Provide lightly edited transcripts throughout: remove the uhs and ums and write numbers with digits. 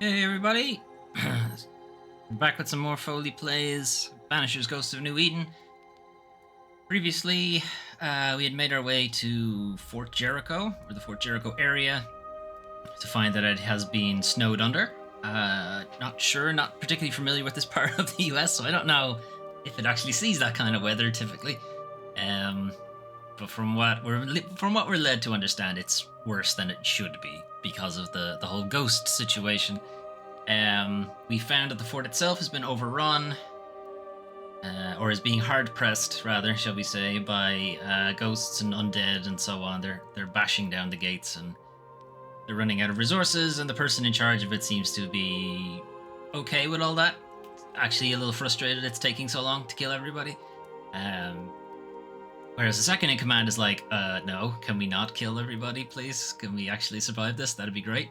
Hey everybody! We're back with some more Foley plays. Banishers Ghost of New Eden. Previously, we had made our way to Fort Jericho, or the Fort Jericho area, to find that it has been snowed under. Not sure, not particularly familiar with this part of the US, so I don't know if it actually sees that kind of weather typically. But from what we're led to understand, it's worse than it should be because of the whole ghost situation. We found that the fort itself has been overrun, or is being hard pressed, rather, shall we say, by ghosts and undead and so on. They're bashing down the gates and they're running out of resources, and the person in charge of it seems to be okay with all that. Actually, a little frustrated it's taking so long to kill everybody. Whereas the second in command is like, no, can we not kill everybody, please? Can we actually survive this? That'd be great.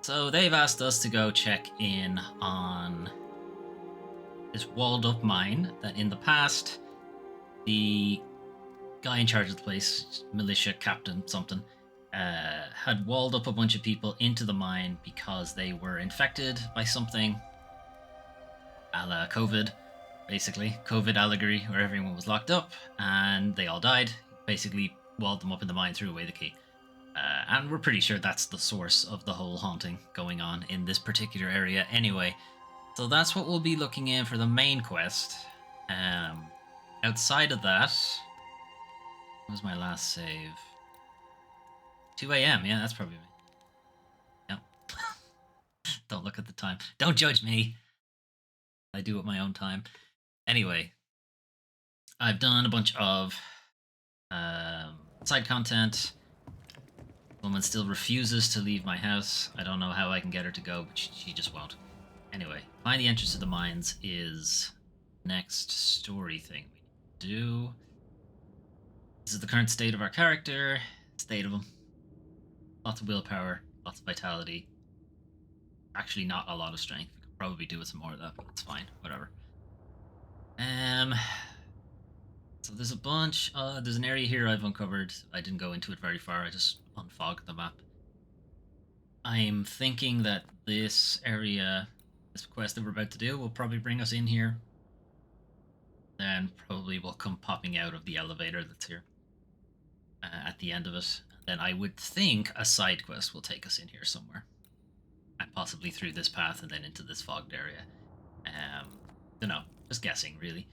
So they've asked us to go check in on this walled up mine that in the past, the guy in charge of the place, militia captain something, had walled up a bunch of people into the mine because they were infected by something, a la COVID, basically. COVID allegory, where everyone was locked up and they all died. Basically walled them up in the mine, threw away the key. And we're pretty sure that's the source of the whole haunting going on in this particular area anyway. So that's what we'll be looking in for the main quest. Outside of that, what was my last save? 2 a.m. Yeah, that's probably me. Yep. Don't look at the time. Don't judge me. I do at my own time. Anyway, I've done a bunch of side content. Woman still refuses to leave my house. I don't know how I can get her to go, but she just won't. Anyway, find the entrance to the mines is next story thing we need to do. This is the current state of our character. State of him. Lots of willpower, lots of vitality. Actually, not a lot of strength. We could probably do with some more of that, but it's fine. Whatever. So there's a bunch. There's an area here I've uncovered. I didn't go into it very far. I just unfogged the map. I'm thinking that this area, this quest that we're about to do, will probably bring us in here. Then probably will come popping out of the elevator that's here at the end of it. Then I would think a side quest will take us in here somewhere, and possibly through this path and then into this fogged area. Don't know. Just guessing, really.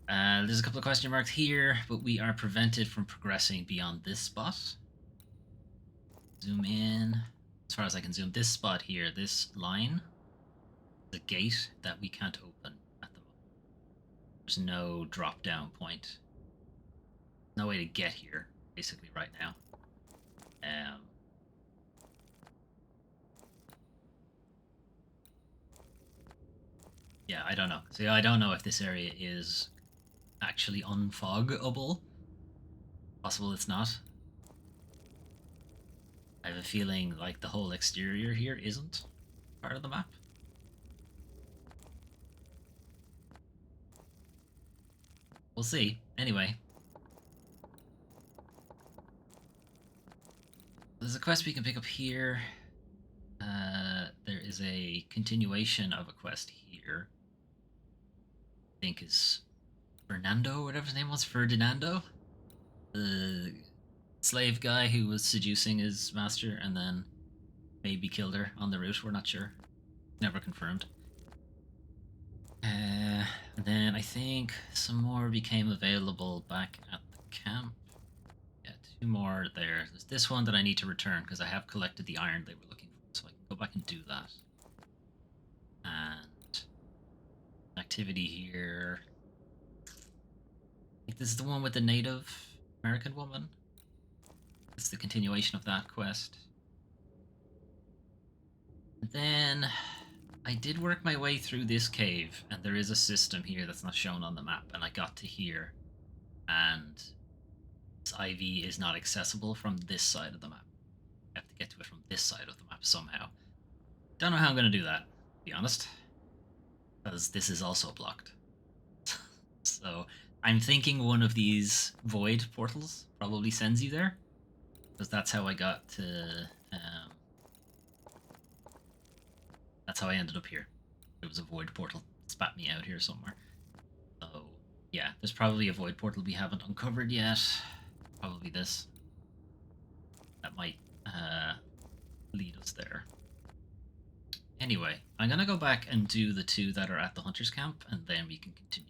There's a couple of question marks here, but we are prevented from progressing beyond this spot. Zoom in. As far as I can zoom, this spot here, this line, the gate that we can't open at the moment. There's no drop down point. No way to get here, basically, right now. Yeah, I don't know. So I don't know if this area is actually unfoggable. Possible it's not. I have a feeling like the whole exterior here isn't part of the map. We'll see. Anyway. There's a quest we can pick up here. There is a continuation of a quest here. I think is Fernando, whatever his name was, Ferdinando. The slave guy who was seducing his master and then maybe killed her on the route. We're not sure. Never confirmed. And then I think some more became available back at the camp. Yeah, 2 more there. There's this one that I need to return because I have collected the iron they were looking for, so I can go back and do that. And activity here. I think this is the one with the Native American woman. It's the continuation of that quest. And then I did work my way through this cave, and there is a system here that's not shown on the map, and I got to here, and this IV is not accessible from this side of the map. I have to get to it from this side of the map somehow. Don't know how I'm going to do that, to be honest, because this is also blocked. So I'm thinking one of these void portals probably sends you there, because that's how I got to that's how I ended up here. It was a void portal spat me out here somewhere. So yeah, there's probably a void portal we haven't uncovered yet. Probably this. That might lead us there. Anyway, I'm gonna go back and do the 2 that are at the hunter's camp, and then we can continue.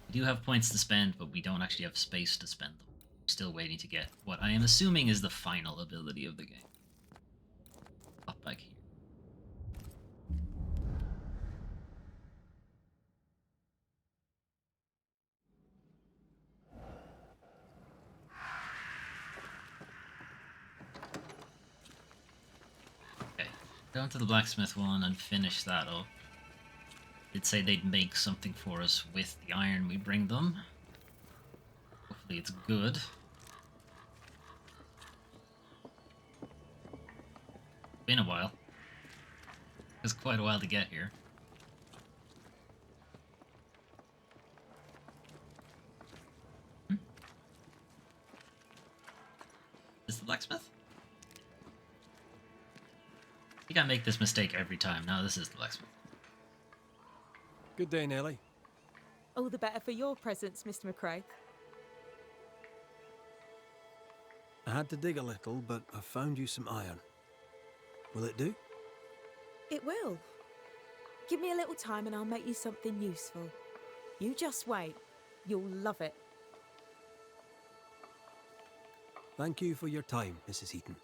We do have points to spend, but we don't actually have space to spend them. We're still waiting to get what I am assuming is the final ability of the game. Up back here. Okay, go to the blacksmith one and finish that up. Did say they'd make something for us with the iron we bring them. Hopefully it's good. Been a while. It's quite a while to get here. Is the blacksmith? I think I make this mistake every time. No, this is the blacksmith. Good day, Nellie. All the better for your presence, Mr. McCrae. I had to dig a little, but I found you some iron. Will it do? It will. Give me a little time and I'll make you something useful. You just wait. You'll love it. Thank you for your time, Mrs. Heaton.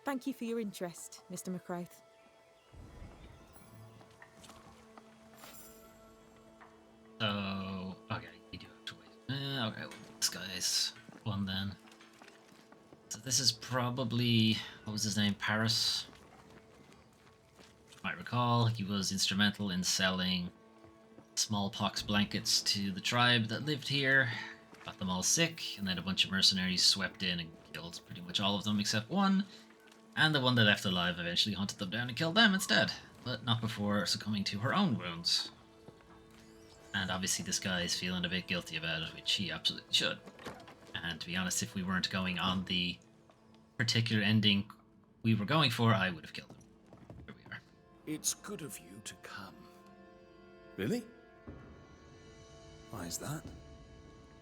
Thank you for your interest, Mr. McCrae. So, okay, you do have to wait. Okay, well, this guy's one then. So this is probably, what was his name, Paris? Might recall, he was instrumental in selling smallpox blankets to the tribe that lived here. Got them all sick, and then a bunch of mercenaries swept in and killed pretty much all of them except one. And the one that left alive eventually hunted them down and killed them instead, but not before succumbing to her own wounds. And obviously this guy is feeling a bit guilty about it, which he absolutely should. And to be honest, if we weren't going on the particular ending we were going for, I would have killed him. Here we are. It's good of you to come. Really? Why is that?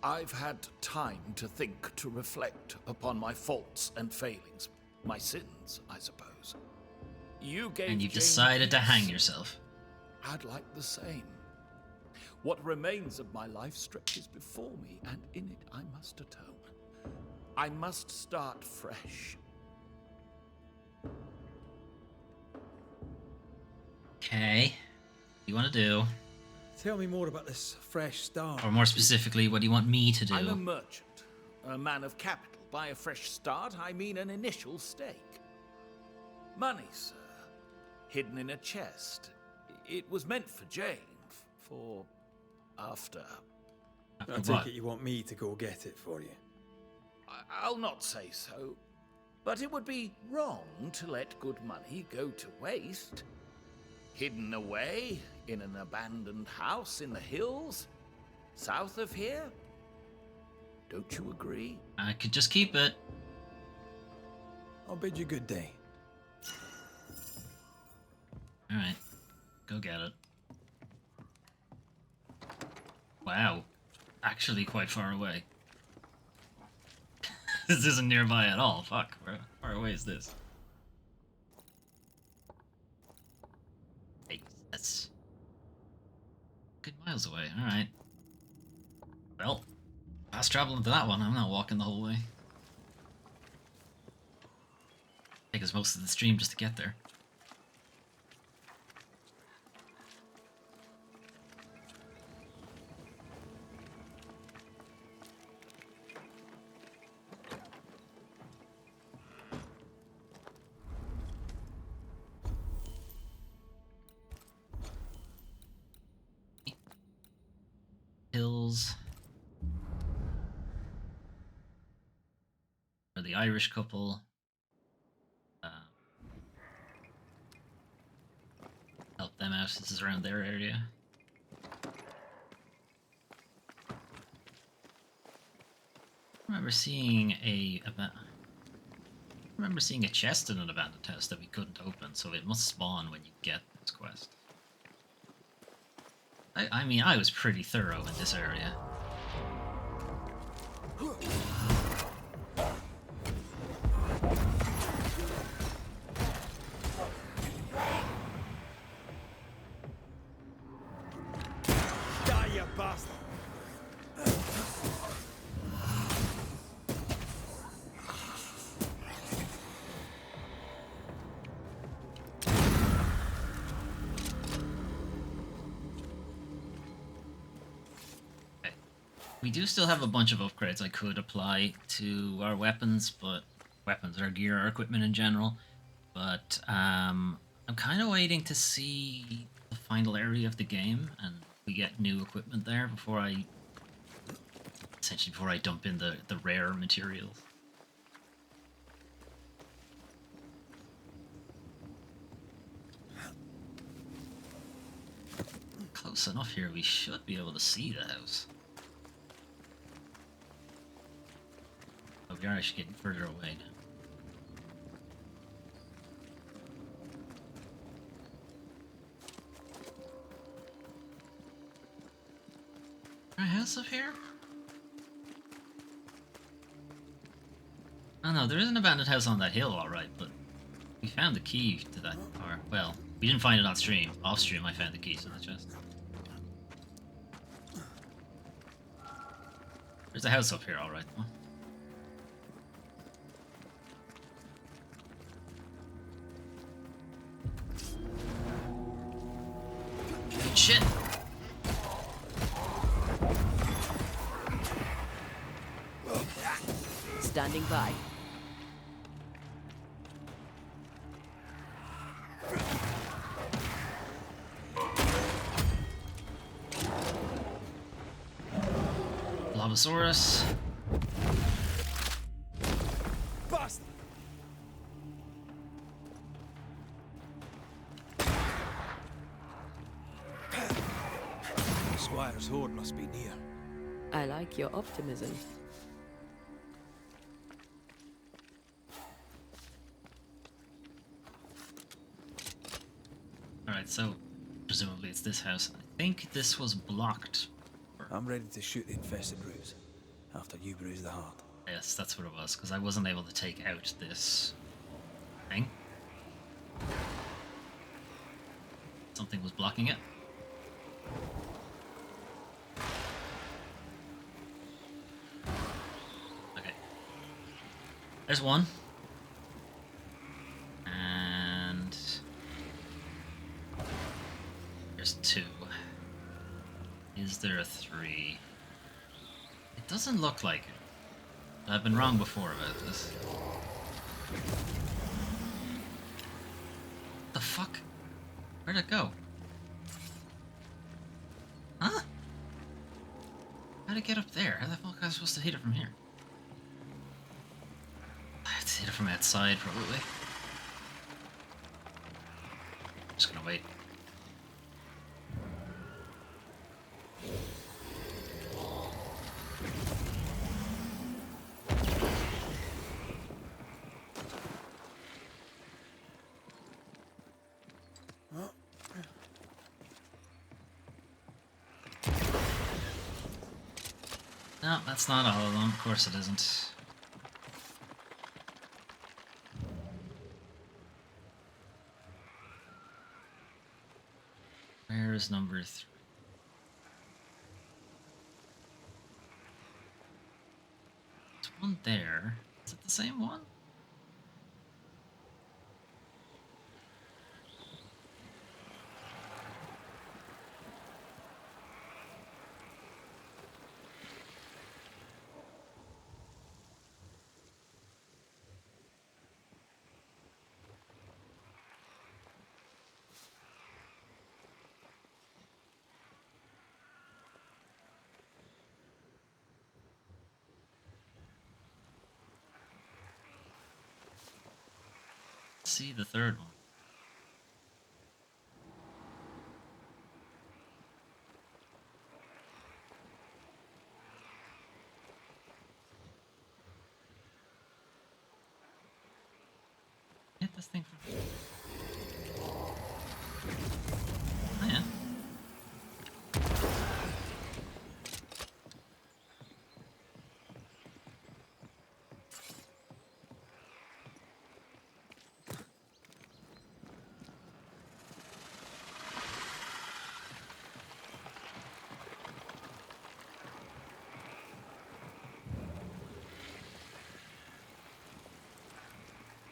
I've had time to think, to reflect upon my faults and failings. My sins, I suppose. You gave And you've Jane decided to peace. hang yourself. I'd like the same. What remains of my life stretches before me, and in it I must atone. I must start fresh. Okay. What do you want to do? Tell me more about this fresh start. Or more specifically, what do you want me to do? I'm a merchant, a man of capital. By a fresh start, I mean an initial stake. Money, sir, hidden in a chest. It was meant for Jane, for after. I After take what? it you want me to go get it for you. I'll not say so, but it would be wrong to let good money go to waste. Hidden away in an abandoned house in the hills, south of here. Don't you agree? I could just keep it. I'll bid you good day. Alright. Go get it. Wow. Actually quite far away. This isn't nearby at all. Fuck. Where far away is this? Hey, that's good miles away. Alright. Well, fast traveling to that one. I'm not walking the whole way. Take us most of the stream just to get there. Hills. Or the Irish couple. Help them out. This is around their area. remember seeing remember seeing a chest in an abandoned house that we couldn't open, so it must spawn when you get this quest. I mean, I was pretty thorough in this area. Die, you bastard! We do still have a bunch of upgrades I could apply to our weapons, our gear, our equipment in general. But I'm kind of waiting to see the final area of the game and we get new equipment there before I dump in the rare materials. Close enough here, we should be able to see the house. We are actually getting further away now. Is there a house up here? Oh no, there is an abandoned house on that hill, alright, but we found the key to that, or, well, we didn't find it on stream. Off stream, I found the key to the chest. There's a house up here, alright. Huh? Shit! Standing by. Lobosaurus. Bastard! Squire's horde must be near. I like your optimism. Alright, so presumably it's this house. I think this was blocked. I'm ready to shoot the infested bruise after you bruise the heart. Yes, that's what it was, because I wasn't able to take out this thing. Something was blocking it. Okay. There's one. And there's two. Is there a three? It doesn't look like it. I've been wrong before about this. The fuck? Where'd it go? Huh? How'd it get up there? How the fuck am I supposed to hit it from here? I have to hit it from outside, probably. Just gonna wait. No, that's not all of them. Of course it isn't. Where is number 3? There's one there. Is it the same one? Let's see the third one. thing from... Oh, yeah.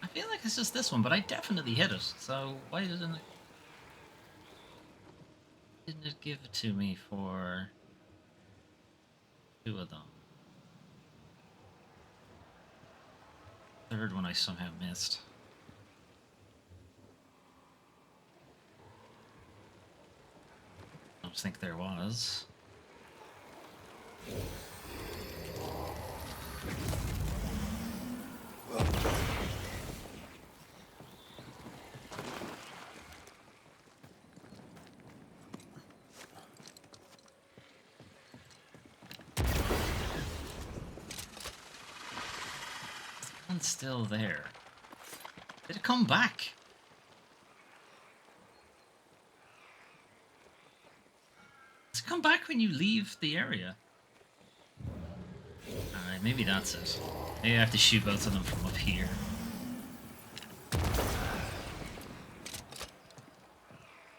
I feel like it's just this one, but I definitely hit it. So why didn't it give it to me for 2 of them? Third one I somehow missed. I don't think there was. One's still there. Did it come back? Does it come back when you leave the area? Alright, maybe that's it. Maybe I have to shoot both of them from up here.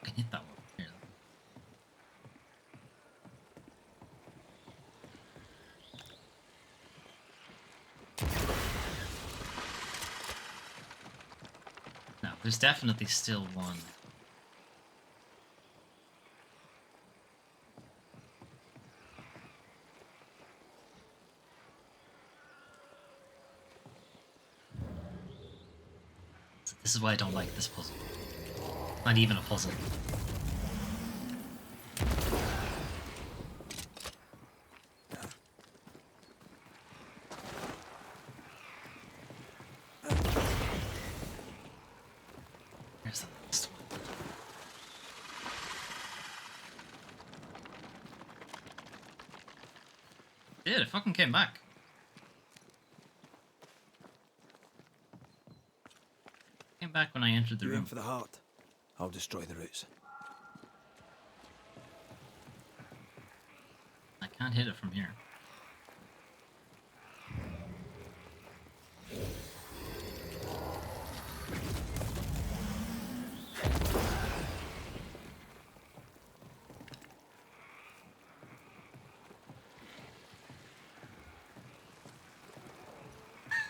I can hit that one here. No, there's definitely still one. This is why I don't like this puzzle. Not even a puzzle. Here's the next one. Dude, it fucking came back. Came back when I entered the You aim room. for the heart. I'll destroy the roots. I can't hit it from here.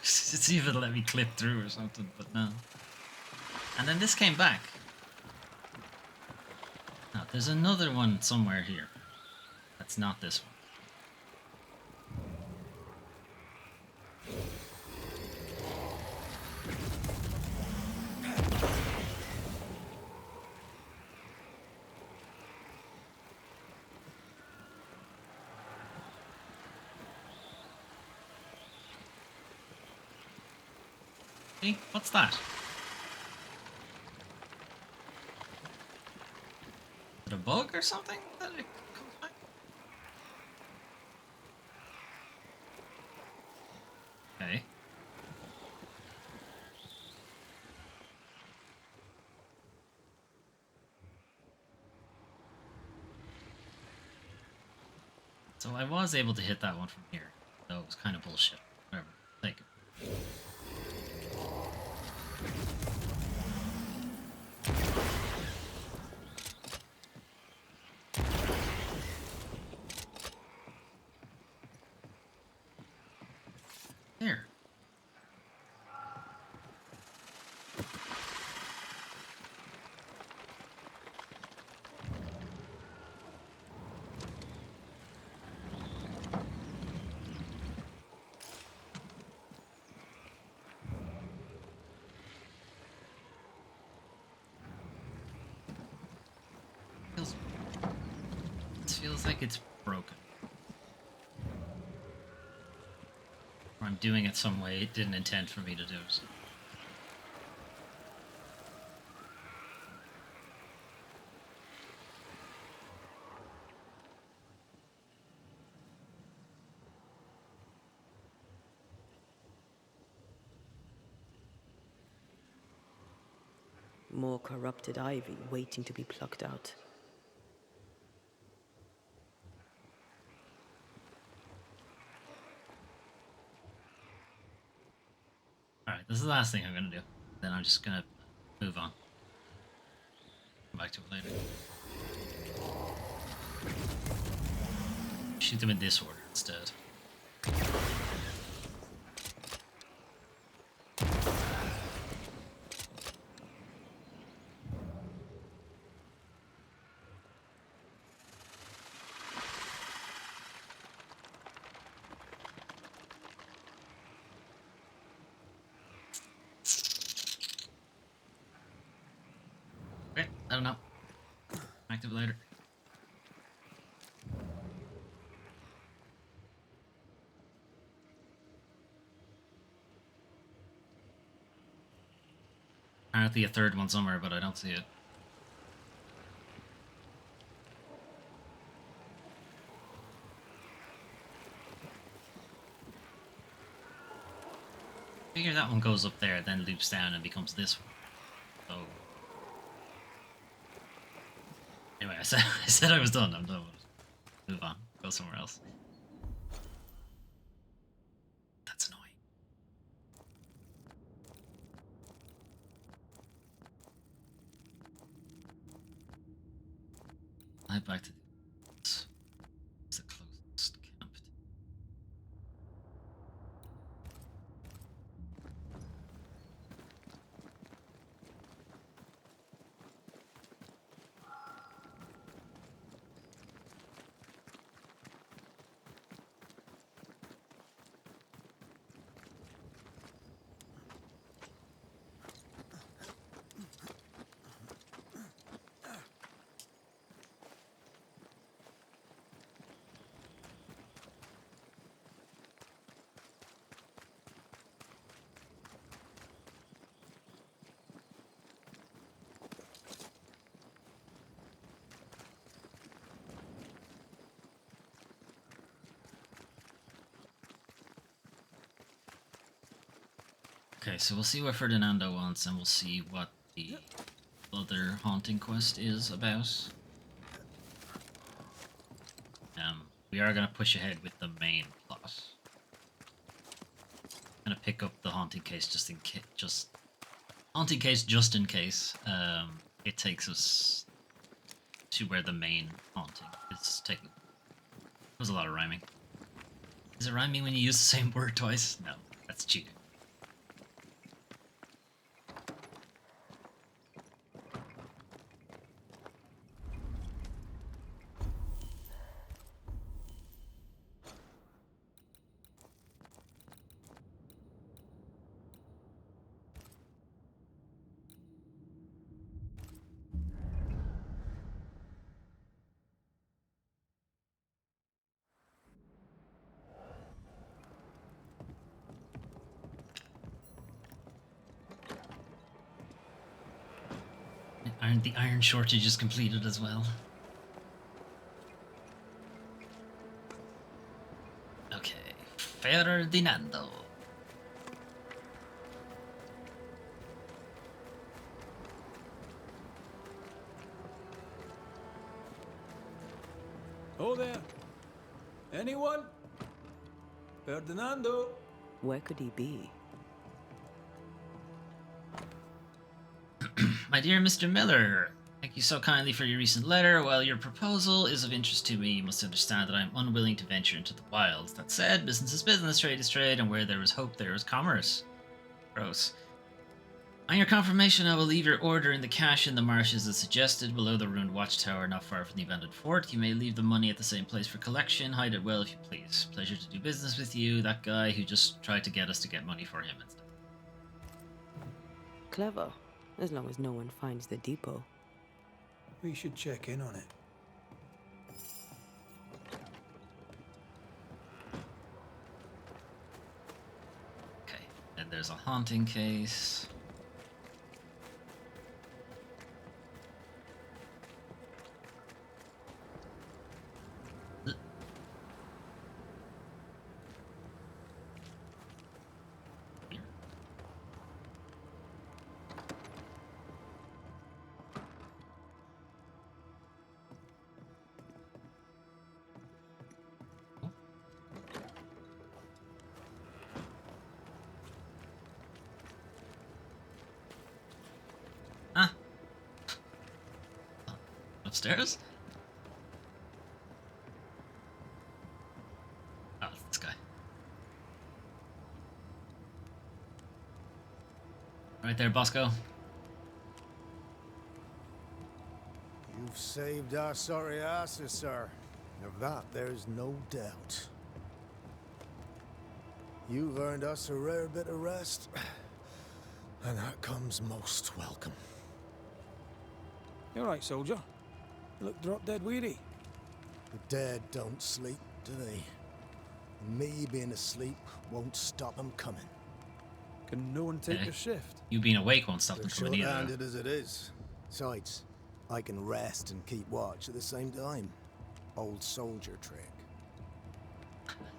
See if it'll let me clip through or something, but no. And then this came back. No, there's another one somewhere here. That's not this one. See? What's that? Is it a bug or something that it comes back? Okay. So I was able to hit that one from here, though it was kind of bullshit. Whatever. Take it. There. Feels like it's broken. Or I'm doing it some way it didn't intend for me to do it. More corrupted ivy waiting to be plucked out. Alright, this is the last thing I'm gonna do. Then I'm just gonna move on. Come back to it later. Shoot them in this order instead. Okay, I don't know. Back to it later. Apparently a third one somewhere, but I don't see it. Figure that one goes up there, then loops down and becomes this one. So anyway, I said I was done. I'm done with it. Move on. Go somewhere else. That's annoying. Head back to it's the closest camp. Okay, so we'll see what Ferdinando wants, and we'll see what the other haunting quest is about. We are gonna push ahead with the main plot. I'm gonna pick up the haunting case just in case. Just in case. It takes us to where the main haunting is taking. That was a lot of rhyming. Is it rhyming when you use the same word twice? No, that's cheating. The iron shortage is completed as well. Okay, Ferdinando. Oh there. Anyone? Ferdinando? Where could he be? My dear Mr. Miller, thank you so kindly for your recent letter. While your proposal is of interest to me, you must understand that I am unwilling to venture into the wilds. That said, business is business, trade is trade, and where there is hope, there is commerce. Gross. On your confirmation, I will leave your order in the cache in the marshes as suggested, below the ruined watchtower not far from the abandoned fort. You may leave the money at the same place for collection. Hide it well if you please. Pleasure to do business with you, that guy who just tried to get us to get money for him and stuff. Clever. As long as no one finds the depot. We should check in on it. Okay, and there's a haunting case. Upstairs? Oh, it's this guy. Right there, Bosco. You've saved our sorry asses, sir. Of that, there's no doubt. You've earned us a rare bit of rest, and that comes most welcome. You alright, soldier? You look drop dead weary. The dead don't sleep, do they? And me being asleep won't stop them coming. Can no one take Okay. your shift? You being awake won't stop They're them from it either. short-handed as it is. Besides, I can rest and keep watch at the same time. Old soldier trick.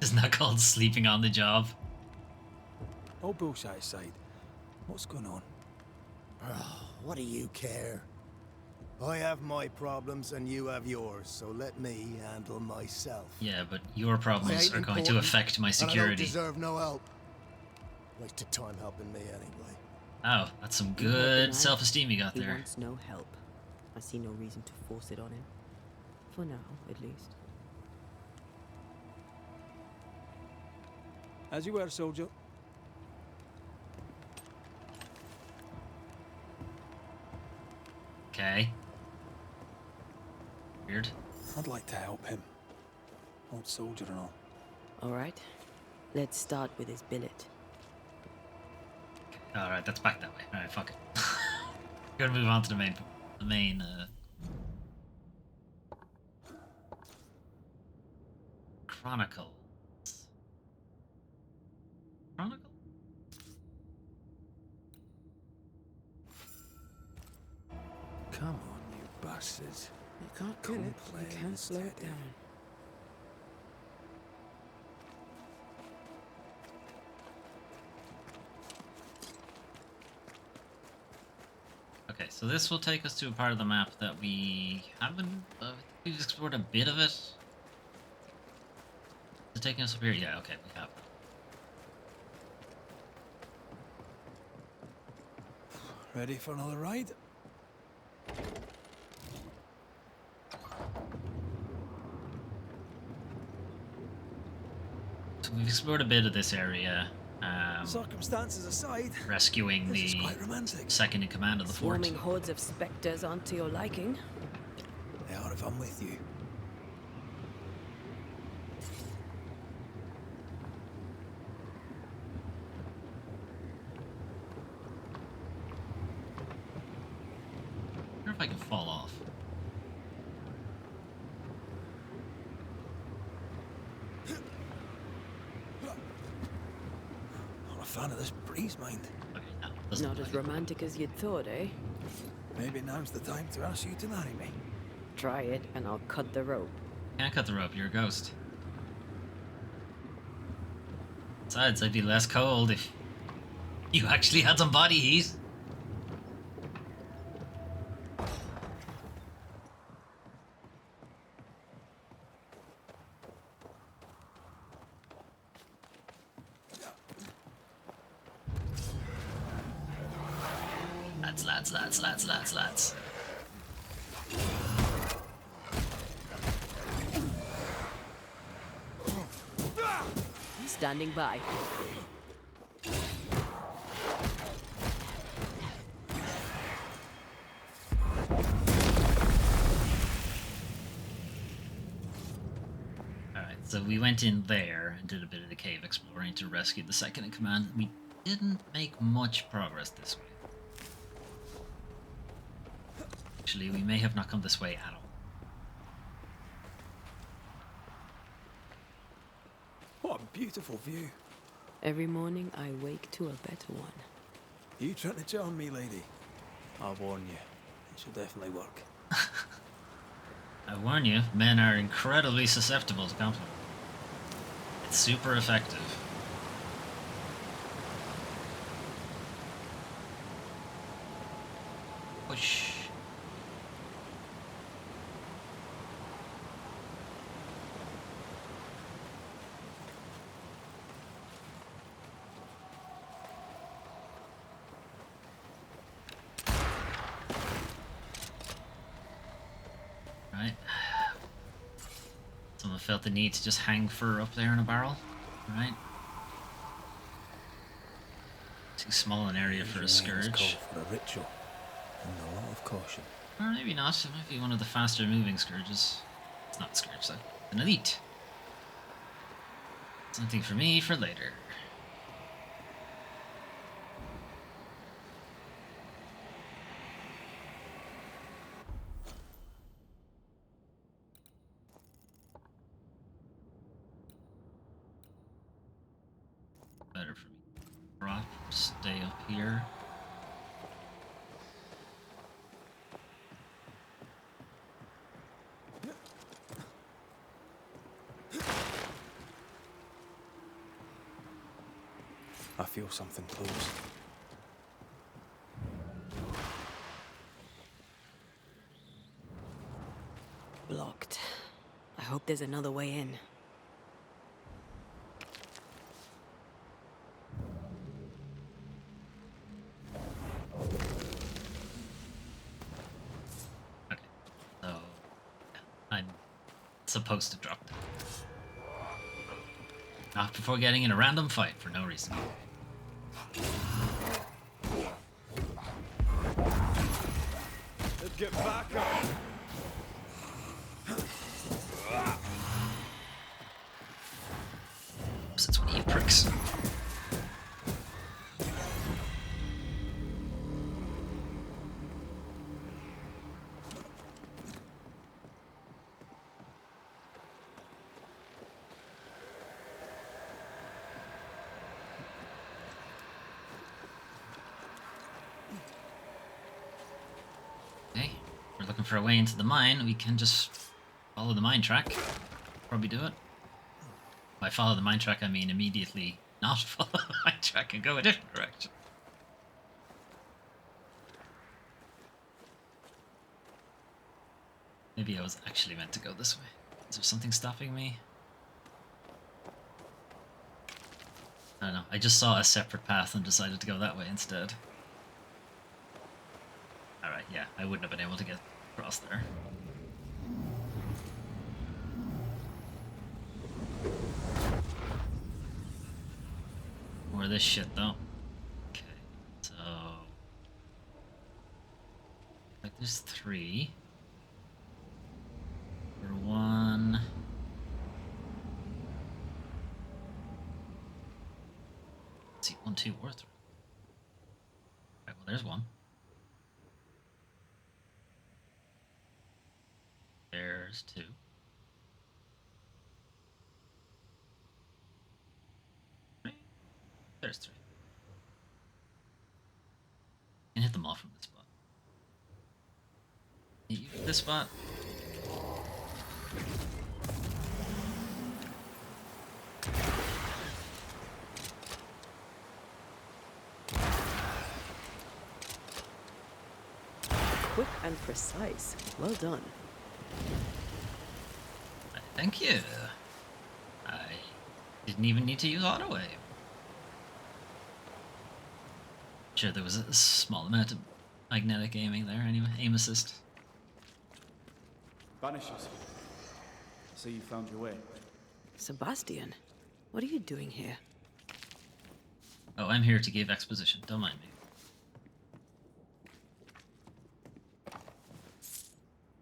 Isn't that called sleeping on the job? All bullshit aside, what's going on? Oh, what do you care? I have my problems and you have yours, so let me handle myself. Yeah, but your I problems ain't are going to important, affect my and I don't security. deserve no help. Wasted time helping me anyway. Oh, that's some You heard the good man. self-esteem you got He there. wants no help. I see no reason to force it on him. For now, at least. As you were, soldier. Okay. Weird. I'd like to help him. Old soldier and all. Alright. Let's start with his billet. Alright, that's back that way. Alright, fuck it. Gotta move on to the main, Chronicle. Chronicle? Come on, you bastards. You can't kill it. You Complain can't slow it instead. down. Okay, so this will take us to a part of the map that we haven't... we've explored a bit of it. Is it taking us up here? Yeah, okay, we have. Ready for another ride? So we've explored a bit of this area. Circumstances aside, Rescuing this is the quite romantic. second in command of the fort. Swarming hordes of spectres aren't to your liking. They are if I'm with you. I wonder if I can fall off. Not a fan of this breeze, mind. Okay, no, doesn't Not look as like it. romantic as you'd thought, eh? Maybe now's the time to ask you to marry me. Try it and I'll cut the rope. Can't cut the rope, you're a ghost. Besides, I'd be less cold if you actually had some body heat. Lads. Standing by. Alright, so we went in there and did a bit of the cave exploring to rescue the second in command. We didn't make much progress this way. Actually, we may have not come this way at all. What a beautiful view. Every morning I wake to a better one. You trying to charm me, lady? I'll warn you. It should definitely work. I warn you, men are incredibly susceptible to compliment. It's super effective. Push. felt the need to just hang fur up there in a barrel. Right? Too small an area for a These remains scourge. call for a ritual and a lot of caution. Or maybe not. It might be one of the faster moving scourges. It's not a scourge though. It's an elite. Something for me for later. Better for me. Drop, stay up here. I feel something close. Blocked. I hope there's another way in. Okay. So, yeah, I'm supposed to drop them. Not before getting in a random fight for no reason. Let's get back up! It's one of you pricks. Okay, if we're looking for a way into the mine, we can just follow the mine track. Probably do it. By follow the mine track, I mean immediately not follow the mine track and go a different direction. Maybe I was actually meant to go this way. Is there something stopping me? I don't know. I just saw a separate path and decided to go that way instead. Alright, yeah. I wouldn't have been able to get across there. More of this shit, though. Okay, so... like, there's 3. For 1... let's see, 1, 2, or 3. Right, well, there's 1. There's 2. There's 3. Can hit them all from this spot. Hit you from this spot. Quick and precise. Well done. Thank you. I didn't even need to use auto-wave. Sure, there was a small amount of magnetic aiming there anyway. Aim assist. Banishers. So you found your way. Sebastian, what are you doing here? Oh, I'm here to give exposition. Don't mind me.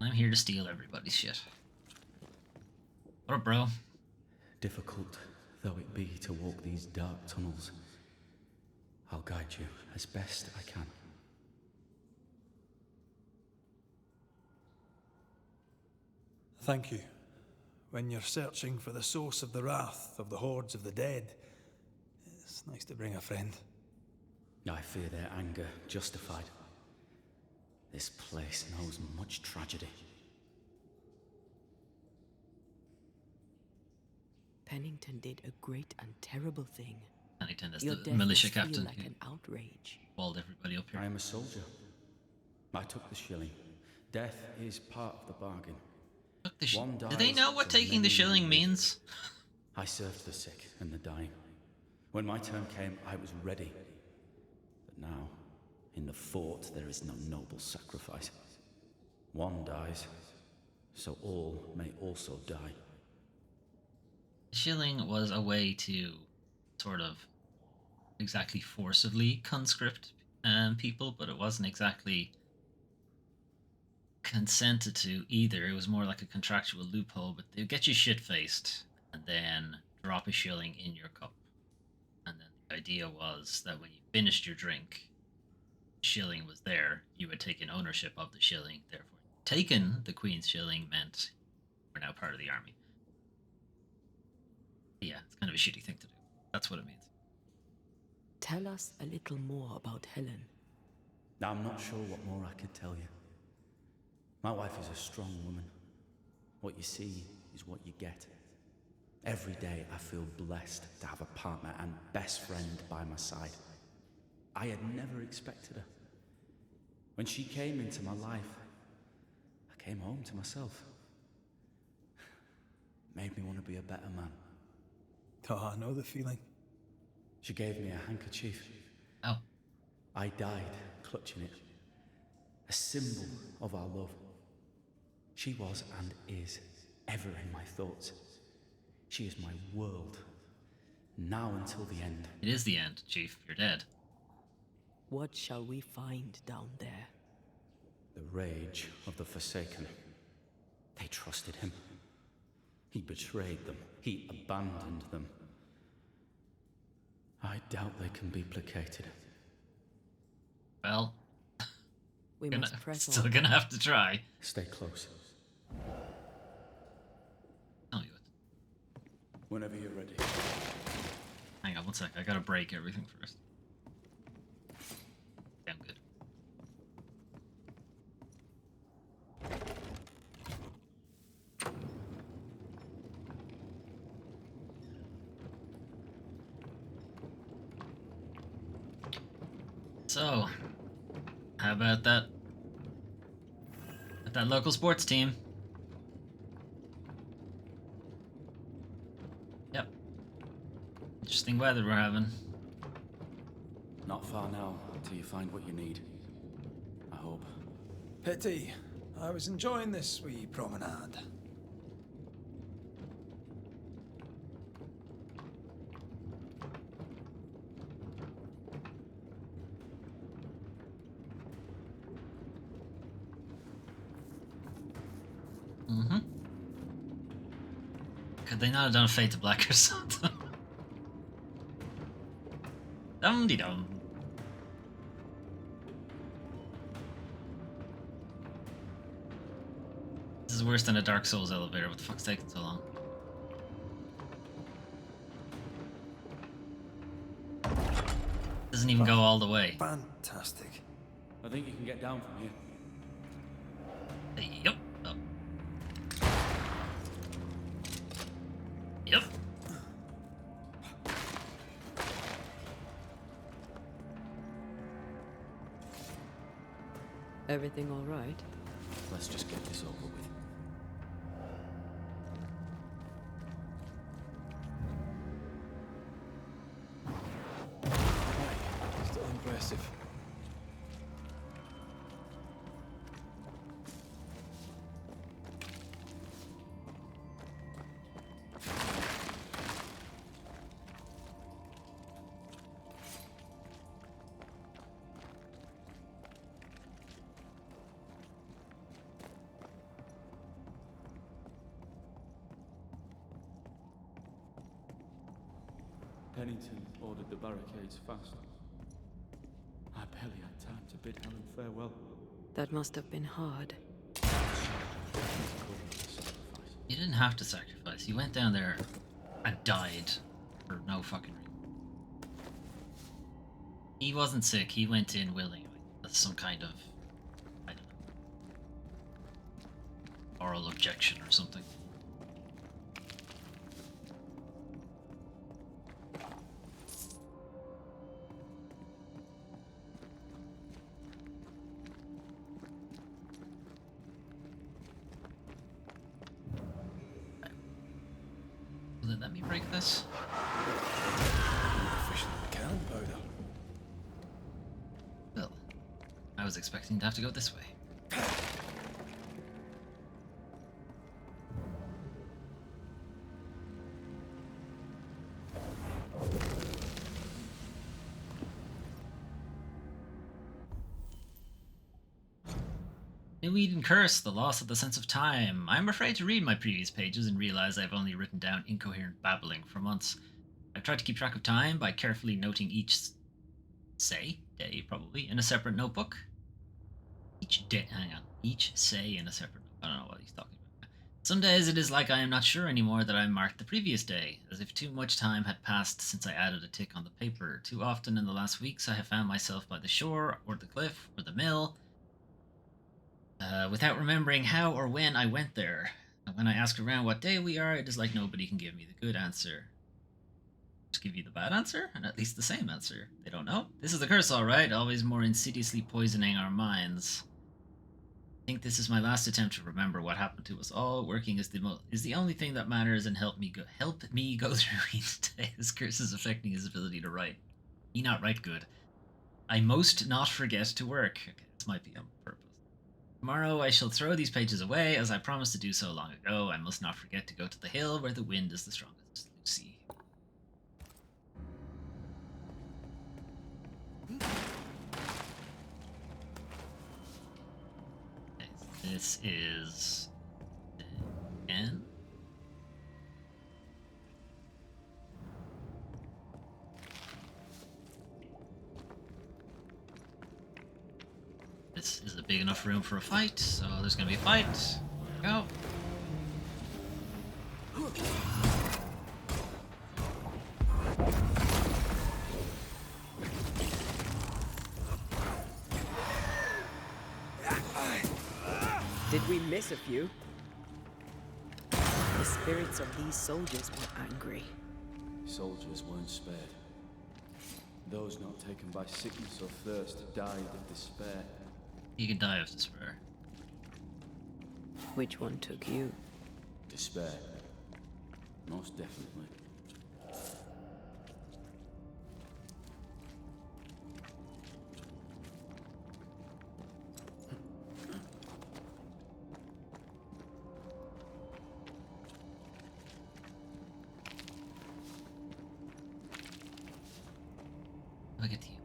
I'm here to steal everybody's shit. What up, bro? Difficult though it be to walk these dark tunnels, I'll guide you as best I can. Thank you. When you're searching for the source of the wrath of the hordes of the dead, it's nice to bring a friend. I fear their anger justified. This place knows much tragedy. Pennington did a great and terrible thing. Pennington is Your the death militia must feel captain like who an outrage. walled everybody up I here. am a soldier. I took the shilling. Death is part of the bargain. Look, do One they dies know what so taking the many shilling live. means? I served the sick and the dying. When my turn came, I was ready. But now, in the fort, there is no noble sacrifice. One dies, so all may also die. Shilling was a way to sort of exactly forcibly conscript people, but it wasn't exactly consented to either. It was more like a contractual loophole, but they'd get you shit faced and then drop a shilling in your cup. And then the idea was that when you finished your drink, shilling was there, you had taken ownership of the shilling, therefore taken the Queen's shilling meant we're now part of the army. Yeah, it's kind of a shitty thing to do. That's what it means. Tell us a little more about Helen. Now, I'm not sure what more I could tell you. My wife is a strong woman. What you see is what you get. Every day I feel blessed to have a partner and best friend by my side. I had never expected her. When she came into my life, I came home to myself. Made me want to be a better man. Oh, I know the feeling. She gave me a handkerchief. Oh. I died clutching it. A symbol of our love. She was and is ever in my thoughts. She is my world. Now until the end. It is the end, Chief. You're dead. What shall we find down there? The rage of the Forsaken. They trusted him. He betrayed them. He abandoned them. I doubt they can be placated. Well, We must press still on. gonna have to try. Stay close. Tell me what. Whenever you're ready. Hang on one sec. I gotta break everything first. Okay, I'm good. So, how about that? That local sports team. Yep. Interesting weather we're having. Not far now, till you find what you need. I hope. Pity. I was enjoying this wee promenade. Mm-hmm. Could they not have done a Fade to Black or something? Dum-de-dum. This is worse than a Dark Souls elevator. What the fuck's taking so long? Doesn't even go all the way. Fantastic. I think you can get down from here. Yep. Oh. Yep. Everything all right? Let's just get this over with. Still impressive. Pennington ordered the barricades fast. I barely had time to bid Helen farewell. That must have been hard. You didn't have to sacrifice. You went down there and died for no fucking reason. He wasn't sick. He went in willingly. That's some kind of, I don't know, oral objection or something. Will it let me break this? Efficient cannon powder. Well, I was expecting to have to go this way. A weed and curse, the loss of the sense of time. I'm afraid to read my previous pages and realize I've only written down incoherent babbling for months. I've tried to keep track of time by carefully noting each day probably, in a separate notebook. Each say in a separate notebook. I don't know what he's talking about. Some days it is like I am not sure anymore that I marked the previous day, as if too much time had passed since I added a tick on the paper. Too often in the last weeks I have found myself by the shore, or the cliff, or the mill, without remembering how or when I went there. And when I ask around what day we are, it is like nobody can give me the good answer. Just give you the bad answer, and at least the same answer. They don't know. This is the curse, all right, always more insidiously poisoning our minds. I think this is my last attempt to remember what happened to us all. Working is the only thing that matters, and help me go through each day. This curse is affecting his ability to write. He not write good. I most not forget to work. Okay, this might be on purpose. Tomorrow I shall throw these pages away, as I promised to do so long ago. I must not forget to go to the hill where the wind is the strongest. Lucy. This is N. This is a big enough room for a fight, so there's gonna be a fight. Go. Did we miss a few? The spirits of these soldiers were angry. Soldiers weren't spared. Those not taken by sickness or thirst died of despair. You can die of despair. Which one took you? Despair. Most definitely. Look at you.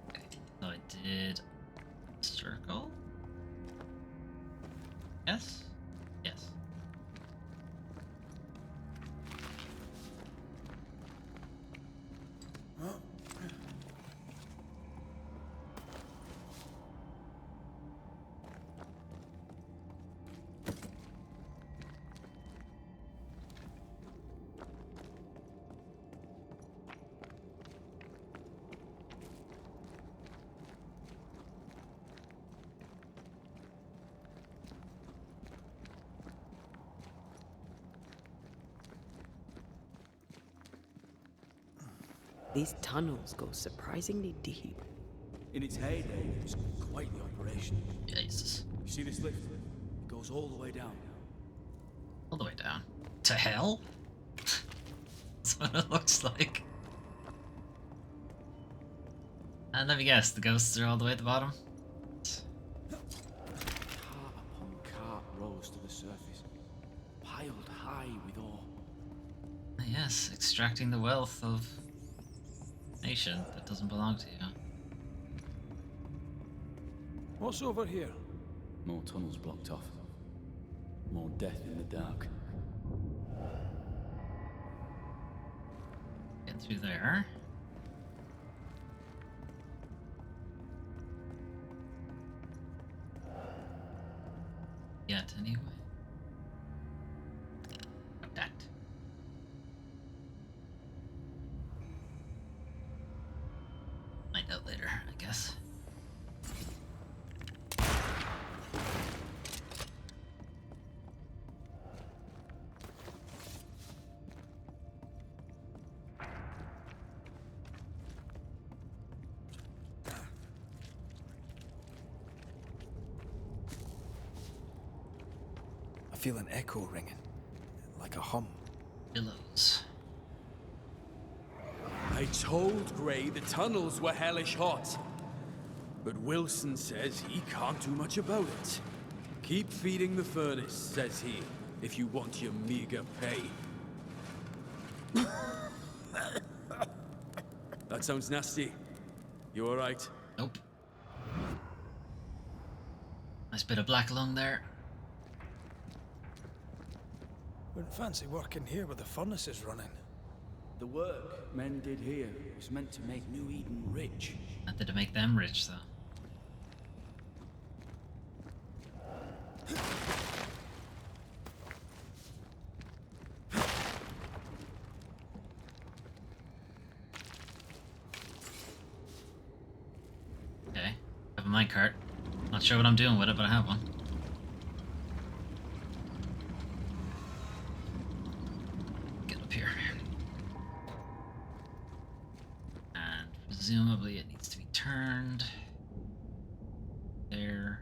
Okay, so I did circle. Yes? Yes. These tunnels go surprisingly deep. In its heyday, it was quite the operation. Jesus. You see this lift? It goes all the way down. All the way down. To hell? That's what it looks like. And let me guess, the ghosts are all the way at the bottom? Cart upon cart rose to the surface, piled high with ore. Yes, extracting the wealth of nation that doesn't belong to you. What's over here? More tunnels blocked off. More death in the dark. Get through there. Yet, anyway. Got that. Find out later, I guess. I feel an echo ringing, like a hum. Billows. I told Gray the tunnels were hellish hot. But Wilson says he can't do much about it. Keep feeding the furnace, says he, if you want your meager pay. That sounds nasty. You alright? Nope. Nice bit of black lung there. Wouldn't fancy working here with the furnaces running. The work men did here was meant to make New Eden rich. Not to make them rich, though. Okay, I have a minecart. Not sure what I'm doing with it, but I have one. Get up here. And presumably it needs to be turned. There.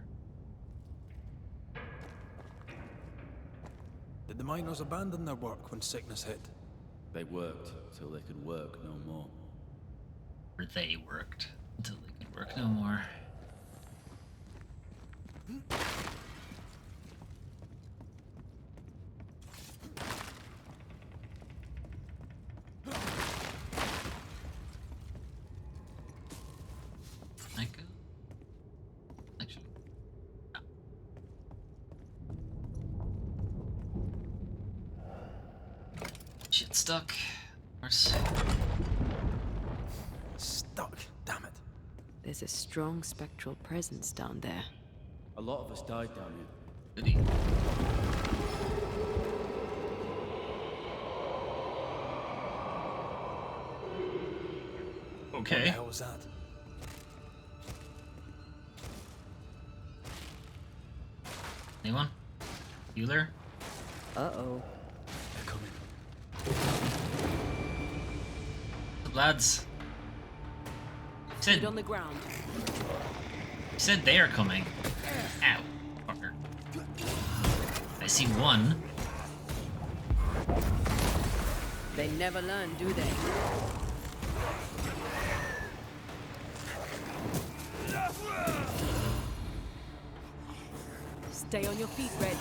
Did the miners abandon their work when sickness hit? They worked till they could work no more. Or they worked until they could work no more. I go. Actually, no. Shit stuck. Of course. Stuck, damn it. There's a strong spectral presence down there. A lot of us died down here. Goody. What the Okay. hell was that? Anyone? Healer? Uh-oh. They're coming. The lads. Feet on the ground. Said they are coming. Ow. Fucker. I see one. They never learn, do they? Stay on your feet, Red.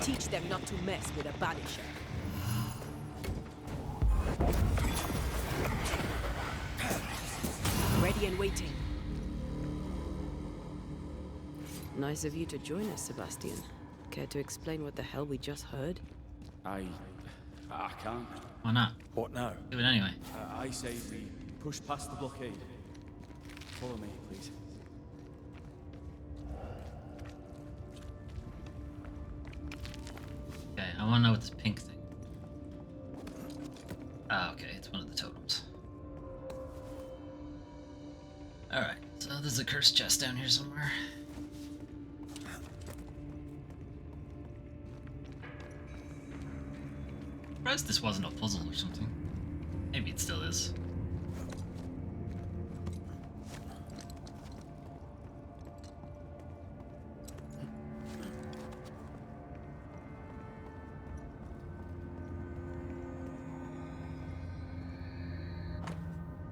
Teach them not to mess with a Banisher. Ready and waiting. Nice of you to join us, Sebastian. Care to explain what the hell we just heard? I can't. Why not? What now? Do it anyway. I say we push past the blockade. Follow me, please. Okay, I want to know what this pink thing. Ah, okay, it's one of the totems. Alright, so there's a cursed chest down here somewhere. Surprised this wasn't a puzzle or something. Maybe it still is.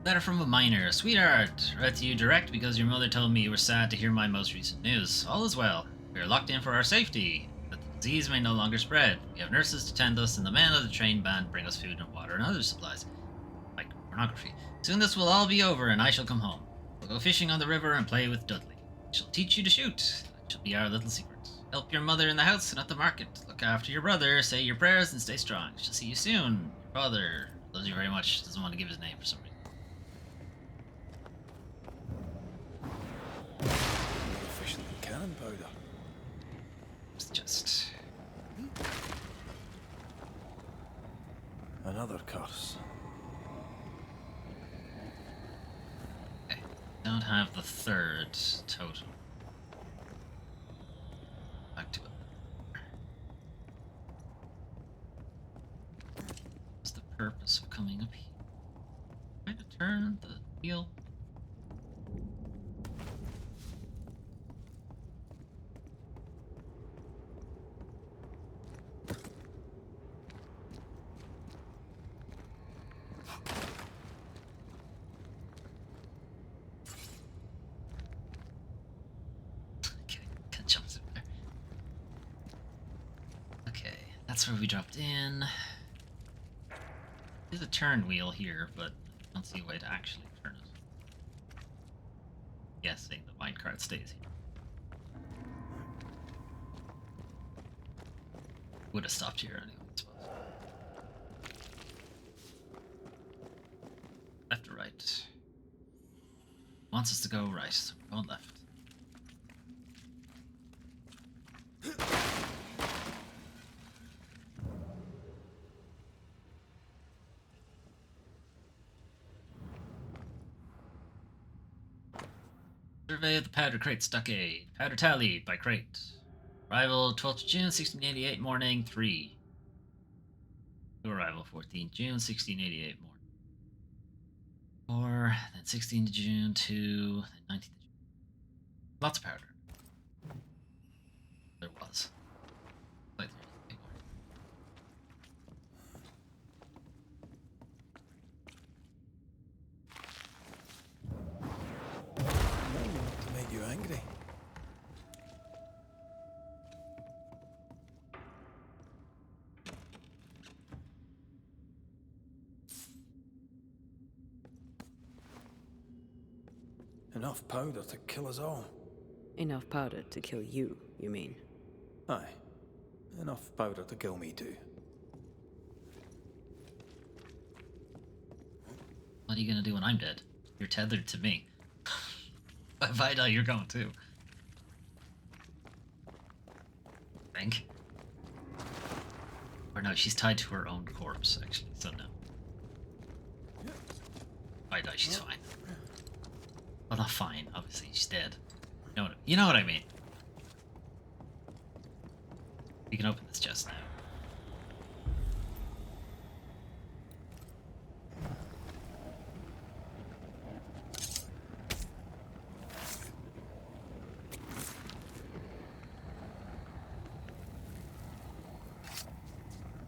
Letter from a miner. Sweetheart, write to you direct because your mother told me you were sad to hear my most recent news. All is well. We are locked in for our safety, that the disease may no longer spread. We have nurses to tend us, and the men of the train band bring us food and water and other supplies, like pornography. Soon this will all be over, and I shall come home. We'll go fishing on the river and play with Dudley. I shall teach you to shoot. That shall be our little secret. Help your mother in the house and at the market. Look after your brother. Say your prayers and stay strong. Shall see you soon. Your father loves you very much. Doesn't want to give his name for some reason. More efficient than cannon powder. It's just... Another curse. Okay. Don't have the third totem. Back to it. What's the purpose of coming up here? Trying to turn the wheel? That's where we dropped in. There's a turn wheel here, but I don't see a way to actually turn it. Guessing the minecart stays here. Would have stopped here anyway, I suppose. Left or right? Wants us to go right, so we're going left. Survey of the powder crate stockade. Powder tallied by crate. Arrival 12th June 1688 morning 3. New arrival 14th June 1688 morning 4. Then 16th June 2. Then 19th June. Lots of powder. There was. Like, big one. To make you angry. Enough powder to kill us all. Enough powder to kill you, you mean? Aye. Enough powder to kill me too. What are you gonna do when I'm dead? You're tethered to me. If I die, you're going too. Think. Or no, she's tied to her own corpse, actually, so no. If I die, she's fine. Well, not fine, obviously, she's dead. You know what I mean. We can open this chest now.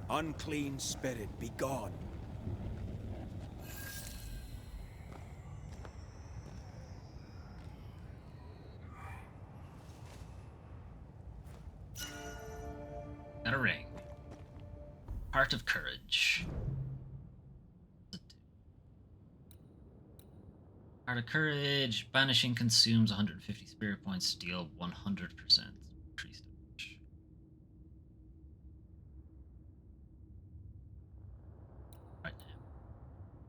Unclean spirit, be gone. Got a ring. Heart of Courage. Heart of Courage. Banishing consumes 150 spirit points. Deal 100% increased damage. Right now.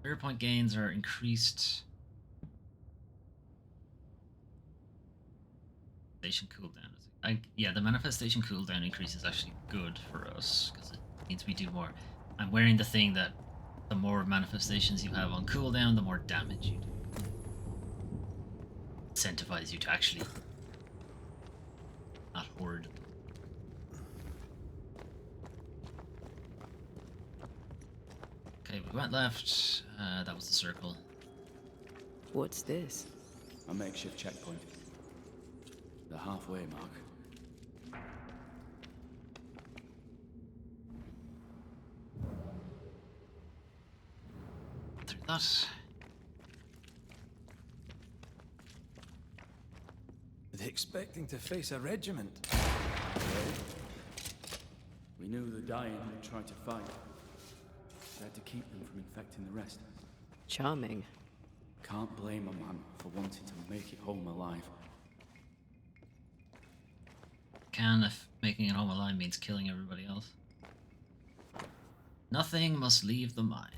Spirit point gains are increased. Manifestation cooldown. Yeah, the manifestation cooldown increase is actually good for us because it means we do more. I'm wearing the thing that the more manifestations you have on cooldown, the more damage you do. Incentivize you to actually not hoard. Okay, we went left. That was the circle. What's this? A makeshift checkpoint. The halfway mark. Through that. Were they expecting to face a regiment? We knew the dying would try to fight. We had to keep them from infecting the rest. Charming. Can't blame a man for wanting to make it home alive. Can if making it home alive means killing everybody else. Nothing must leave the mind.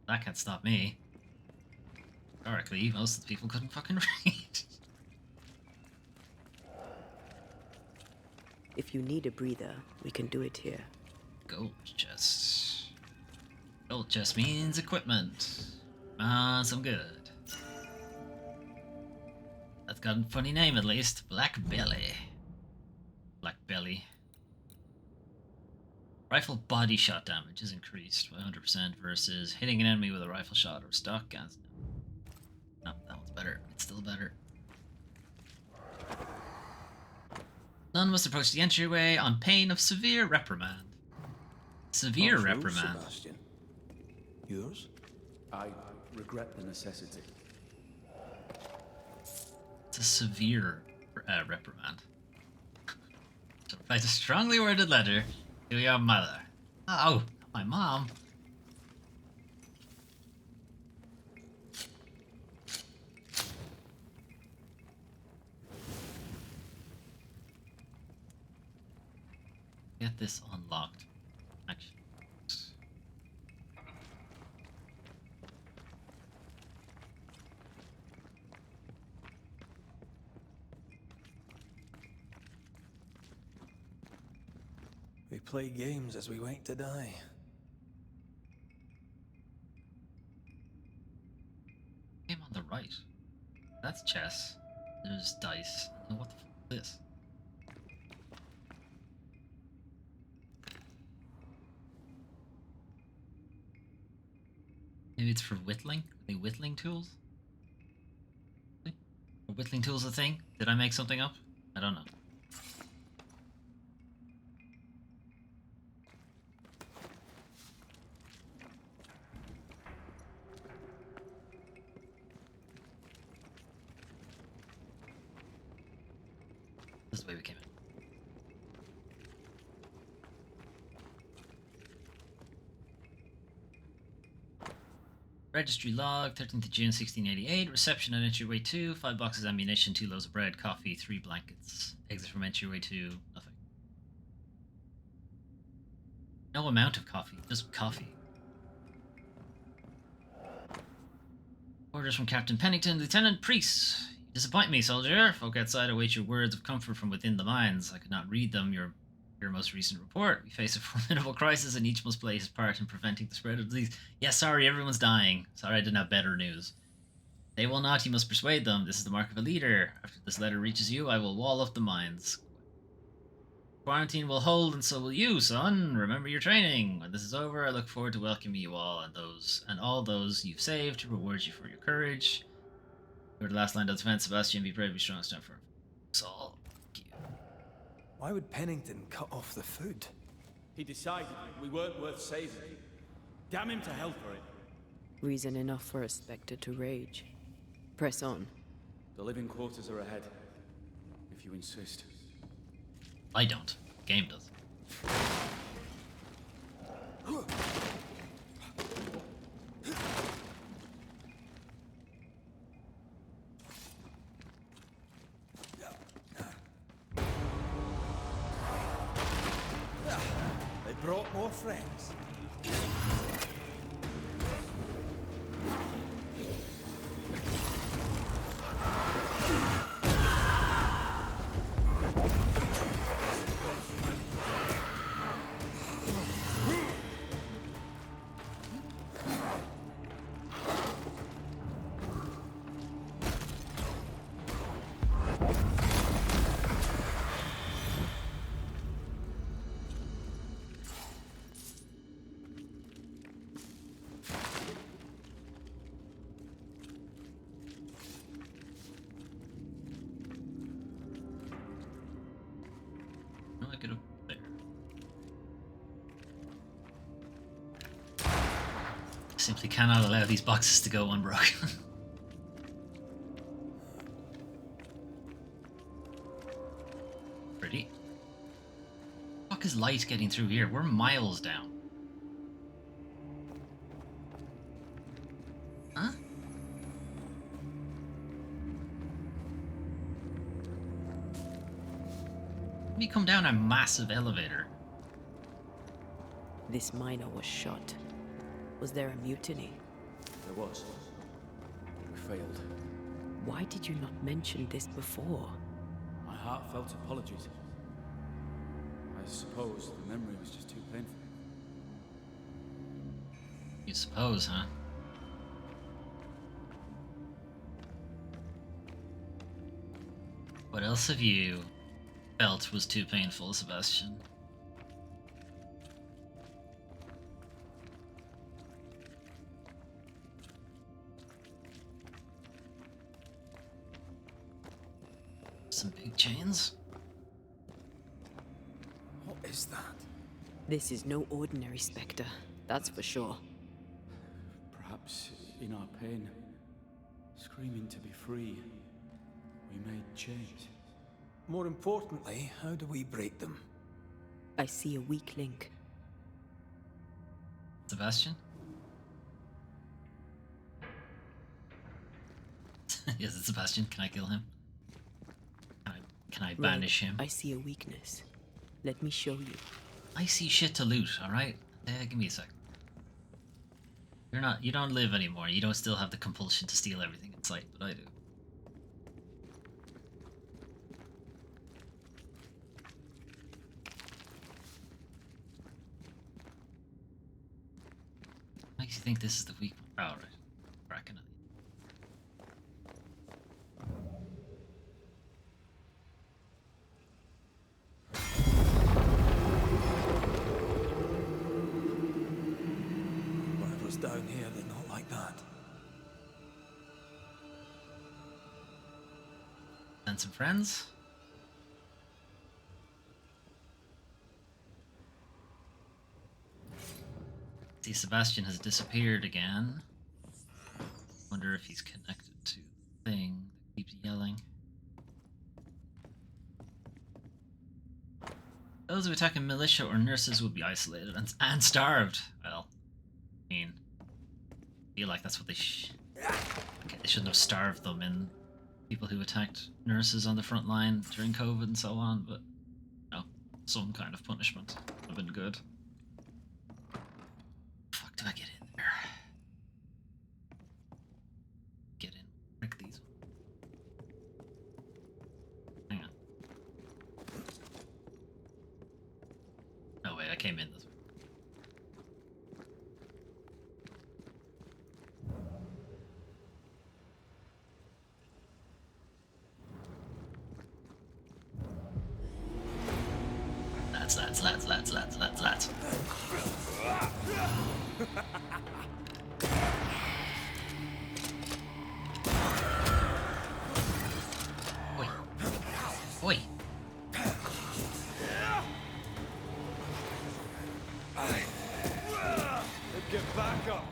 That can't stop me. Historically, most of the people couldn't fucking read. If you need a breather, we can do it here. Gold chest. Gold chest means equipment. Some good. That's got a funny name at least. Black Belly. Black Belly. Rifle body shot damage is increased by 100% versus hitting an enemy with a rifle shot or stock guns. No, that one's better. It's still better. None must approach the entryway on pain of severe reprimand. Severe Not true, reprimand. Sebastian. Yours? I regret the necessity. It's a severe reprimand. So Write a strongly worded letter to your mother. Oh, my mom. Get this unlocked. Actually. We play games as we wait to die. Game on the right. That's chess. There's dice. And what the fuck is this? Maybe it's for whittling? Are they whittling tools? Are whittling tools a thing? Did I make something up? I don't know. This is the way we came in. Registry log, 13th of June 1688. Reception at entryway 2. 5 boxes ammunition, 2 loaves of bread, coffee, 3 blankets. Exit from entryway 2. Nothing. No amount of coffee, just coffee. Orders from Captain Pennington. Lieutenant Priest. You disappoint me, soldier. Folk outside await your words of comfort from within the mines. I could not read them. Your most recent report. We face a formidable crisis and each must play his part in preventing the spread of disease. Yeah, sorry, everyone's dying. Sorry I didn't have better news. They will not, you must persuade them. This is the mark of a leader. After this letter reaches you, I will wall up the mines. Quarantine will hold and so will you, son. Remember your training. When this is over, I look forward to welcoming you all and all those you've saved to reward you for your courage. You're the last line of defense, Sebastian. Be brave, be strong, stand firm. Saul. Why would Pennington cut off the food? He decided we weren't worth saving. Damn him to hell for it. Reason enough for a Spectre to rage. Press on. The living quarters are ahead, if you insist. I don't. The game does. They brought more friends. I get up there. Simply cannot allow these boxes to go unbroken. Pretty. Fuck is light getting through here? We're miles down. Huh? Let me come down a massive elevator. This miner was shot. Was there a mutiny? There was. We failed. Why did you not mention this before? My heartfelt apologies. I suppose the memory was just too painful. You suppose, huh? What else have you felt was too painful, Sebastian? Some big chains? What is that? This is no ordinary Spectre, that's for sure. Perhaps in our pain, screaming to be free, we made chains. More importantly, how do we break them? I see a weak link. Sebastian? Yes, it's Sebastian. Can I kill him? Can I banish him? I see a weakness. Let me show you. I see shit to loot, alright? Give me a sec. You don't live anymore. You don't still have the compulsion to steal everything in sight, but I do. Makes you think this is the weak one. Oh, right. Cracking it. Whatever's down here, they're not like that. And some friends? See, Sebastian has disappeared again. Wonder if he's connected to the thing that keeps yelling. Those who attack a militia or nurses will be isolated and starved. Well, I mean, I feel like that's what they okay, they shouldn't have starved them in people who attacked nurses on the front line during COVID and so on, but no, some kind of punishment would have been good. Fuck, do I get in there? Get in. Break these. Hang on. No, wait, I came in this way. Lads. Oi. Oi. Get back up.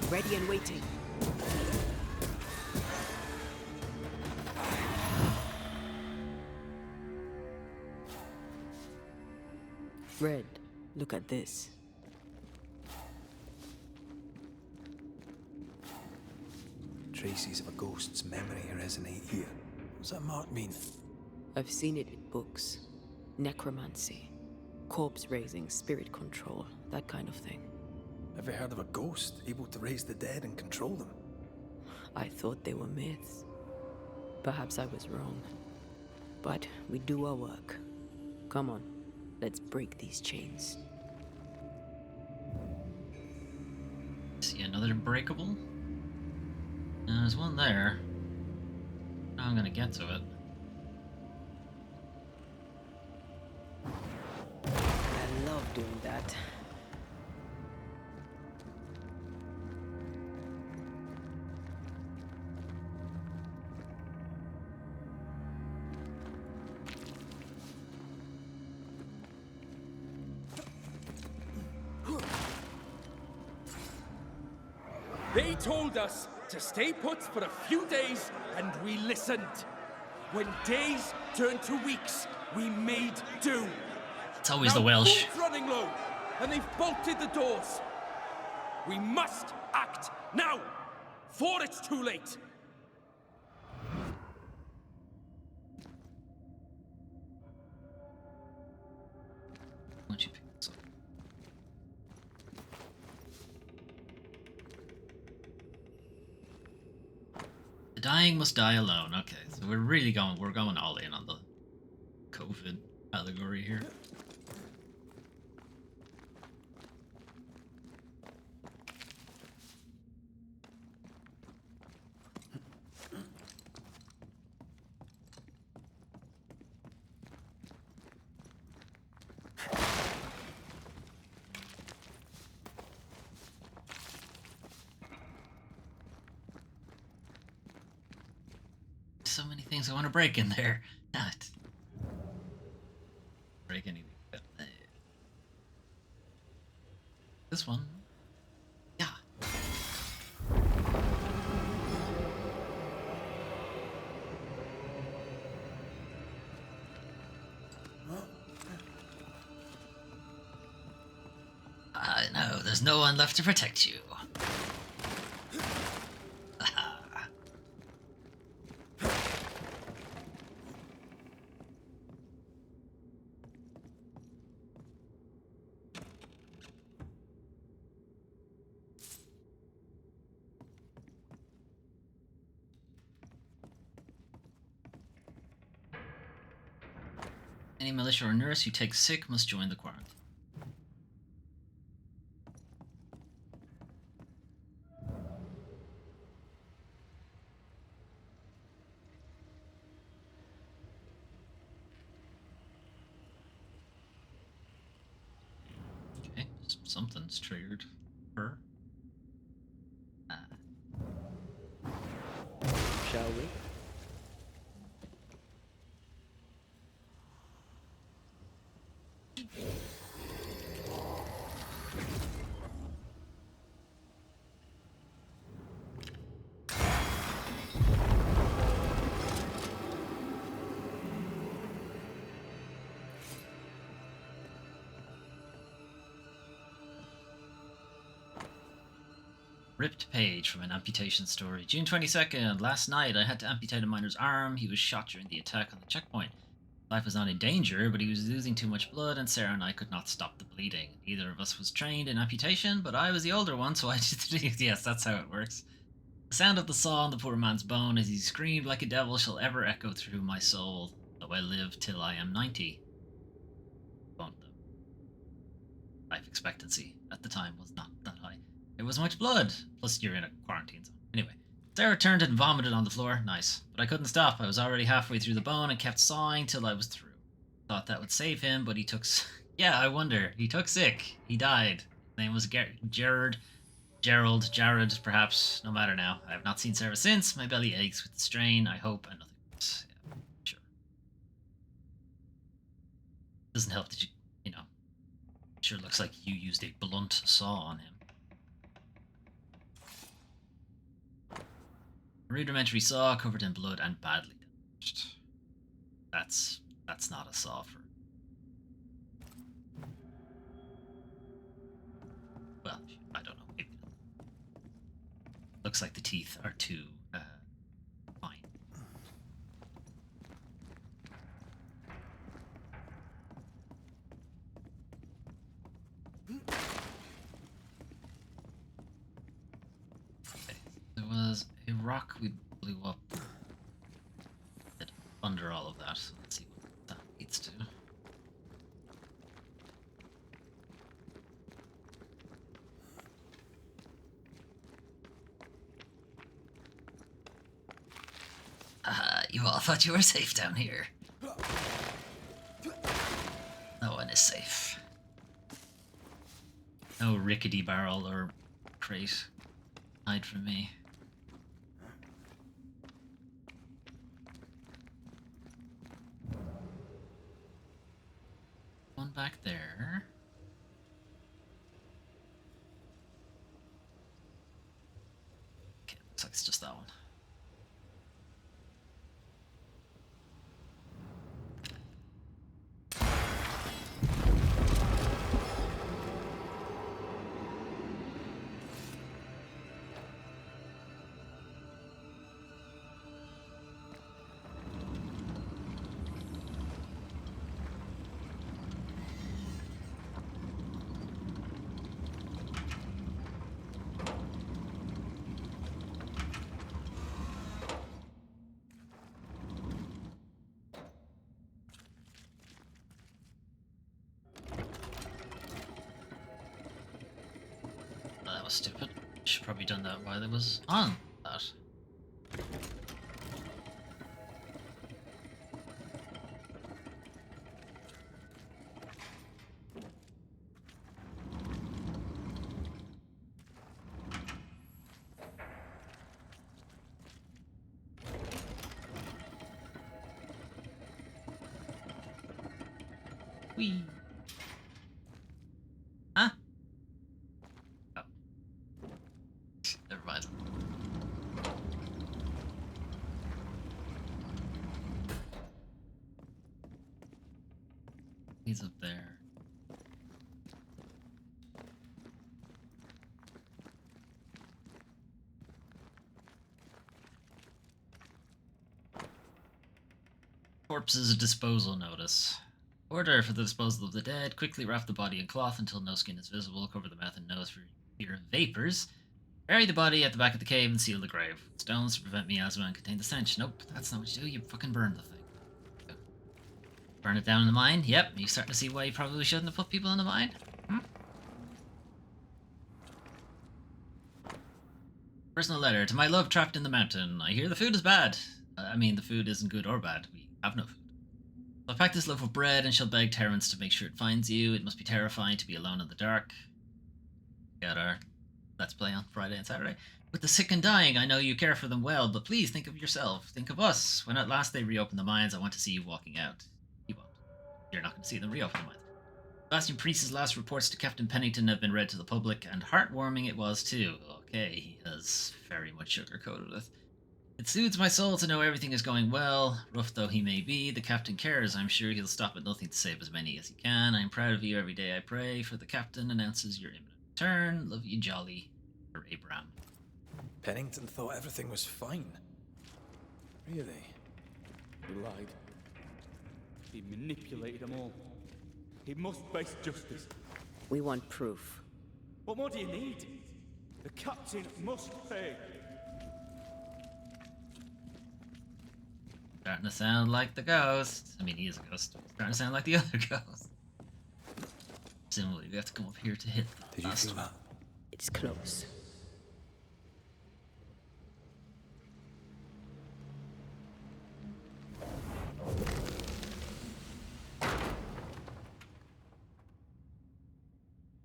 Ready and waiting. Red, look at this. Traces of a ghost's memory resonate here. What's that mark mean? I've seen it in books. Necromancy. Corpse raising, spirit control, that kind of thing. Ever heard of a ghost able to raise the dead and control them? I thought they were myths. Perhaps I was wrong. But we do our work. Come on, let's break these chains. See another breakable? There's one there. Now I'm gonna get to it. I love doing that. They told us to stay put for a few days, and we listened. When days turned to weeks, we made do. It's always Now the Welsh. food's running low, and they've bolted the doors. We must act now, before it's too late. Why don't you pick this up? The dying must die alone. Okay, so we're going all in on the COVID allegory here. so many things I want to break in there. Not break anything. This one. Yeah. No, there's no one left to protect you. Any militia or nurse who takes sick must join the quarantine. Okay, something's triggered her. Shall we? Ripped page from an amputation story. June 22nd. Last night I had to amputate a miner's arm. He was shot during the attack on the checkpoint. Life was not in danger, but he was losing too much blood, and Sarah and I could not stop the bleeding. Neither of us was trained in amputation, but I was the older one, so I did. Yes, that's how it works. The sound of the saw on the poor man's bone as he screamed like a devil shall ever echo through my soul, though I live till I am 90. Won't though. Life expectancy at the time was not that high. There was much blood, plus you're in a quarantine zone. Anyway, Sarah turned and vomited on the floor. Nice. But I couldn't stop. I was already halfway through the bone and kept sawing till I was through. Thought that would save him, but he took... Yeah, I wonder. He took sick. He died. His name was Jared, perhaps. No matter now. I have not seen Sarah since. My belly aches with the strain. I hope and nothing else. Yeah, sure. Doesn't help that you know, sure looks like you used a blunt saw on him. Rudimentary saw covered in blood and badly damaged. That's not a saw for... Well, I don't know. Maybe not. Looks like the teeth are too fine. Okay. There was a rock we blew up under all of that. So let's see what that leads to. You all thought you were safe down here. No one is safe. No rickety barrel or crate. Hide from me. One back there. Okay, looks like it's just that one. That was stupid. Should probably done that while it was on that. Whee! Huh? Oh. Never mind. He's up there. Corpses disposal notice. Order for the disposal of the dead. Quickly wrap the body in cloth until no skin is visible. Cover the mouth and nose for fear of vapors. Bury the body at the back of the cave and seal the grave. Stones to prevent miasma and contain the stench. Nope, that's not what you do. You fucking burn the thing. Burn it down in the mine? Yep, you starting to see why you probably shouldn't have put people in the mine? Hmm? Personal letter. To my love trapped in the mountain. I hear the food is bad. I mean, the food isn't good or bad. We have no food. So I pack this loaf of bread and shall beg Terrence to make sure it finds you. It must be terrifying to be alone in the dark. Got our Let's Play on Friday and Saturday. With the sick and dying, I know you care for them well, but please think of yourself. Think of us. When at last they reopen the mines, I want to see you walking out. You won't. You're not going to see them reopen the mines. Sebastian Priest's last reports to Captain Pennington have been read to the public, and heartwarming it was too. Okay, he has very much sugarcoated it. It soothes my soul to know everything is going well. Rough though he may be, the captain cares. I'm sure he'll stop at nothing to save as many as he can. I'm proud of you every day I pray, for the captain announces your imminent return. Love you, Jolly. For Abraham. Pennington thought everything was fine. Really? He lied. He manipulated them all. He must face justice. We want proof. What more do you need? The captain must pay. Starting to sound like the ghost. I mean, he is a ghost. Starting to sound like the other ghost. Similarly, we have to come up here to hit the Did you last feel one. that? It's close.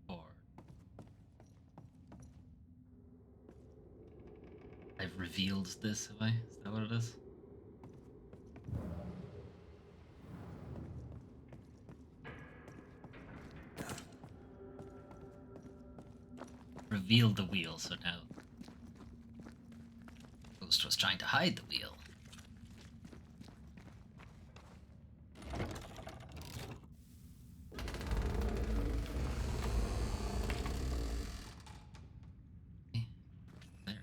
Four. I've revealed this, have I? Is that what it is? Revealed the wheel, so now Ghost was trying to hide the wheel. Okay, there.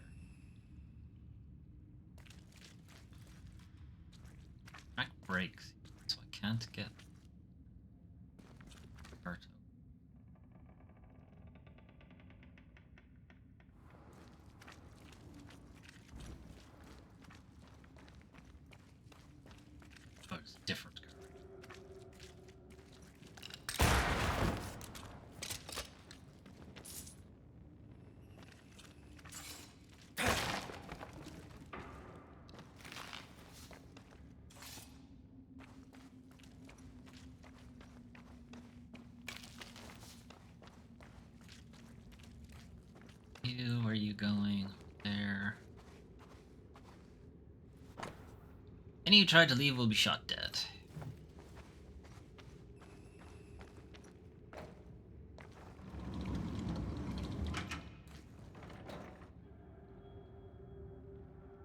Track breaks, so I can't get hurt. Oh, it's different. Where are you going? There. Any who tried to leave will be shot dead.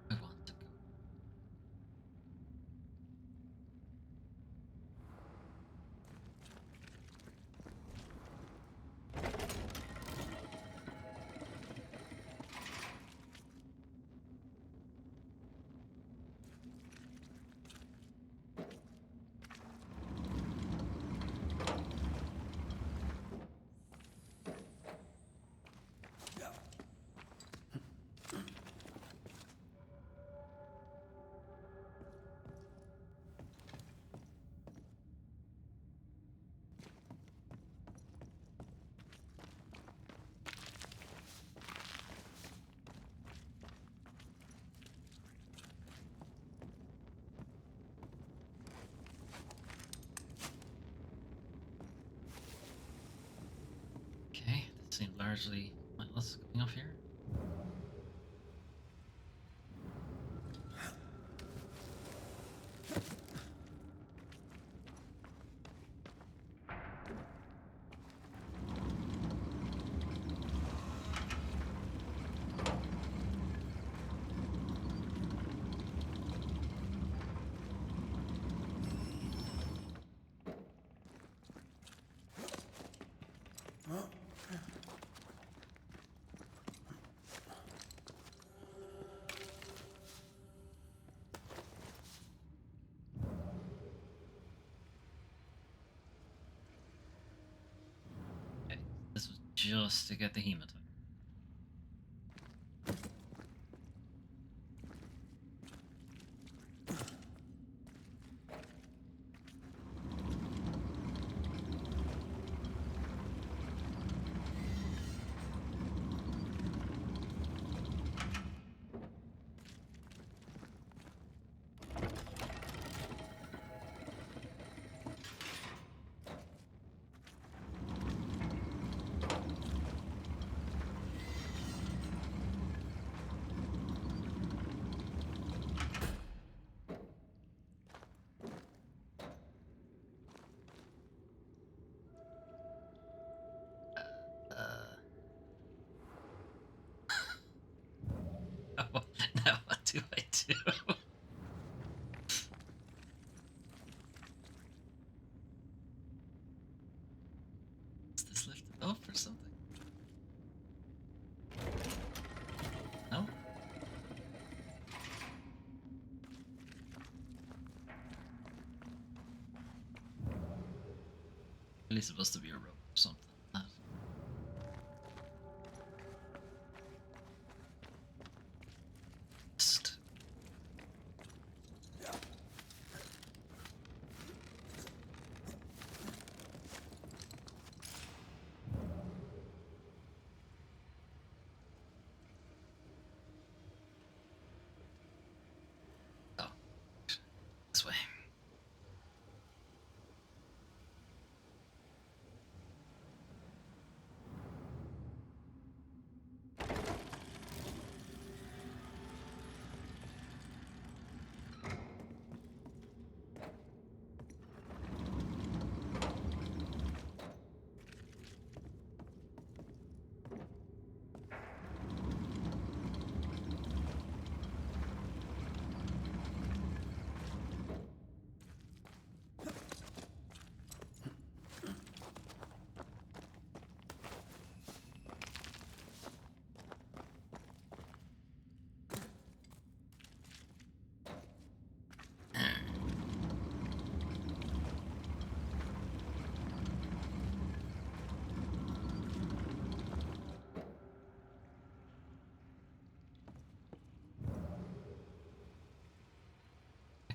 I want to go. Okay, this seemed largely pointless going off here. just to get the hematite. Now what do I do? Is this lifted up or something? No? At least supposed to be a rope or something. Just- Oh, this way.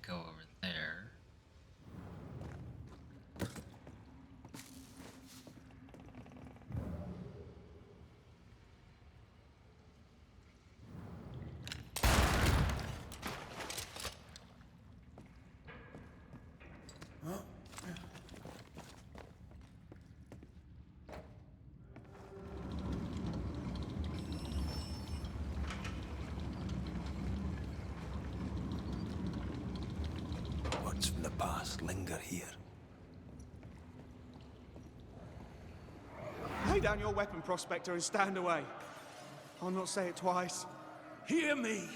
Go over there. Words from the past linger here. Lay down your weapon, Prospector, and stand away. I'll not say it twice. Hear me.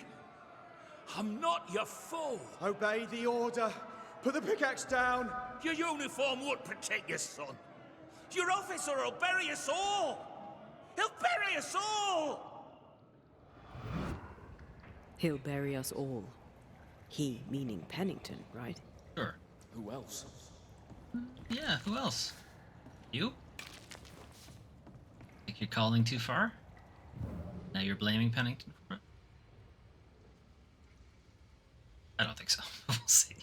I'm not your foe. Obey the order. Put the pickaxe down. Your uniform won't protect your son. Your officer will bury us all. He'll bury us all. He'll bury us all. He meaning Pennington, right? Sure. Who else? Yeah, who else? You? Think you're calling too far? Now you're blaming Pennington for it? I don't think so. We'll see.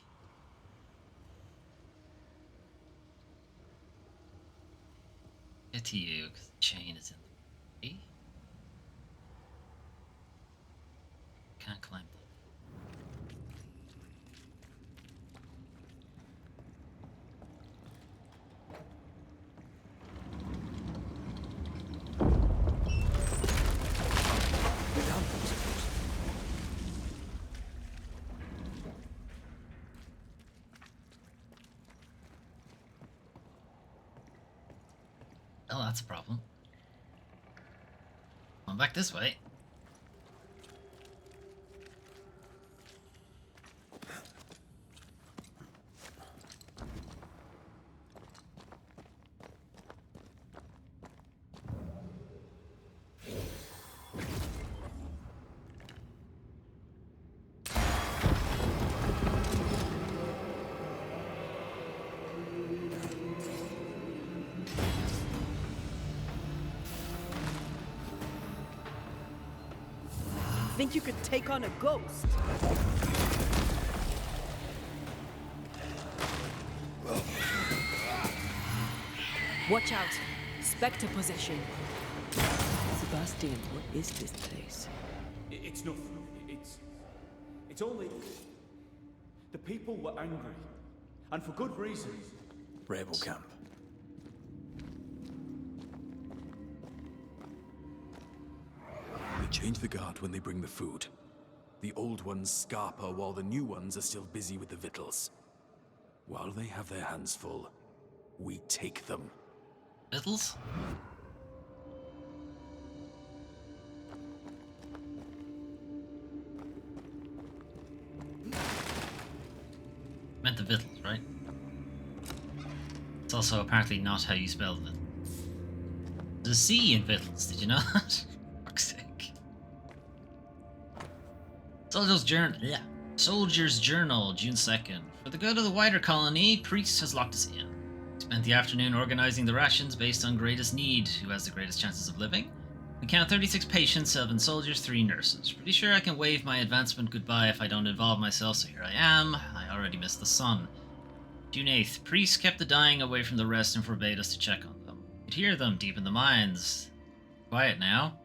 Get to you, because the chain is in the way. Can't climb that. Well, that's a problem. I'm back this way. think you could take on a ghost? Watch out. Spectre possession. Sebastian, what is this place? It's nothing. It's only... The people were angry. And for good reason. Rebel camp. They change the guard when they bring the food. The old ones scarper while the new ones are still busy with the victuals. While they have their hands full, we take them. Vittles? Meant the vittles, right? It's also apparently not how you spell it. There's a C in vittles, did you know that? Fuck's sake. Soldier's Journal, June 2nd. For the good of the wider colony, Priest has locked us in. Spent the afternoon organizing the rations based on greatest need, who has the greatest chances of living. We count 36 patients, 7 soldiers, 3 nurses. Pretty sure I can wave my advancement goodbye if I don't involve myself, so here I am. I already missed the sun. June 8th. Priests kept the dying away from the rest and forbade us to check on them. We could hear them deep in the mines. Quiet now.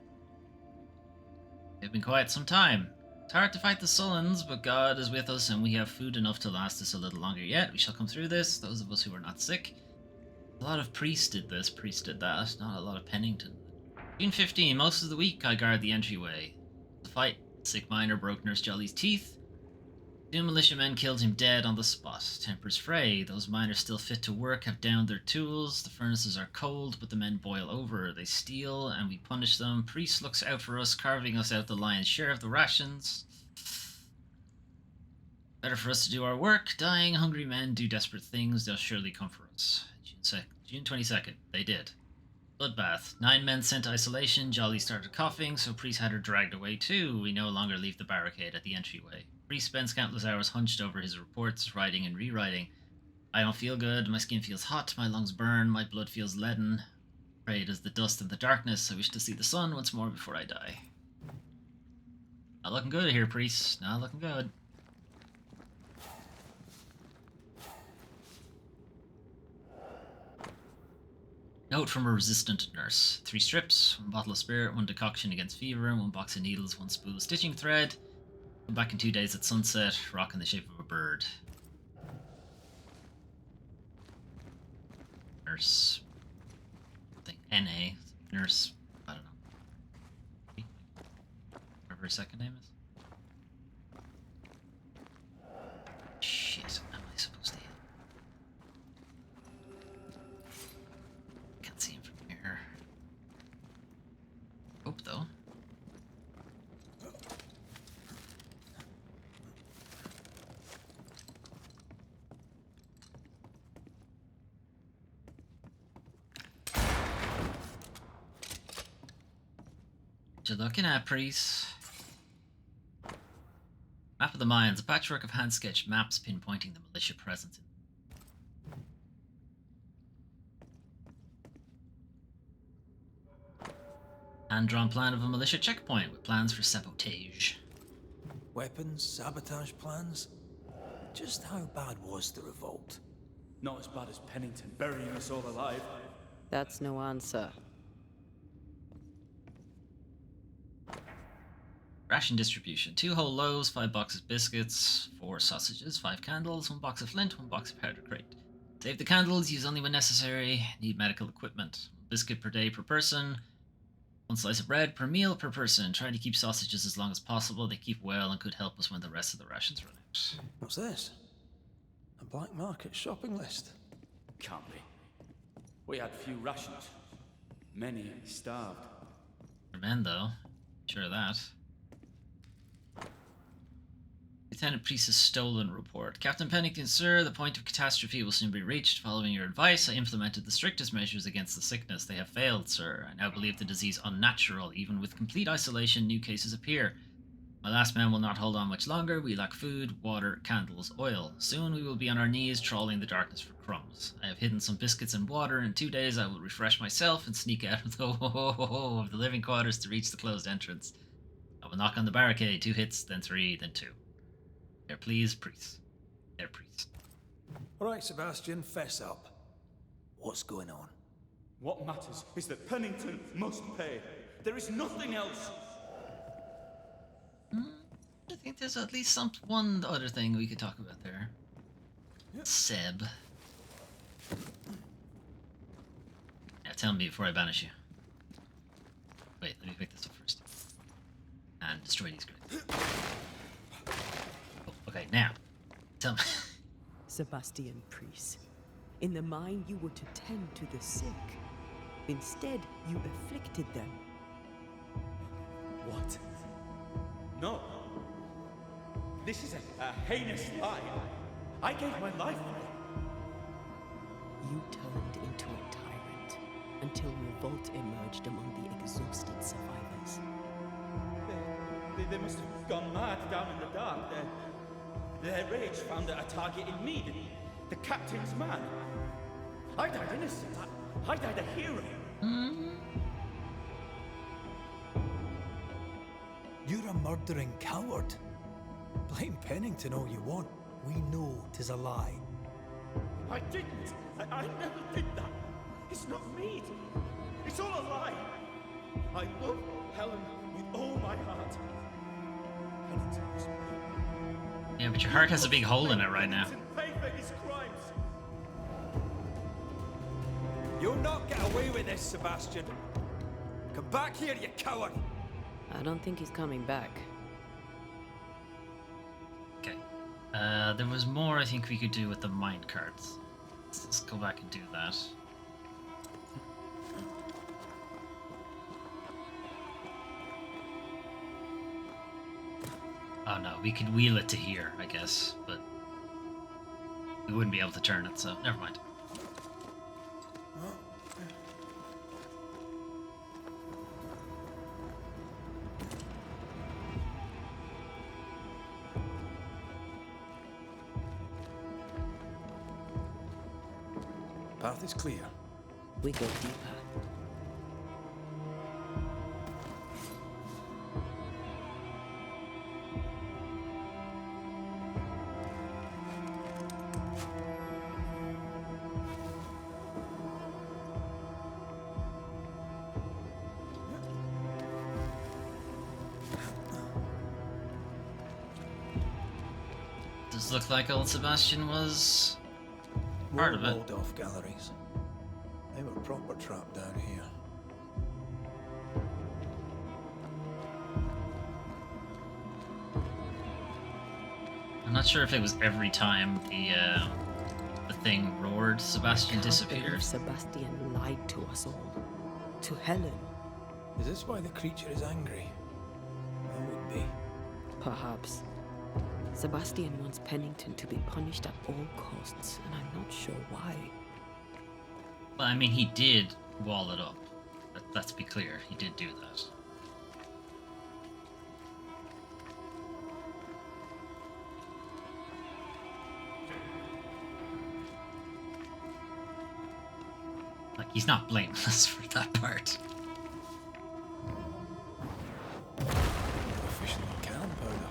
They've been quiet some time. It's hard to fight the Sullens, but God is with us and we have food enough to last us a little longer yet. We shall come through this, those of us who are not sick. A lot of priests did this, priests did that, not a lot of Pennington. June 15, most of the week I guard the entryway. The fight, sick miner broke Nurse Jolly's teeth. 2 militiamen killed him dead on the spot. Tempers fray, those miners still fit to work have downed their tools. The furnaces are cold, but the men boil over. They steal, and we punish them. Priest looks out for us, carving us out the lion's share of the rations. Better for us to do our work. Dying, hungry men do desperate things. They'll surely come for us. June 22nd. They did. Bloodbath. 9 men sent to isolation. Jolly started coughing, so Priest had her dragged away too. We no longer leave the barricade at the entryway. Priest spends countless hours hunched over his reports, writing and rewriting. I don't feel good. My skin feels hot. My lungs burn. My blood feels leaden. Afraid as the dust and the darkness. I wish to see the sun once more before I die. Not looking good here, Priest. Not looking good. Note from a resistant nurse. 3 strips, 1 bottle of spirit, 1 decoction against fever, 1 box of needles, 1 spool of stitching thread. Come back in 2 days at sunset, rock in the shape of a bird. Nurse. I think N.A. Nurse. I don't know. Whatever her second name is. Shit, am I supposed to hit? Can't see him from here. Hope though. What you looking at, Priest? Map of the mines, a patchwork of hand-sketched maps pinpointing the militia presence. Hand-drawn plan of a militia checkpoint with plans for sabotage. Weapons, sabotage plans? Just how bad was the revolt? Not as bad as Pennington burying us all alive. That's no answer. Ration distribution. 2 whole loaves, 5 boxes biscuits, 4 sausages, 5 candles, 1 box of flint, 1 box of powder crate. Save the candles, use only when necessary. Need medical equipment. 1 biscuit per day per person. 1 slice of bread per meal per person. Try to keep sausages as long as possible. They keep well and could help us when the rest of the rations run out. What's this? A black market shopping list? Can't be. We had few rations. Many starved. For men, though. Sure of that. Lieutenant Priest's stolen report. Captain Pennington, sir, the point of catastrophe will soon be reached. Following your advice, I implemented the strictest measures against the sickness. They have failed, sir. I now believe the disease unnatural. Even with complete isolation, new cases appear. My last men will not hold on much longer. We lack food, water, candles, oil. Soon we will be on our knees trawling the darkness for crumbs. I have hidden some biscuits and water. In 2 days I will refresh myself and sneak out of the living quarters to reach the closed entrance. I will knock on the barricade. 2 hits, then 3, then 2. There, please, priest. There, priest. All right, Sebastian, fess up. What's going on? What matters is that Pennington must pay. There is nothing else. I think there's at least one other thing we could talk about there. Seb. Now tell me before I banish you. Wait, let me pick this up first. And destroy these grids. Oh, okay, now. Tell me. Sebastian Priest, in the mine you were to tend to the sick. Instead, you afflicted them. What? No. This is a heinous lie. I gave my life for it. You turned into a tyrant until revolt emerged among the exhausted survivors. They must have gone mad down in the dark. Their rage found a target in me, the captain's man. I died innocent. I died a hero. You're a murdering coward. Blame Pennington all you want. We know 'tis a lie. I didn't. I never did that. It's not me. It's all a lie. I love Helen with all my heart. Pennington was me. Yeah, but your heart has a big hole in it right now. Pay for his crimes. You'll not get away with this, Sebastian. Come back here, you coward! I don't think he's coming back. Okay. There was more I think we could do with the mine carts. Let's go back and do that. Oh no, we could wheel it to here, I guess, but we wouldn't be able to turn it, so never mind. Path is clear. We go deeper. Does look like old Sebastian was part of it. Walled off galleries. They were proper trapped down here. I'm not sure if it was every time the thing roared, Sebastian disappeared. Sebastian lied to us all. To Helen. Is this why the creature is angry? That would be. Perhaps. Sebastian wants Pennington to be punished at all costs, and I'm not sure why. Well, I mean, he did wall it up. Let's be clear, he did do that. Like, he's not blameless for that part. Officially cannon powder.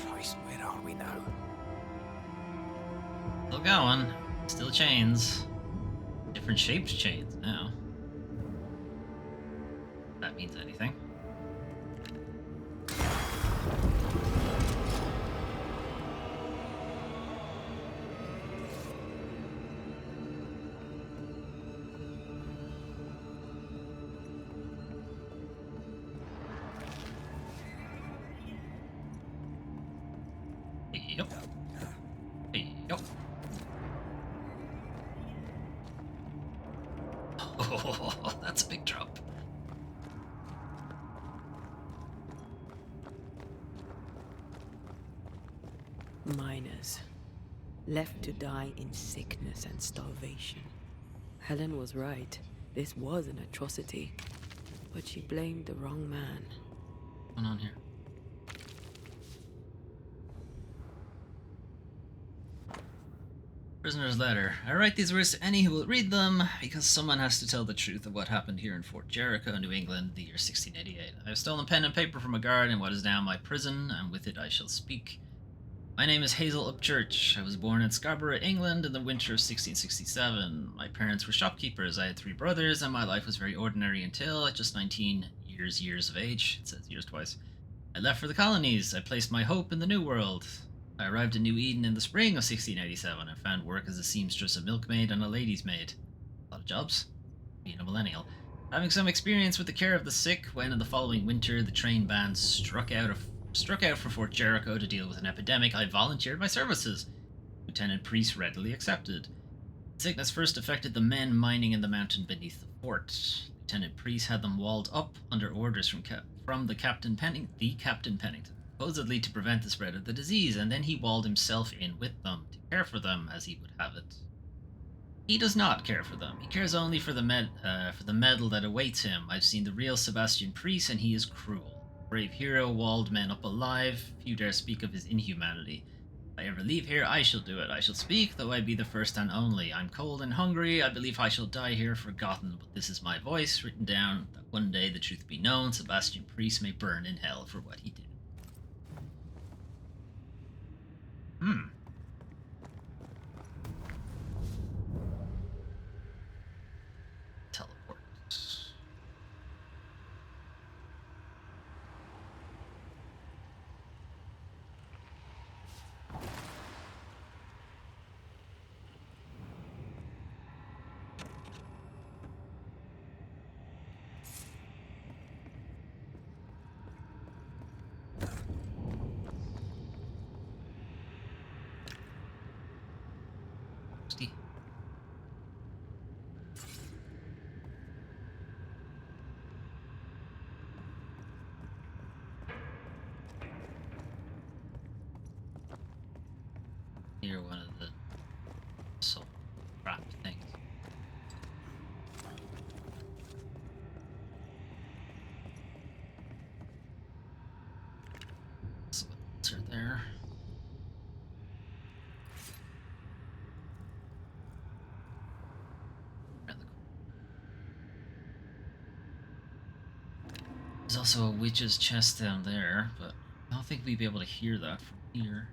Christ, where are we now? Still going. Still chains. Different shaped chains now. If that means anything. Yep. Yep. Oh, that's a big drop. Miners, left to die in sickness and starvation. Helen was right. This was an atrocity. But she blamed the wrong man. What's going on here? Prisoner's letter. I write these words to any who will read them, because someone has to tell the truth of what happened here in Fort Jericho, New England, the year 1688. I have stolen pen and paper from a guard in what is now my prison, and with it I shall speak. My name is Hazel Upchurch. I was born in Scarborough, England, in the winter of 1667. My parents were shopkeepers. I had 3 brothers, and my life was very ordinary until, at just 19 years of age, it says years twice, I left for the colonies. I placed my hope in the New World. I arrived in New Eden in the spring of 1687 and found work as a seamstress, a milkmaid, and a lady's maid. A lot of jobs. Being a millennial. Having some experience with the care of the sick, when in the following winter the train band struck out for Fort Jericho to deal with an epidemic, I volunteered my services. Lieutenant Priest readily accepted. Sickness first affected the men mining in the mountain beneath the fort. Lieutenant Priest had them walled up under orders from the Captain Pennington, supposedly to prevent the spread of the disease, and then he walled himself in with them to care for them as he would have it. He does not care for them. He cares only for the medal that awaits him. I've seen the real Sebastian Priest, and he is cruel. Brave hero walled men up alive. Few dare speak of his inhumanity. If I ever leave here, I shall do it. I shall speak, though I be the first and only. I'm cold and hungry. I believe I shall die here forgotten, but this is my voice, written down, that one day the truth be known, Sebastian Priest may burn in hell for what he did. Teleport. Here, one of the soul crap things. So what's there? There's also a witch's chest down there, but I don't think we'd be able to hear that from here.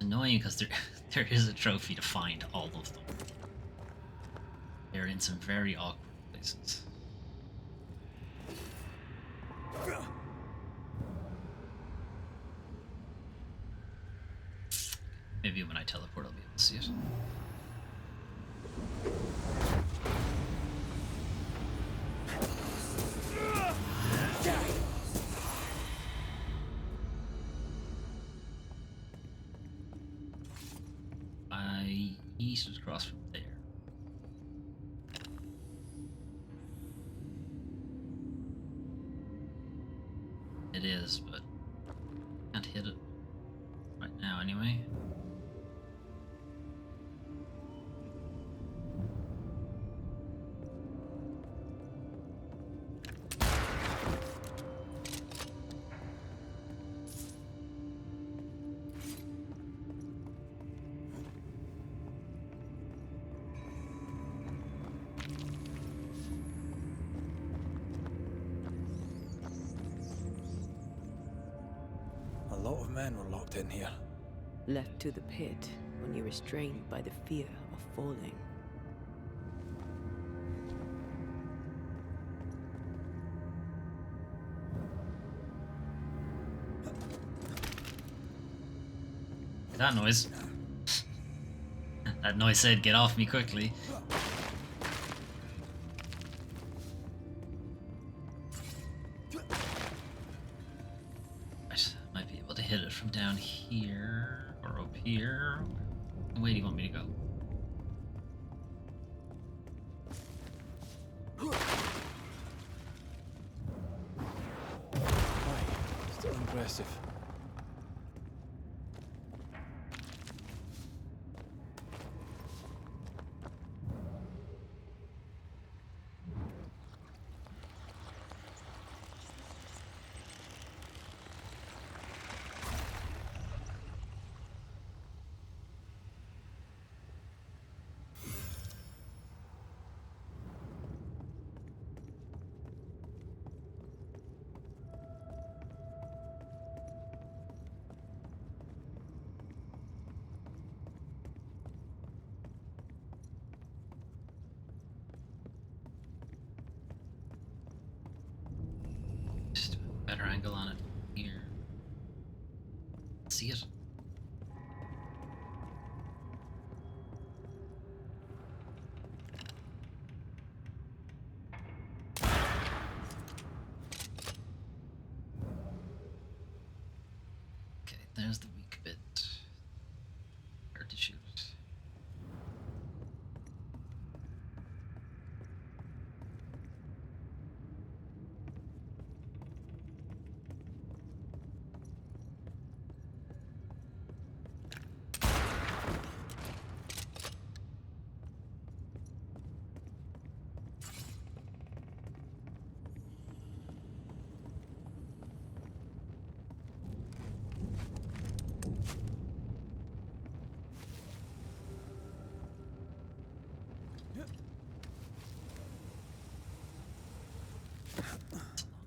Annoying because there is a trophy to find all of them. They're in some very awkward places. Maybe when I teleport I'll be able to see it. East was across from there. It is, but can't hit it right now anyway. A lot of men were locked in here. Left to the pit when you're restrained by the fear of falling. That noise. That noise said, "Get off me quickly." Right, might be able to hit it from down here or up here. Where do you want me to go? Still impressive. Better angle on it here. See it? Okay, there's the weak bit. Hard to shoot.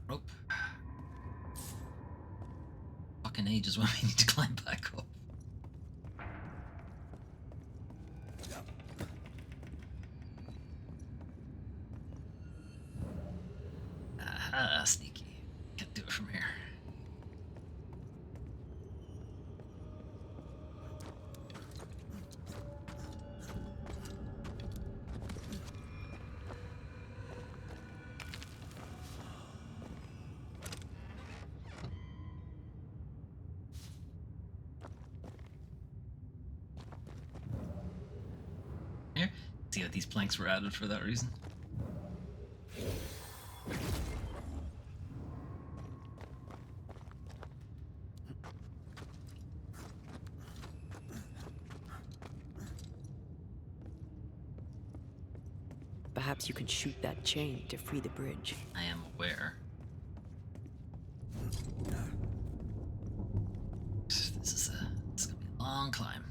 Rope. Fucking ages when we need to climb back up. Aha, sneaky. Can't do it from here. Here, see that these planks were added for that reason. Perhaps you can shoot that chain to free the bridge. I am aware. This is gonna be a long climb.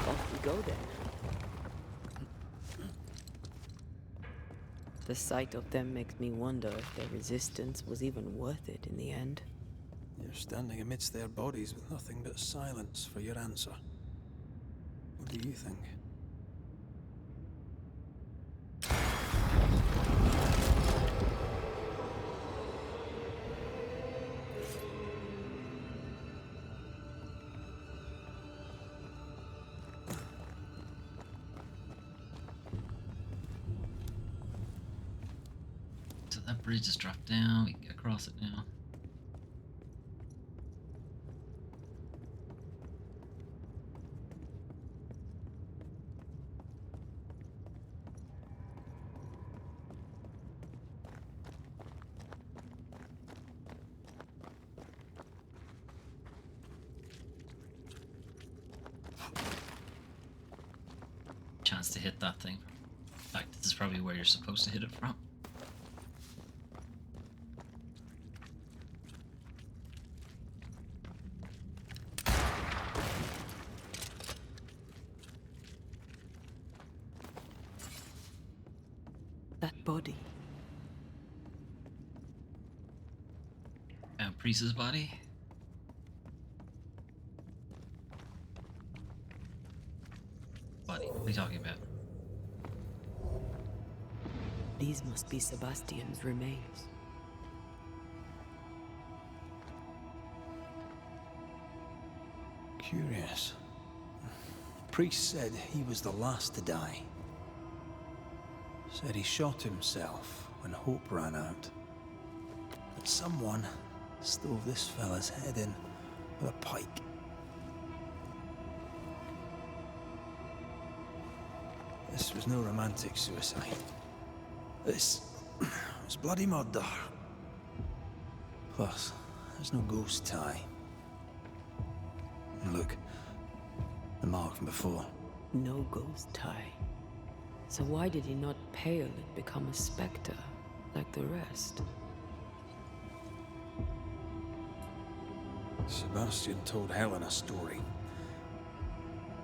Off we go then. The sight of them makes me wonder if their resistance was even worth it in the end. You're standing amidst their bodies with nothing but silence for your answer. What do you think? So that bridge is dropped down. We can get across it now. Chance to hit that thing. In fact, this is probably where you're supposed to hit it from. That body. Priest's body. Body. What are you talking about? These must be Sebastian's remains. Curious. Priest said he was the last to die. Said he shot himself when hope ran out. That someone stove this fella's head in with a pike. This was no romantic suicide. This was bloody murder. Plus, there's no ghost tie. And look, the mark from before. No ghost tie. So why did he not pale and become a specter like the rest? Sebastian told Helen a story.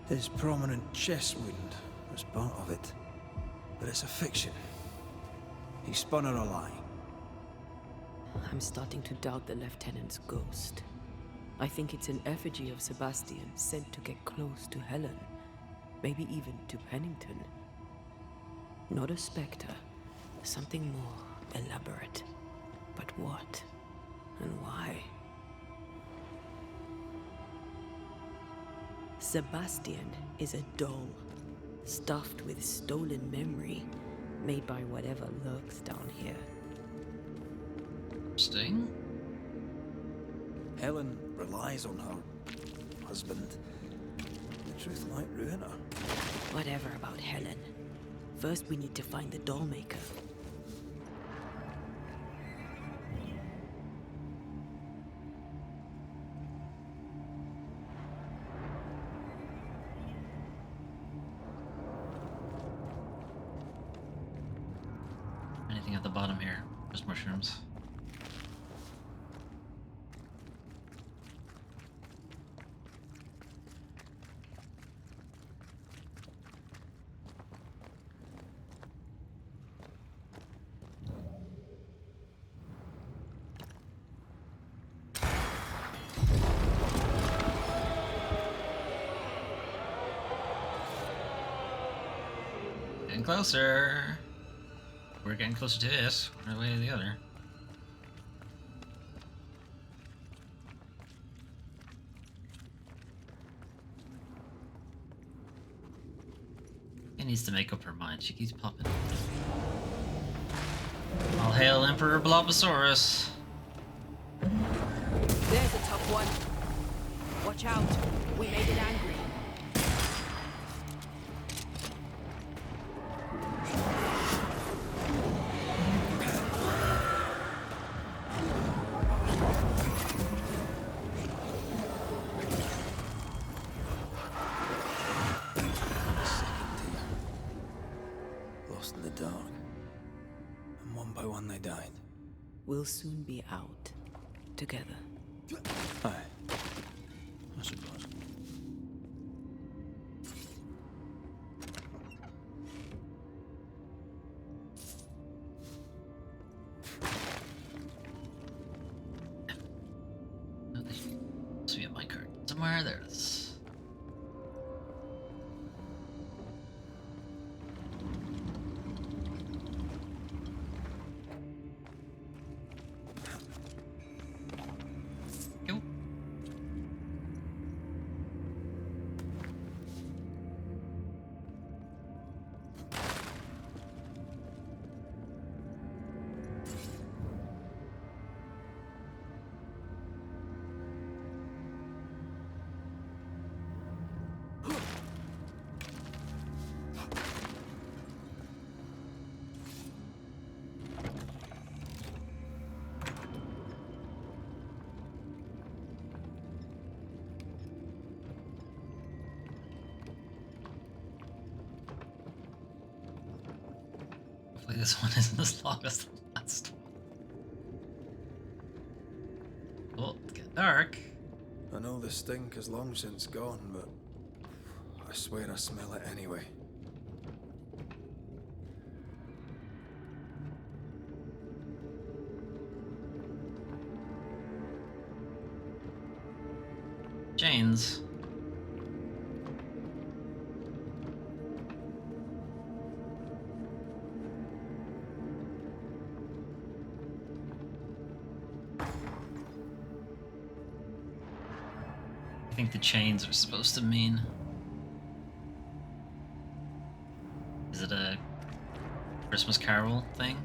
His prominent chest wound was part of it. But it's a fiction. He spun her a lie. I'm starting to doubt the Lieutenant's ghost. I think it's an effigy of Sebastian sent to get close to Helen. Maybe even to Pennington. Not a specter. Something more elaborate. But what? And why? Sebastian is a doll, stuffed with stolen memory, made by whatever lurks down here. Interesting. Helen relies on her husband. The truth might ruin her. Whatever about Helen. First we need to find the doll maker. Anything at the bottom here? Just mushrooms. Getting closer. We're getting closer to this, one way or the other. She needs to make up her mind. She keeps popping. All hail Emperor Blobosaurus. There's a tough one. Watch out. We made it angry. Lost in the dark. And one by one they died. We'll soon be out. Together. Aye. I suppose. Oh, there must be a minecart somewhere. There it is. Go. Hopefully this one isn't as long as the last one. Oh, it's getting dark. I know the stink is long since gone, but I swear I smell it anyway. Chains. I think the chains are supposed to mean. Is it a Christmas Carol thing?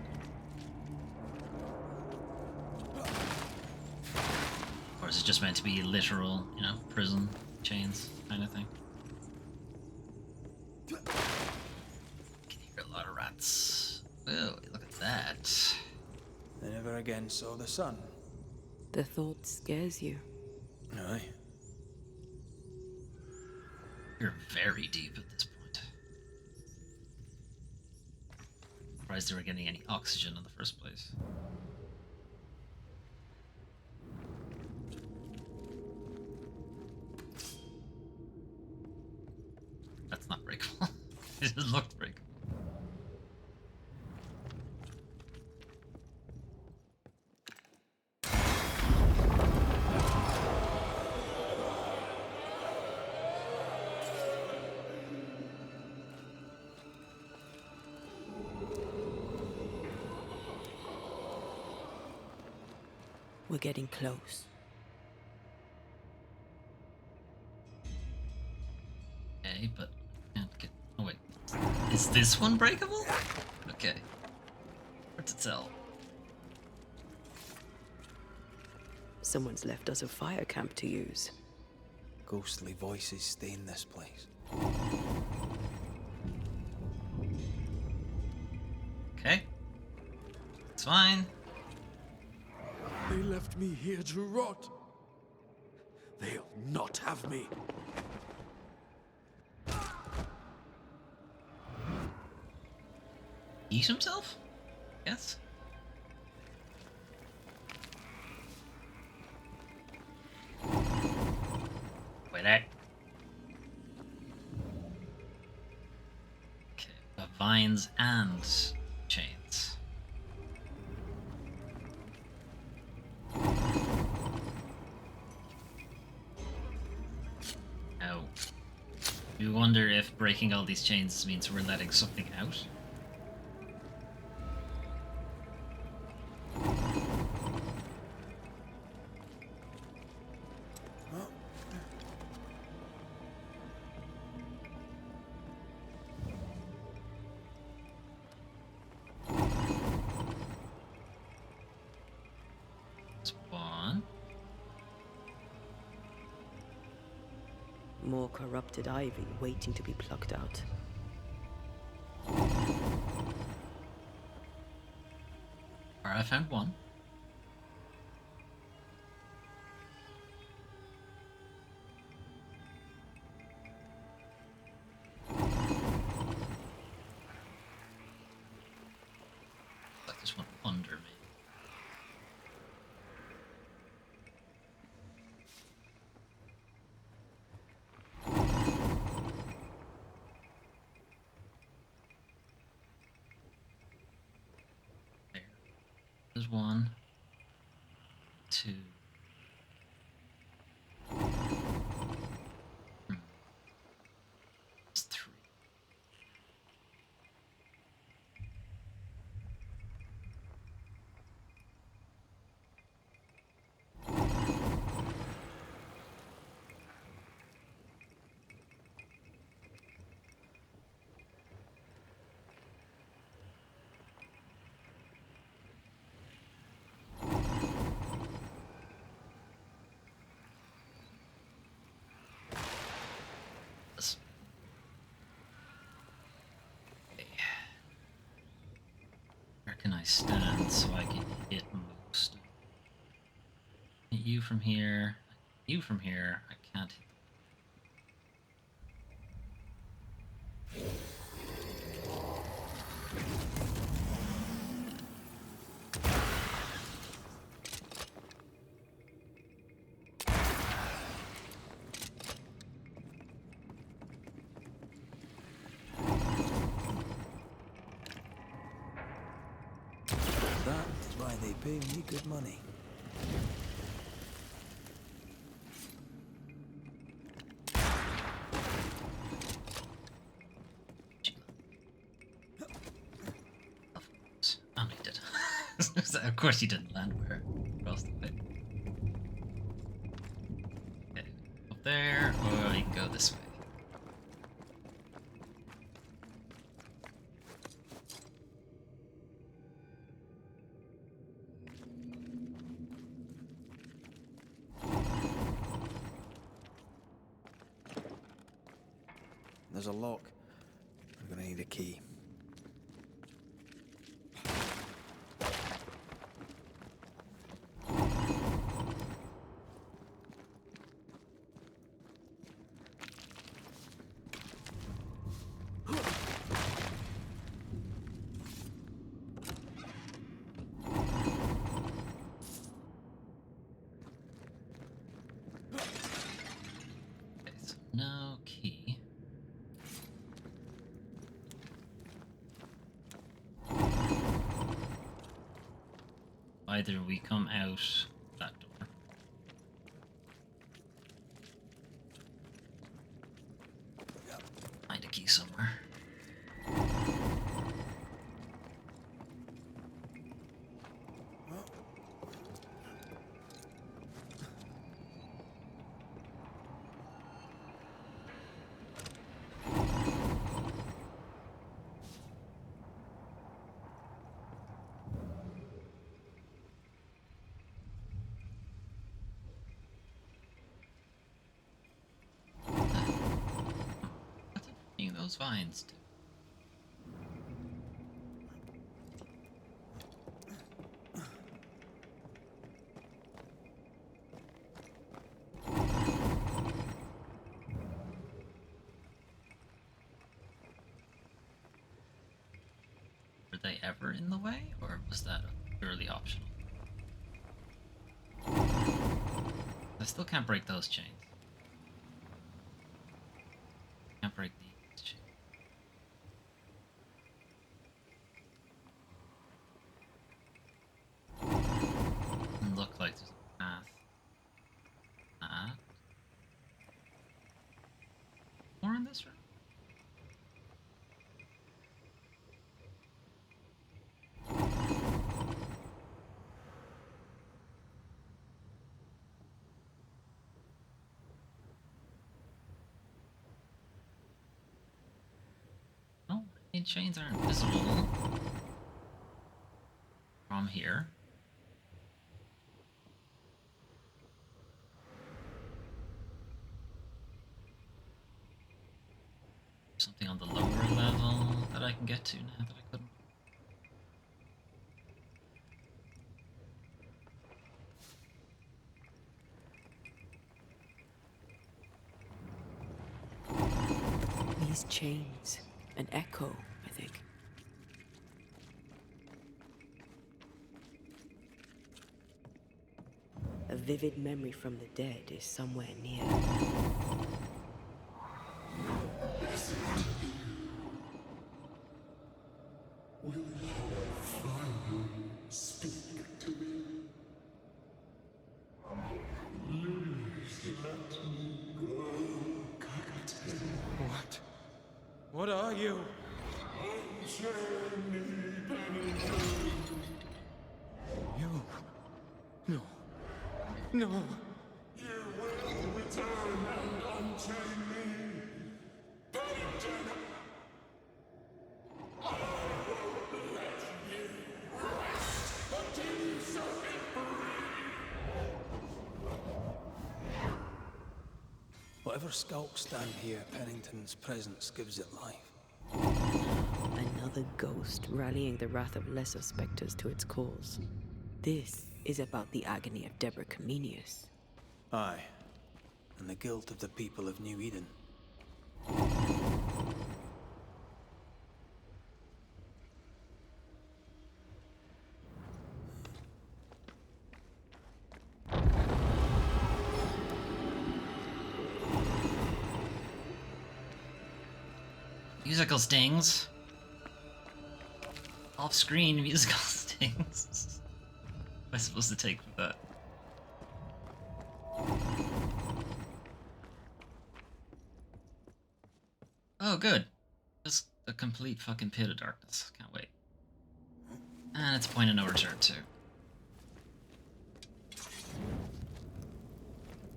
Or is it just meant to be literal, you know, prison chains kind of thing? Can hear a lot of rats. Whoa, look at that. They never again saw the sun. The thought scares you. Aye. You're very deep at this point. surprised they were getting any oxygen in the first place. That's not breakable. It just looked breakable. We're getting close. Okay, but I can't get. Oh wait, is this one breakable? Okay, hard to tell. Someone's left us a fire camp to use. Ghostly voices stain this place. Okay, it's fine. They left me here to rot. They'll not have me. Eat himself? Yes. Wait, that. Okay, vines and chains. Now, you wonder if breaking all these chains means we're letting something out? Spawn. More corrupted ivy waiting to be plucked out. Alright, I found one. Like there's one under me. There. There's one. Two. It's three. This- Okay. Where can I stand so I can hit most? Hit you from here. You from here. I can't hit. That's why they pay me good money. Oh, he did. Of course he didn't land where across the way. Okay, up there, or you can go this way. There's a lock. I'm gonna need a key. either we come out that door. Find a key somewhere. Those vines do. Were they ever in the way, or was that purely optional? I still can't break those chains. Can't break these chains. Doesn't look like there's a path. More in this room? No, chains aren't visible from here. Something on the lower level that I can get to now that I couldn't. These chains, an echo, I think. A vivid memory from the dead is somewhere near. Will you finally speak to me? Please let me go, Captain. What? What are you? Unchain me, Pennington. You? No. No. You will return and unchain me, Pennington. I won't let you rest until you set me free. Whatever skulks down here, Pennington's presence gives it life. Another ghost rallying the wrath of lesser specters to its cause. This is about the agony of Deborah Comenius. Aye, and the guilt of the people of New Eden. Musical stings. Off-screen musical stings. What am I supposed to take for that? Oh, good. Just a complete fucking pit of darkness. Can't wait. And it's a point of no return, too.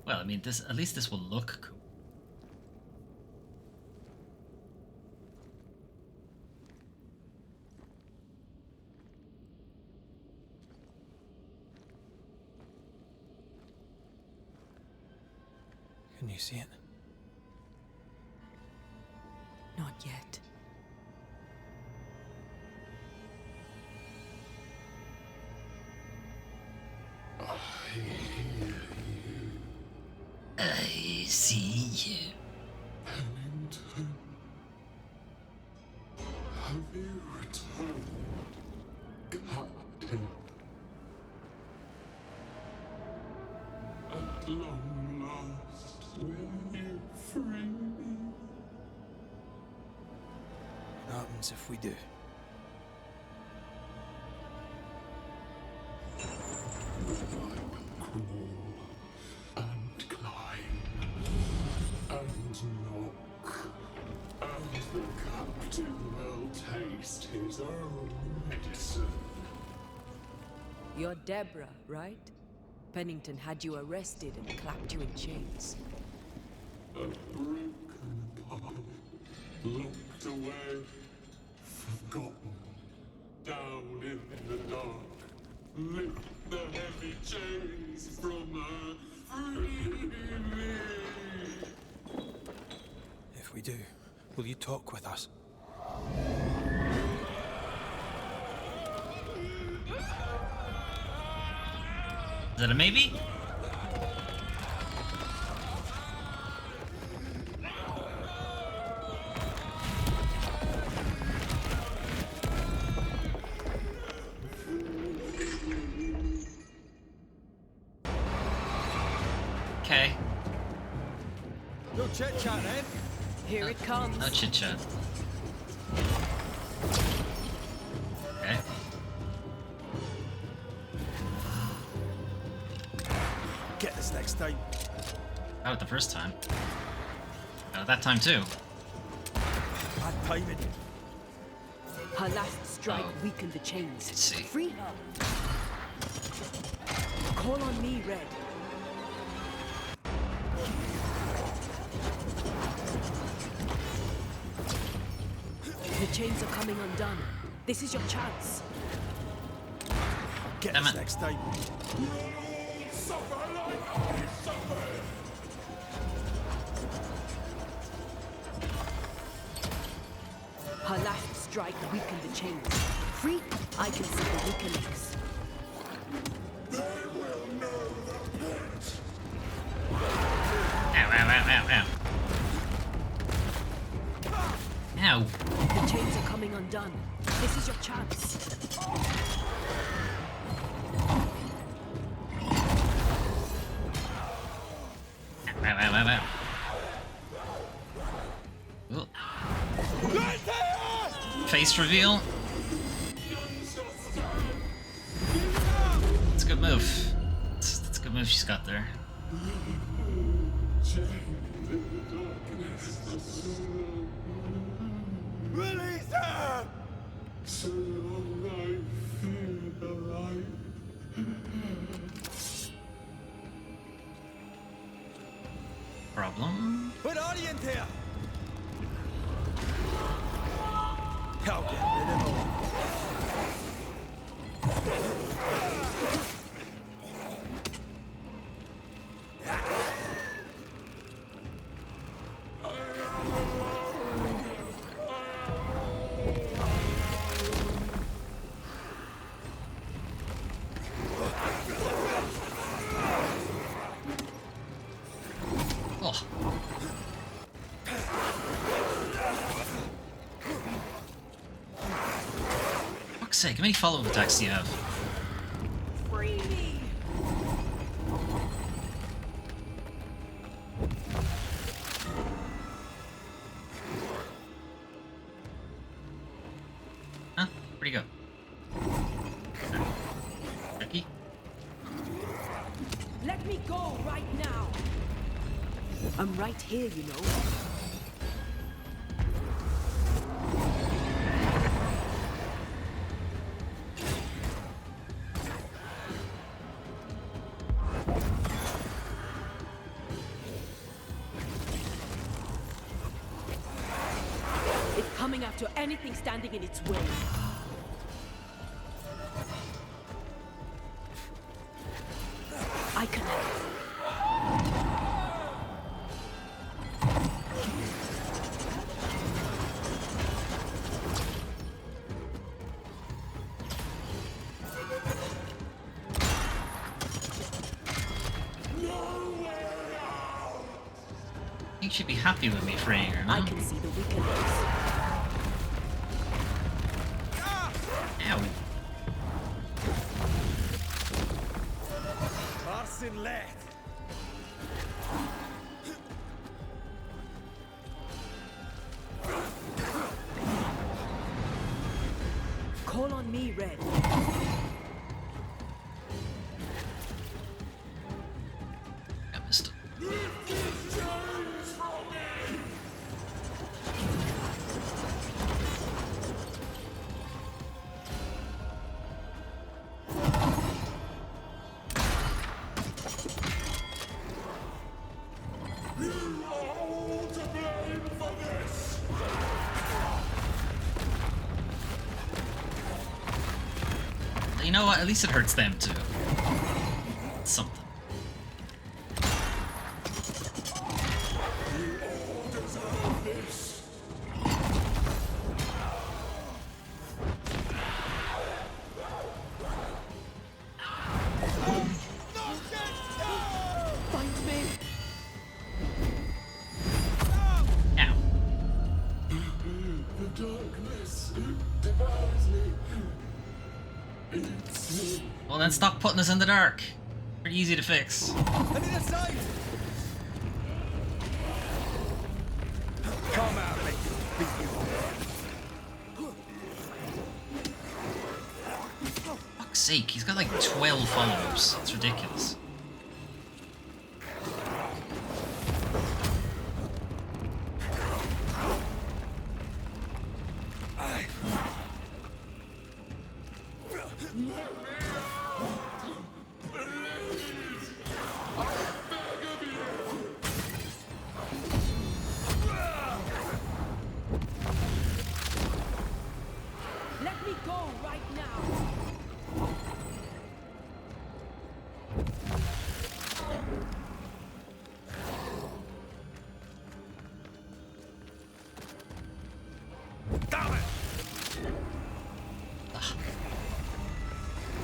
Well, I mean, at least this will look cool. Can you see it? Not yet. I hear you. I see you. Pennington. Have you returned, Captain? At long last, will you free me? What happens if we do? his own medicine. You're Deborah, right? Pennington had you arrested and clapped you in chains. A broken path, locked away, forgotten, down in the dark. Lift the heavy chains from her, free me! If we do, will you talk with us? Is that a maybe? Okay. No chit chat then. Here it comes. No chit chat. Okay. Get this next time. Got it the first time. Got it that time too. Bad timing. Her last strike Oh. weakened the chains. Let's see. Free her. Call on me, Red. The chains are coming undone. This is your chance. Get Damn this it. next time. Suffer like I suffered! Her last strike weakened the chains. Free, I can see the weaker links. They will know the pit! Ow, ow, ow, ow, ow. Ow. The chains are coming undone. This is your chance. Ow, ow, ow, ow. Ooh. Face reveal. That's a good move. That's a good move she's got there. Release her! So long I fear the light. Problem? Put Orient here! I'll get rid of him. Oh. Fuck's sake, how many follow-up attacks do you have? Free me! Huh? Where'd he go? Becky? Let me go right now! I'm right here, you know. It's coming after anything standing in its way. I can. You should be happy with me freeing her, I no? can see the weaker links. Ow. Carson left. Call on me, Red. I missed it. know what? At least it hurts them too. It's something. Well, then stop putting us in the dark. Pretty easy to fix. I need a side! Come out, make you beat you. Fuck's sake, he's got like 12 follow-ups. It's ridiculous. Let me go right now.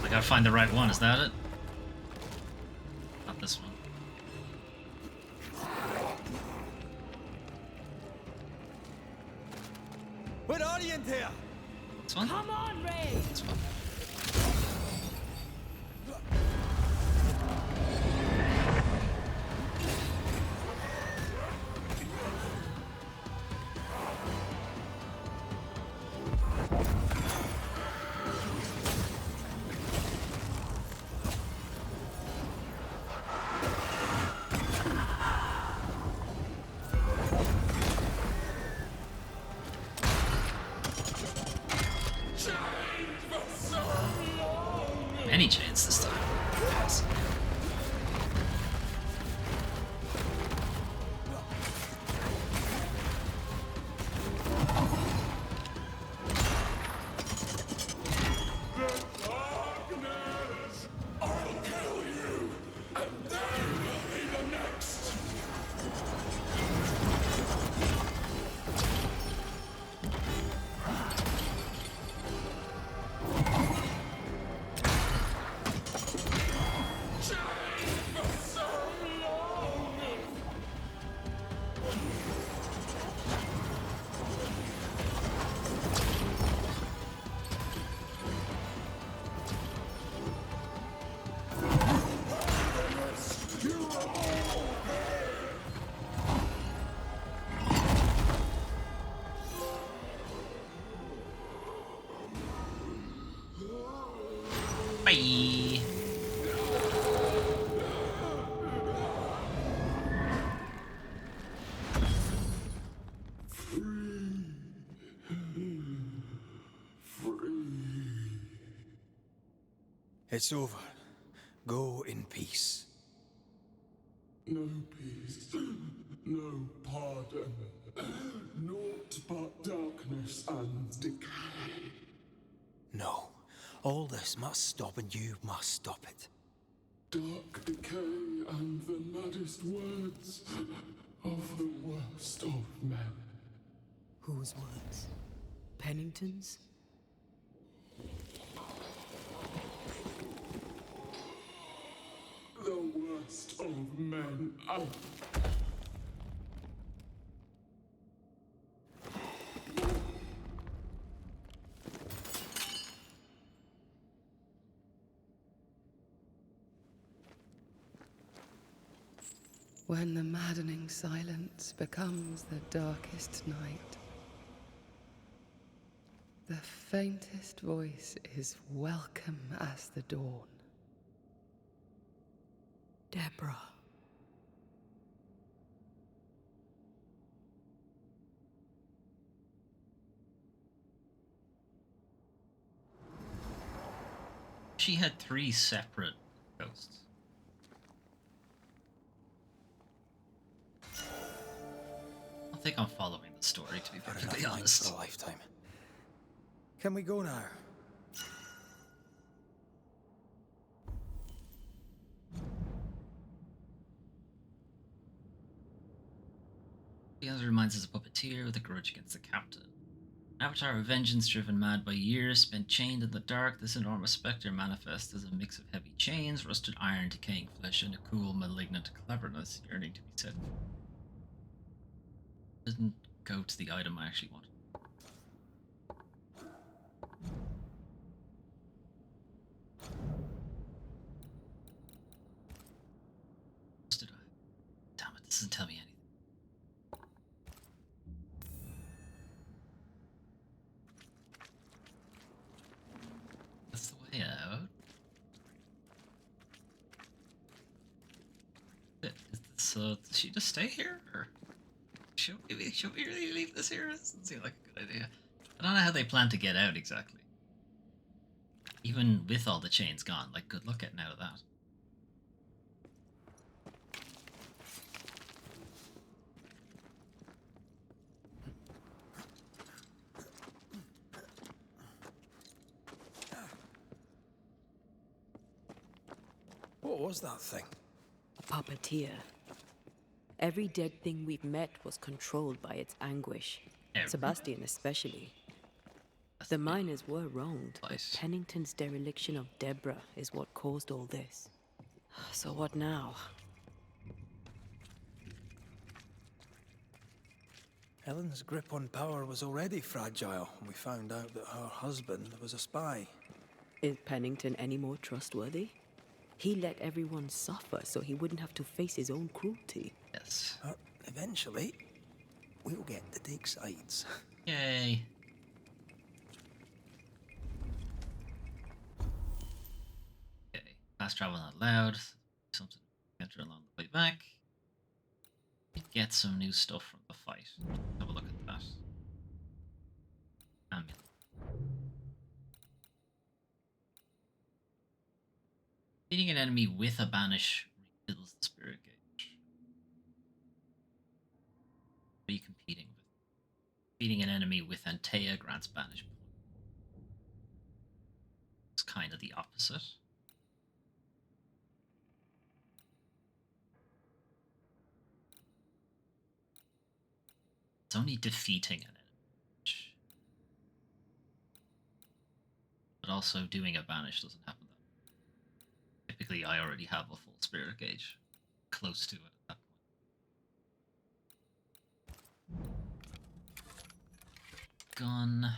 I gotta find the right one, is that it? Not this one. What are you in there? This one? Come on, Ray. This one. Many chains this time. Yes. Darkness! I'll kill you, and they will be the next! Bye. It's over. Go in peace. No peace, no pardon, naught but darkness and decay. No. All this must stop, and you must stop it. Dark decay and the maddest words of the worst of men. Whose words? Pennington's? The worst of men. When the maddening silence becomes the darkest night, the faintest voice is welcome as the dawn. Deborah. She had 3 separate ghosts. I think I'm following the story, to be perfectly honest. For a lifetime. Can we go now? The other reminds us of a puppeteer with a grudge against the captain. An avatar of vengeance driven mad by years, spent chained in the dark, this enormous spectre manifests as a mix of heavy chains, rusted iron, decaying flesh, and a cool, malignant cleverness yearning to be set free. Didn't go to the item I actually wanted. Did I? Damn it, this doesn't tell me anything. That's the way out. Does she just stay here? Or should we really leave this here? This doesn't seem like a good idea. I don't know how they plan to get out exactly. Even with all the chains gone, like, good luck getting out of that. What was that thing? A puppeteer. Every dead thing we've met was controlled by its anguish. Sebastian especially. The miners were wronged, but Pennington's dereliction of Deborah is what caused all this. So what now? Helen's grip on power was already fragile when we found out that her husband was a spy. Is Pennington any more trustworthy? He let everyone suffer so he wouldn't have to face his own cruelty. Yes. Eventually, we'll get to take sides. Yay. Okay. Fast travel not allowed. Something to enter along the way back. We get some new stuff from the fight. Have a look at that. Amulet. Beating an enemy with a banish refills the spirit gauge. What are you competing with? Beating an enemy with Antea grants banish point. It's kind of the opposite. It's only defeating an enemy. But also doing a banish doesn't happen. Typically, I already have a full spirit gauge. Close to it at that point. Gun.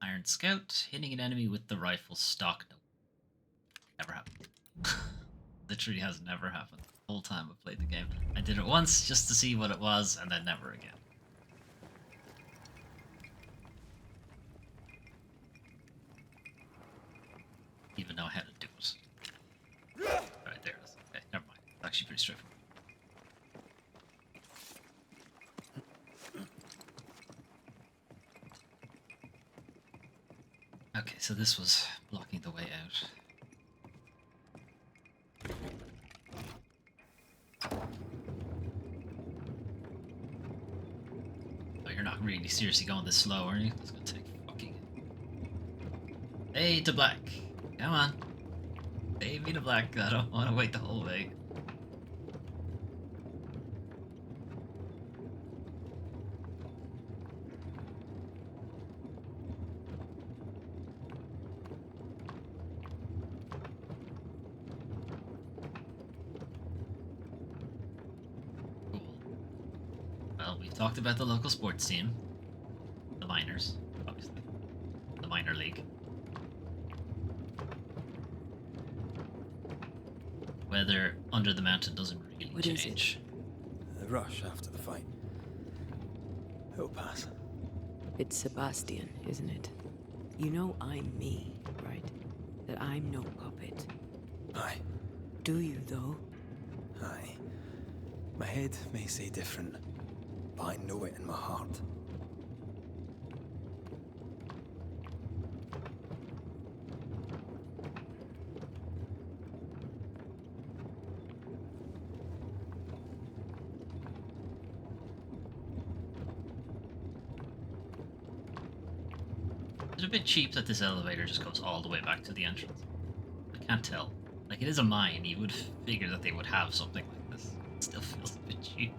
Iron Scout. Hitting an enemy with the rifle stock. No. Never happened. Literally has never happened. The whole time I've played the game. I did it once just to see what it was, and then never again. Even know how to do it. Right there it is. Okay, never mind. It's actually pretty straightforward. Okay, so this was blocking the way out. Oh, you're not really seriously going this slow, are you? It's gonna take fucking... Hey, to black. Come on. Save me to black. I don't want to wait the whole way. Cool. Well, we've talked about the local sports team. The miners, obviously. The minor league. Weather under the mountain doesn't really What change. The rush after the fight. It'll pass. It's Sebastian, isn't it? You know I'm me, right? That I'm no puppet. Aye. Do you, though? Aye. My head may say different, but I know it in my heart. It's a bit cheap that this elevator just goes all the way back to the entrance. I can't tell. Like, it is a mine. You would figure that they would have something like this. It still feels a bit cheap.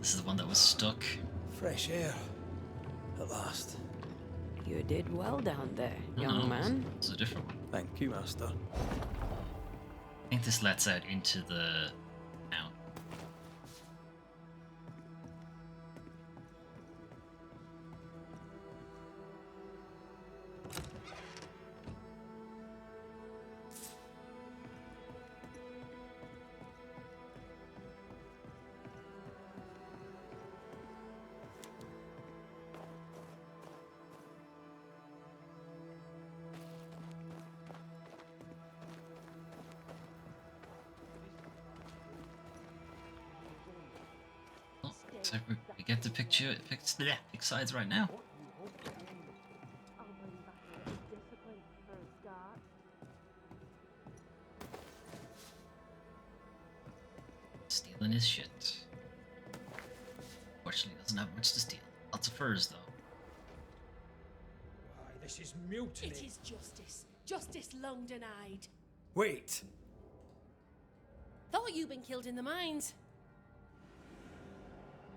This is the one that was stuck. Fresh air. At last. You did well down there, No, young man. It's a different one. Thank you, Master. I think this lets out into the town. So we get to pick sides right now. Stealing his shit. Fortunately, doesn't have much to steal. Lots of furs, though. Why, this is mutiny. It is justice. Justice long denied. Wait! Thought you'd been killed in the mines.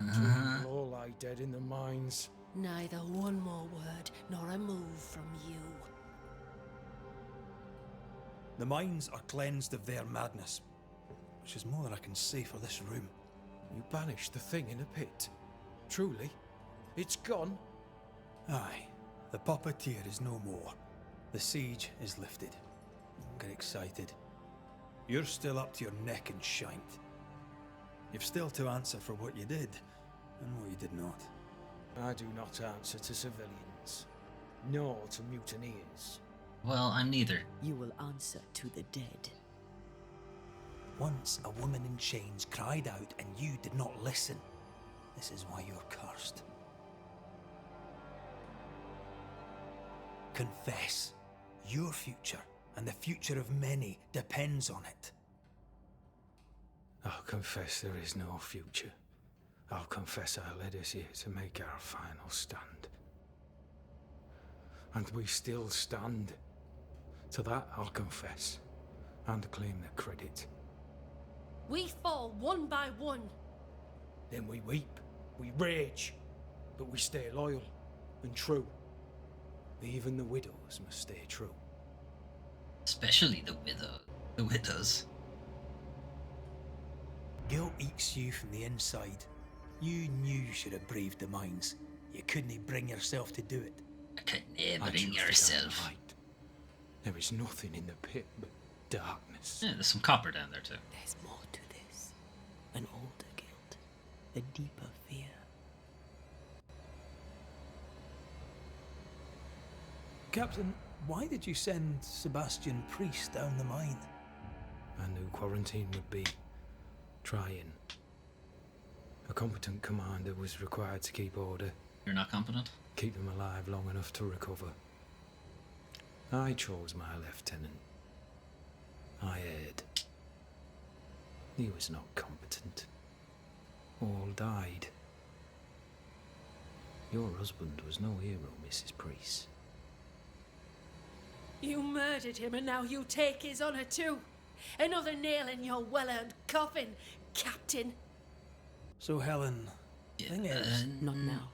We'll all lie dead in the mines. Neither one more word nor a move from you. The mines are cleansed of their madness, which is more than I can say for this room. You banished the thing in a pit. Truly? It's gone? Aye. The puppeteer is no more. The siege is lifted. Don't get excited. You're still up to your neck in shite. You've still to answer for what you did, and what you did not. I do not answer to civilians, nor to mutineers. Well, I'm neither. You will answer to the dead. Once a woman in chains cried out and you did not listen. This is why you're cursed. Confess. Your future, and the future of many, depends on it. I'll confess there is no future. I'll confess I led us here to make our final stand. And we still stand. To that I'll confess, and claim the credit. We fall one by one. Then we weep, we rage, but we stay loyal and true. Even the widows must stay true. Especially the widows. Guilt eats you from the inside. You knew you should have braved the mines. You couldn't bring yourself to do it. I could never I bring choose to go yourself. right. There is nothing in the pit but darkness. Yeah, there's some copper down there too. There's more to this. An older guilt. A deeper fear. Captain, why did you send Sebastian Priest down the mine? I knew quarantine would be trying. A competent commander was required to keep order. You're not competent? Keep them alive long enough to recover. I chose my lieutenant. I erred. He was not competent. All died. Your husband was no hero, Mrs. Priest. You murdered him and now you take his honor too. Another nail in your well-earned coffin, Captain. So Helen, thing is... Not now.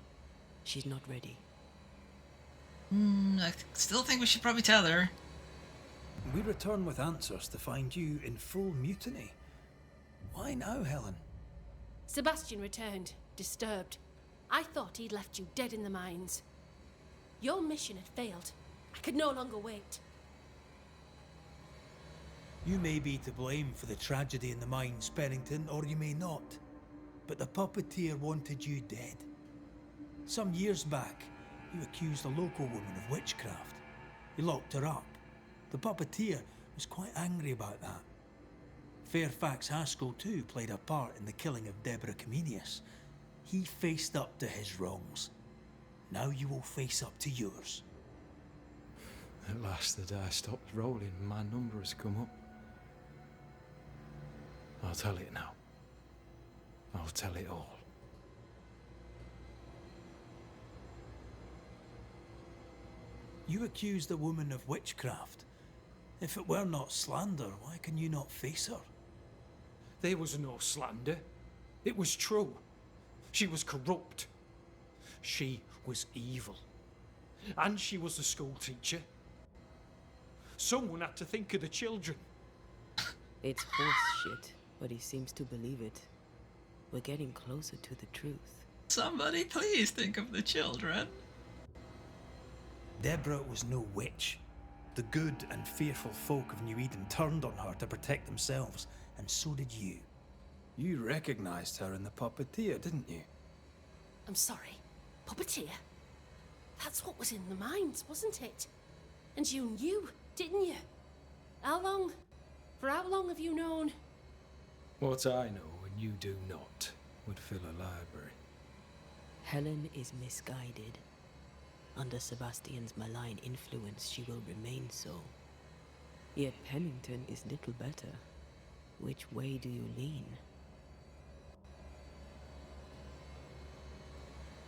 She's not ready. I still think we should probably tell her. We return with answers to find you in full mutiny. Why now, Helen? Sebastian returned, disturbed. I thought he'd left you dead in the mines. Your mission had failed. I could no longer wait. You may be to blame for the tragedy in the mines, Pennington, or you may not. But the puppeteer wanted you dead. Some years back, you accused a local woman of witchcraft. You locked her up. The puppeteer was quite angry about that. Fairfax Haskell too played a part in the killing of Deborah Comenius. He faced up to his wrongs. Now you will face up to yours. At last the die stopped rolling and my number has come up. I'll tell it now. I'll tell it all. You accused a woman of witchcraft. If it were not slander, why can you not face her? There was no slander. It was true. She was corrupt. She was evil. And she was a school teacher. Someone had to think of the children. It's horse shit, but he seems to believe it. We're getting closer to the truth. Somebody please think of the children. Deborah was no witch. The good and fearful folk of New Eden turned on her to protect themselves, and so did you. You recognized her in the puppeteer, didn't you? I'm sorry. Puppeteer? That's what was in the mines, wasn't it? And you knew, didn't you? How long? For how long have you known? What I know and you do not would fill a library. Helen is misguided. Under Sebastian's malign influence, she will remain so. Yet Pennington is little better. Which way do you lean?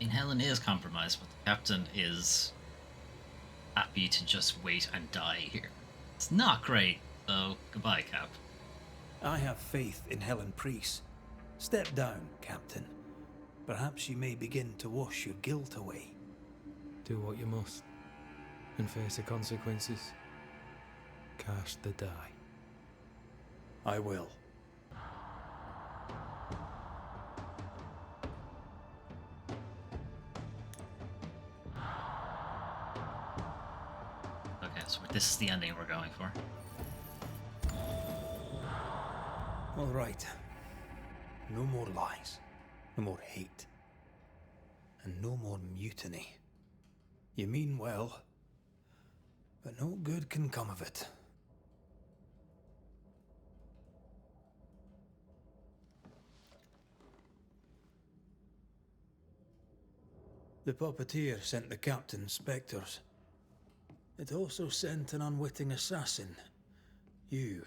I mean, Helen is compromised, but the captain is happy to just wait and die here. It's not great, so goodbye, Cap. I have faith in Helen Priest. Step down, Captain. Perhaps you may begin to wash your guilt away. Do what you must, and face the consequences. Cast the die. I will. Okay, so this is the ending we're going for. All right. No more lies. No more hate. And no more mutiny. You mean well, but no good can come of it. The puppeteer sent the captain spectres. It also sent an unwitting assassin. You.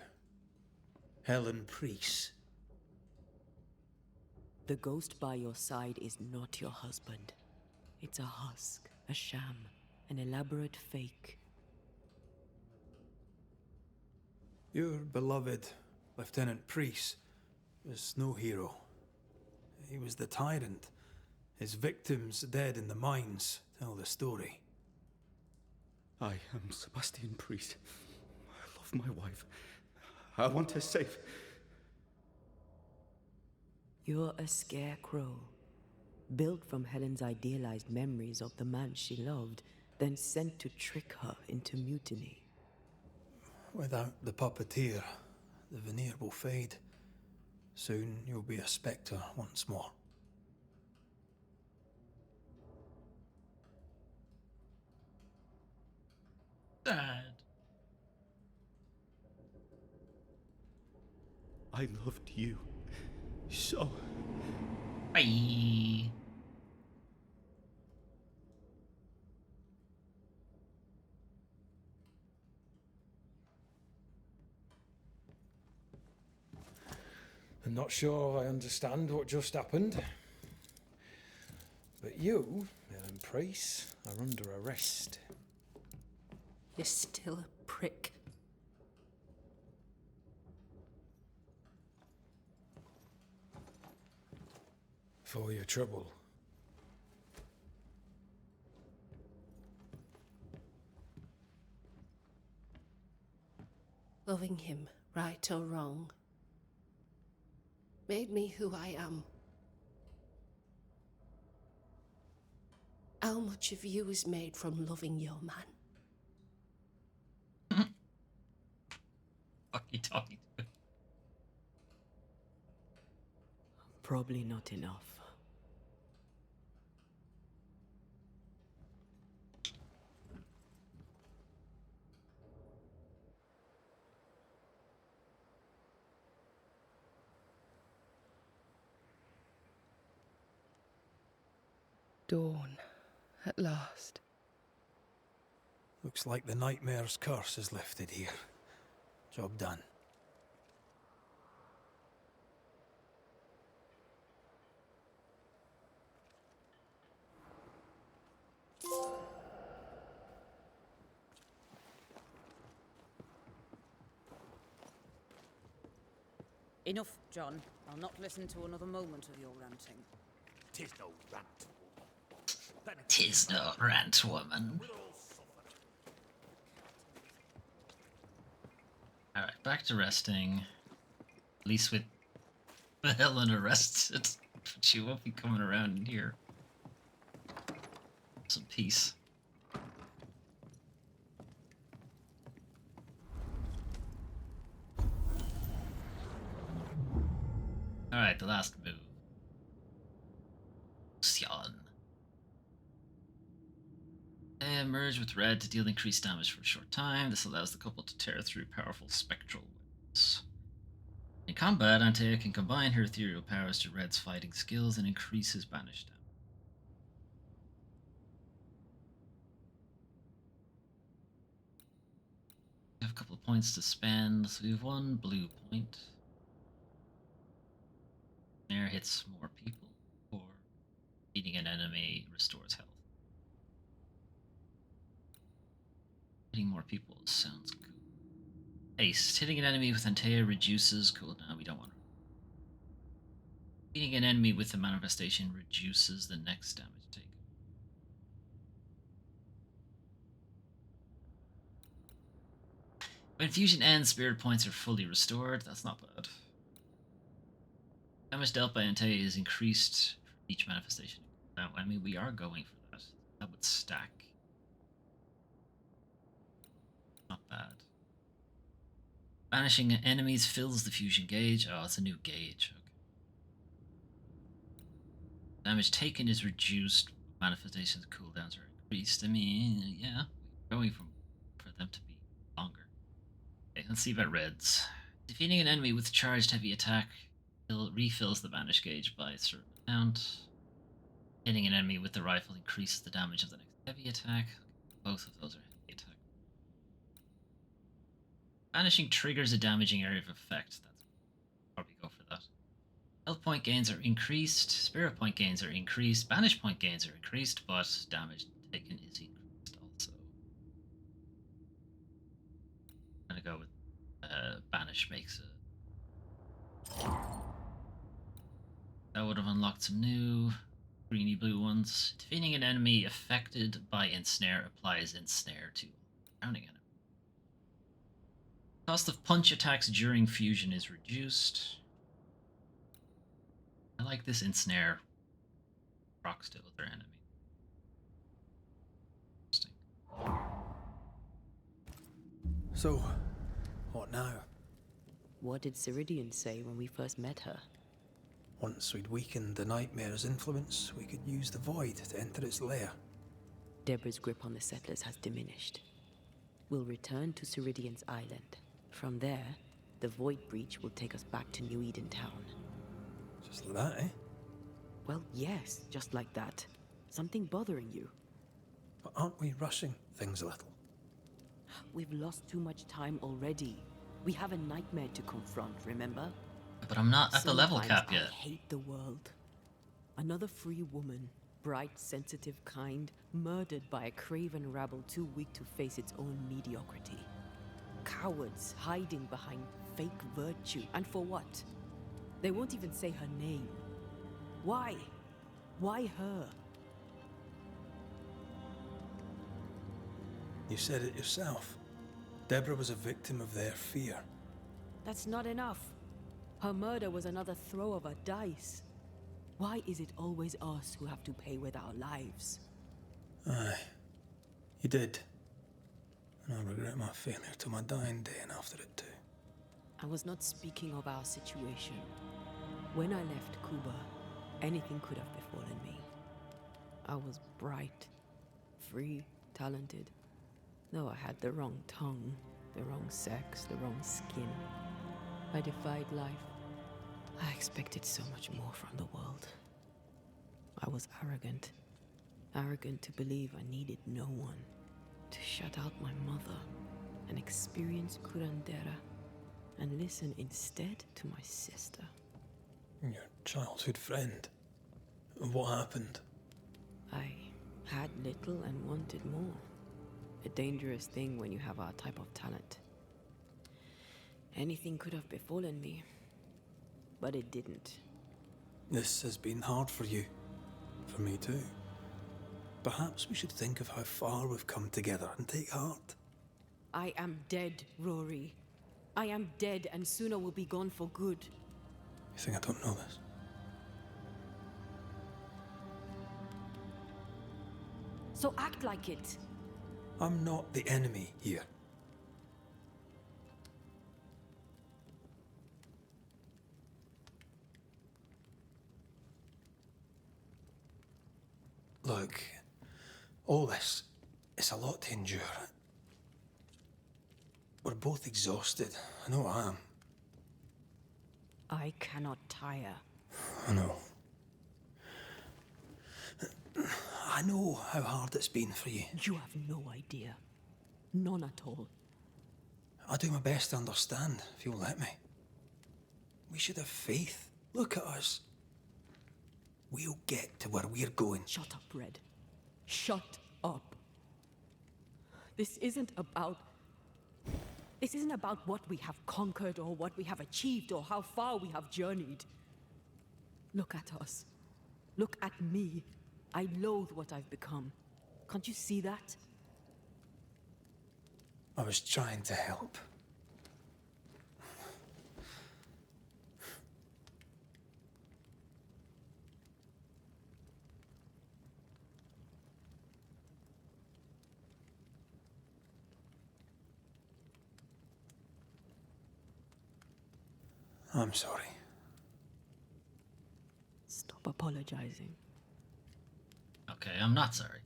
Helen Priest. The ghost by your side is not your husband. It's a husk, a sham, an elaborate fake. Your beloved Lieutenant Priest was no hero. He was the tyrant. His victims dead in the mines tell the story. I am Sebastian Priest. I love my wife. I want her safe. You're a scarecrow. Built from Helen's idealized memories of the man she loved, then sent to trick her into mutiny. Without the puppeteer, the veneer will fade. Soon you'll be a spectre once more. Sad. I loved you so. Bye. I'm not sure I understand what just happened. But you, Helen Priest, are under arrest. You're still a prick. For your trouble. Loving him, right or wrong, made me who I am. How much of you is made from loving your man? Fuck you talking to? Probably not enough. Dawn, at last. Looks like the nightmare's curse is lifted here. Job done. Enough, John. I'll not listen to another moment of your ranting. 'Tis no rant. Tis no rant woman. Alright, back to resting. At least with Helen arrested. She won't be coming around in here. Some peace. Alright, the last move. Sion. Merge with red to deal increased damage for a short time. This allows the couple to tear through powerful spectral weapons. In combat, Antea can combine her ethereal powers to red's fighting skills and increase his banished damage. We have a couple of points to spend, so we have one blue point. Snare hits more people, or beating an enemy restores health. Hitting more people sounds good. Haste. Hitting an enemy with Antea reduces cooldown. We don't want to. Hitting an enemy with the manifestation reduces the next damage taken. When fusion ends, spirit points are fully restored. That's not bad. Damage dealt by Antea is increased for each manifestation. Now, I mean, we are going for that. That would stack. Not bad. Banishing enemies fills the fusion gauge. Oh, it's a new gauge. Okay. Damage taken is reduced. Manifestations cooldowns are increased. I mean, yeah, we're going for them to be longer. Okay, let's see about reds. Defeating an enemy with charged heavy attack refills the banish gauge by a certain amount. Hitting an enemy with the rifle increases the damage of the next heavy attack. Both of those are heavy attack. Banishing triggers a damaging area of effect. That's probably go for that. Health point gains are increased. Spirit point gains are increased. Banish point gains are increased, but damage taken is increased also. I'm gonna go with Banish makes it. That would have unlocked some new greeny blue ones. Defeating an enemy affected by Ensnare applies Ensnare to surrounding enemy. Cost of punch attacks during fusion is reduced. I like this Ensnare procs to other enemy. Interesting. So, what now? What did Ceridian say when we first met her? Once we'd weakened the Nightmare's influence, we could use the Void to enter its lair. Deborah's grip on the settlers has diminished. We'll return to Ceridian's island. From there, the Void Breach will take us back to New Eden Town. Just like that, eh? Well, yes, just like that. Something bothering you. But aren't we rushing things a little? We've lost too much time already. We have a nightmare to confront, remember? But I'm not at the level cap yet. I hate the world. Another free woman, bright, sensitive, kind, murdered by a craven rabble too weak to face its own mediocrity. Cowards hiding behind fake virtue. And for what? They won't even say her name. Why? Why her? You said it yourself. Deborah was a victim of their fear. That's not enough. Her murder was another throw of a dice. Why is it always us who have to pay with our lives? Aye. You did. And I regret my failure to my dying day and after it too. I was not speaking of our situation. When I left Cuba, anything could have befallen me. I was bright, free, talented. Though I had the wrong tongue, the wrong sex, the wrong skin. I defied life. I expected so much more from the world. I was arrogant. Arrogant to believe I needed no one. To shut out my mother and experience curandera. And listen instead to my sister. Your childhood friend. What happened? I had little and wanted more. A dangerous thing when you have our type of talent. Anything could have befallen me, but it didn't. This has been hard for you. for me too. Perhaps we should think of how far we've come together and take heart. I am dead, Rory. I am dead, and Suna will be gone for good. You think I don't know this? So act like it. I'm not the enemy here. Look, all this, it's a lot to endure. We're both exhausted. I know I am. I cannot tire. I know. I know how hard it's been for you. You have no idea. None at all. I'll do my best to understand, if you'll let me. We should have faith. Look at us. We'll get to where we're going. Shut up, Red. Shut up. This isn't about what we have conquered or what we have achieved or how far we have journeyed. Look at us. Look at me. I loathe what I've become. Can't you see that? I was trying to help. I'm sorry. Stop apologizing. Okay, I'm not sorry.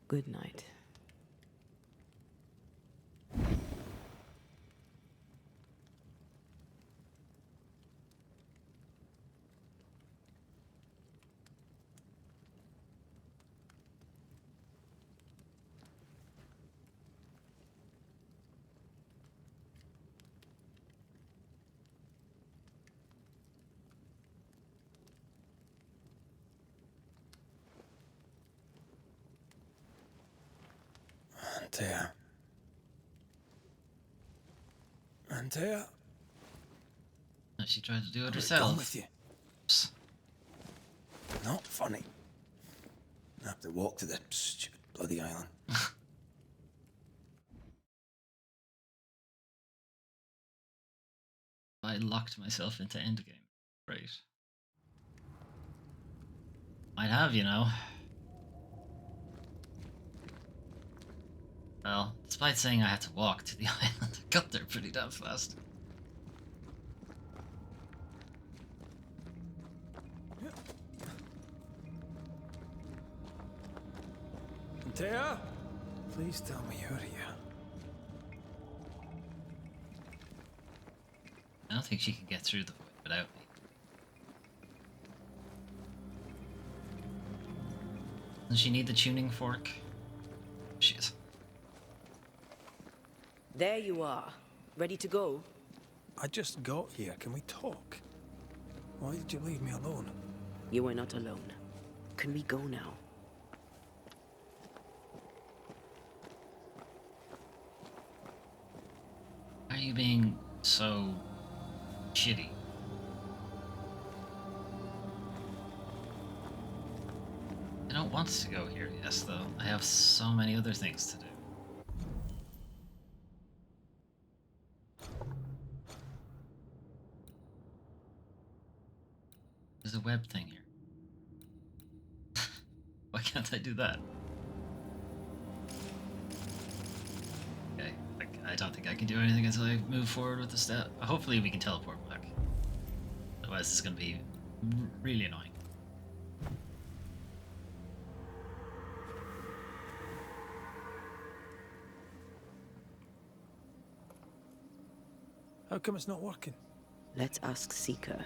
Good night. Antea. She tried to do it Where's herself. gone with you? Not funny. I have to walk to the stupid bloody island. I locked myself into endgame. Right. Might have, you know. Well, despite saying I had to walk to the island, I got there pretty damn fast. Antea? Please tell me you're here. I don't think she can get through the void without me. Does she need the tuning fork? She is. There you are. Ready to go? I just got here. Can we talk? Why did you leave me alone? You are not alone. Can we go now? Why are you being so shitty? I don't want to go here, yes, though. I have so many other things to do. There's a web thing here. Why can't I do that? Okay, I don't think I can do anything until I move forward with the step. Hopefully we can teleport back. Otherwise it's going to be really annoying. How come it's not working? Let's ask Seeker.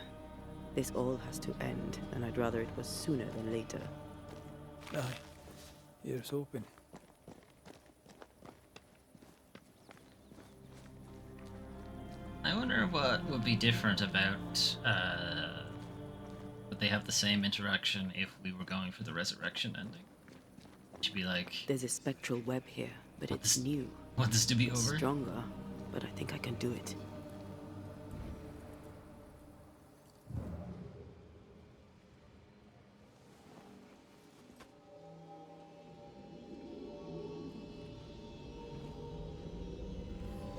This all has to end, and I'd rather it was sooner than later. Aye. Here's hoping. I wonder what would be different about, would they have the same interaction if we were going for the resurrection ending? It should be like... There's a spectral web here, but it's new. Want this to be It's over? stronger. but I think I can do it.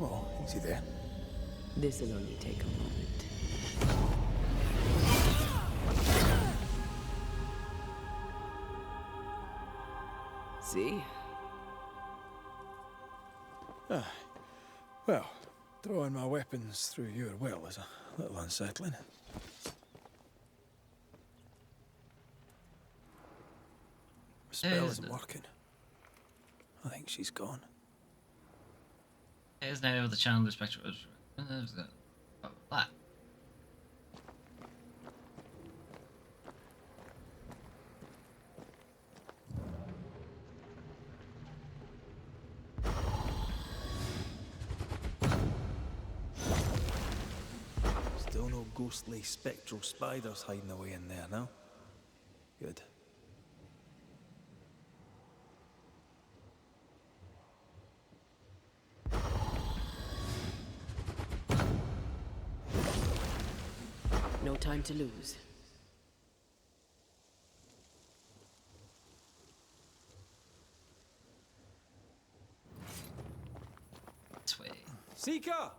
Oh, easy there. This'll only take a moment. See? Ah, well, throwing my weapons through your will is a little unsettling. The spell isn't working. I think she's gone. Is now able to channel the spectrum. What? Still no ghostly spectral spiders hiding away in there, no? Good. No time to lose. This way. Seeker!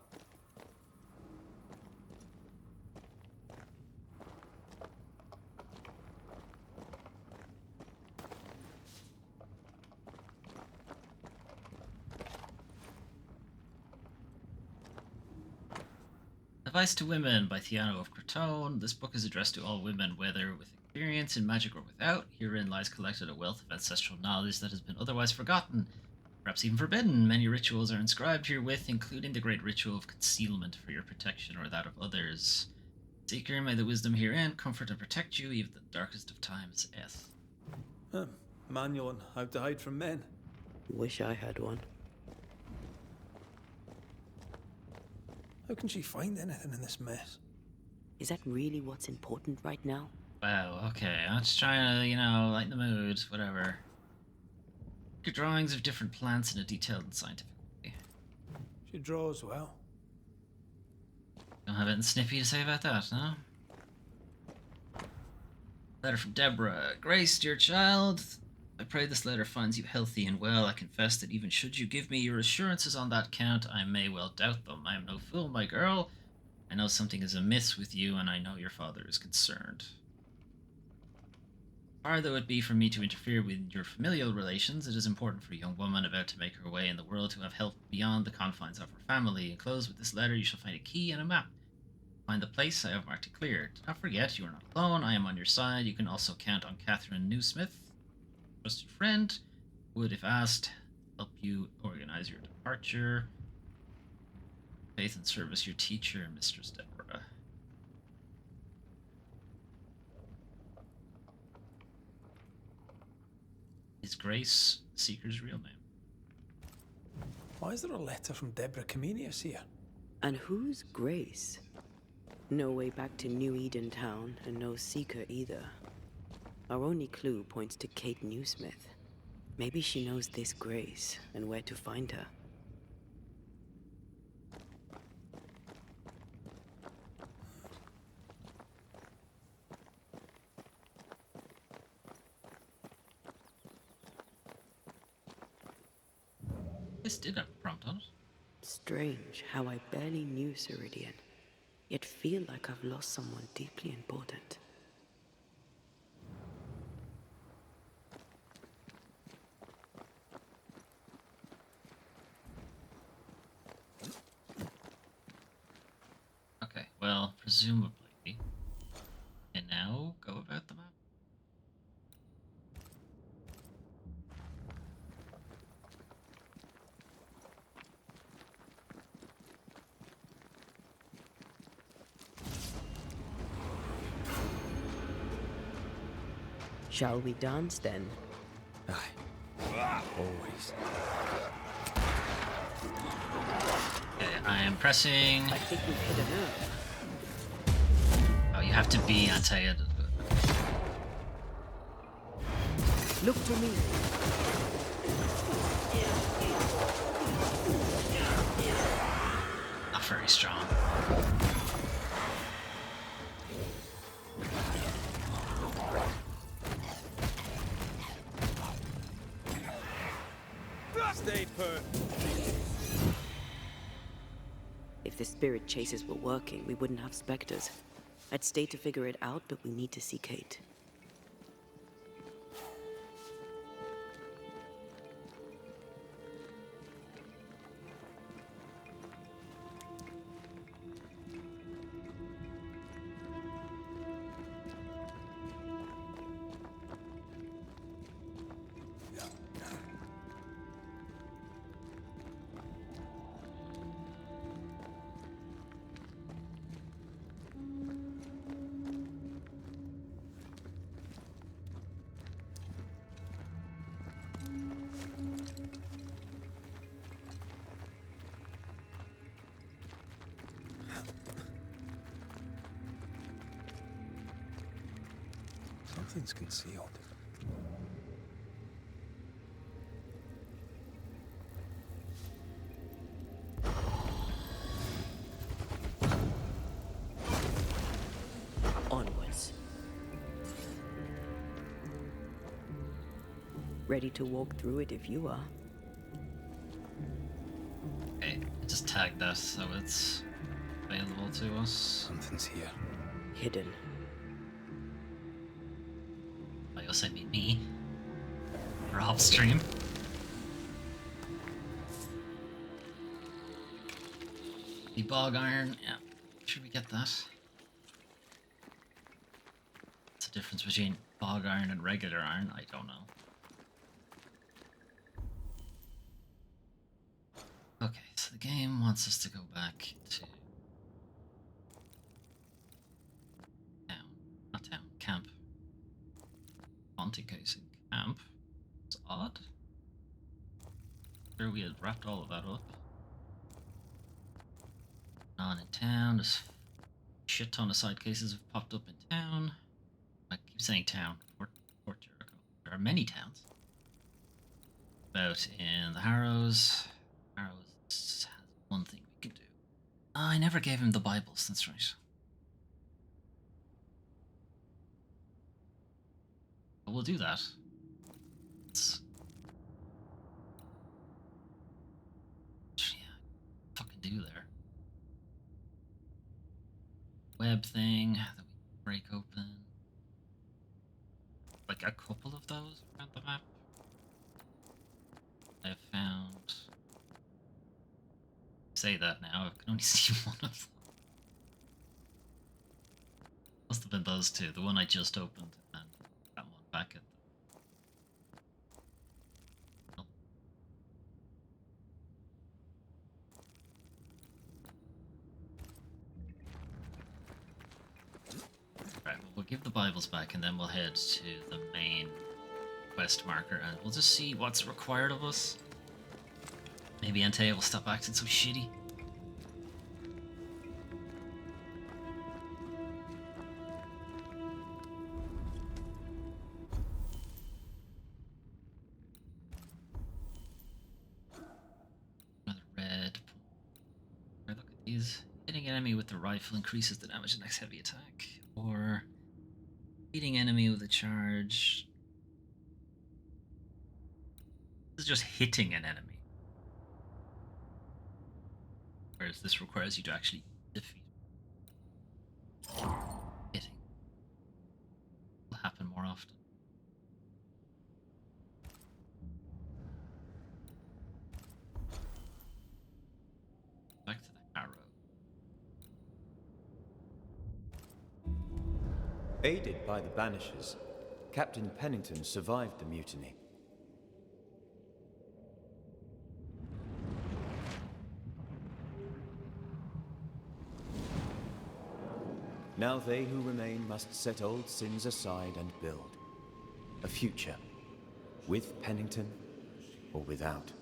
Advice to Women by Theano of Crotone. This book is addressed to all women, whether with experience in magic or without. Herein lies collected a wealth of ancestral knowledge that has been otherwise forgotten, perhaps even forbidden. Many rituals are inscribed herewith, including the great ritual of concealment for your protection or that of others. Seeker, may the wisdom herein comfort and protect you, even the darkest of times. Yes. Manual on how to hide from men. Wish I had one. How can she find anything in this mess? Is that really what's important right now? Wow, okay. I'm just trying to, lighten the mood, whatever. Look at drawings of different plants in a detailed and scientific way. She draws well. Don't have anything snippy to say about that, no? Letter from Deborah. Grace, dear child, I pray this letter finds you healthy and well. I confess that even should you give me your assurances on that count, I may well doubt them. I am no fool, my girl. I know something is amiss with you, and I know your father is concerned. Far though it be for me to interfere with your familial relations, it is important for a young woman about to make her way in the world to have help beyond the confines of her family. Enclosed with this letter, you shall find a key and a map. Find the place, I have marked it clear. Do not forget, you are not alone. I am on your side. You can also count on Catherine Newsmith, trusted friend, would, if asked, help you organize your departure. Faith and service, your teacher, Mistress Deborah. Is Grace Seeker's real name? Why is there a letter from Deborah Comenius here? And who's Grace? No way back to New Eden Town, and no Seeker either. Our only clue points to Kate Newsmith. Maybe she knows this Grace, and where to find her. This did have a prompt on it. Strange how I barely knew Ceridian, yet feel like I've lost someone deeply important. Okay, well, presumably. And now, go about the map. Shall we dance then? Aye. Always. Okay, I am pressing. I think we've hit a nerve. Oh, you have to be anti-ed. Look to me. very strong. Stay put. If the spirit chases were working, we wouldn't have specters. I'd stay to figure it out, but we need to see Kate. Something's concealed. Onwards. Ready to walk through it if you are. Okay, I just tagged that so it's available to us. Something's here. Hidden. Oh, you'll send me? Or off stream? The bog iron, yeah. Should we get that? What's the difference between bog iron and regular iron? I don't know. Okay, so the game wants us to go back to town. Not town, camp. Haunted casing camp. It's odd. Sure, we had wrapped all of that up. On in town, there's a shit ton of side cases have popped up in town. I keep saying town, Fort Jericho. There are many towns. About in the Harrows. Harrows has one thing we can do. I never gave him the Bibles, that's right. But we'll do that. Yeah, fucking do there. Web thing that we can break open. Like a couple of those around the map. I've found. Say that now, I can only see one of them. Must have been those two, the one I just opened and that one back at the... Oh. Right, well, we'll give the Bibles back and then we'll head to the main quest marker and we'll just see what's required of us. Maybe Antea will stop acting so shitty. Another red. Look at these. Hitting enemy with the rifle increases the damage of the next heavy attack. Or hitting enemy with a charge. This is just hitting an enemy. Whereas this requires you to actually defeat. Hitting. Will happen more often. Back to the Harrow. Aided by the Banishers, Captain Pennington survived the mutiny. Now they who remain must set old sins aside and build a future, with Pennington or without.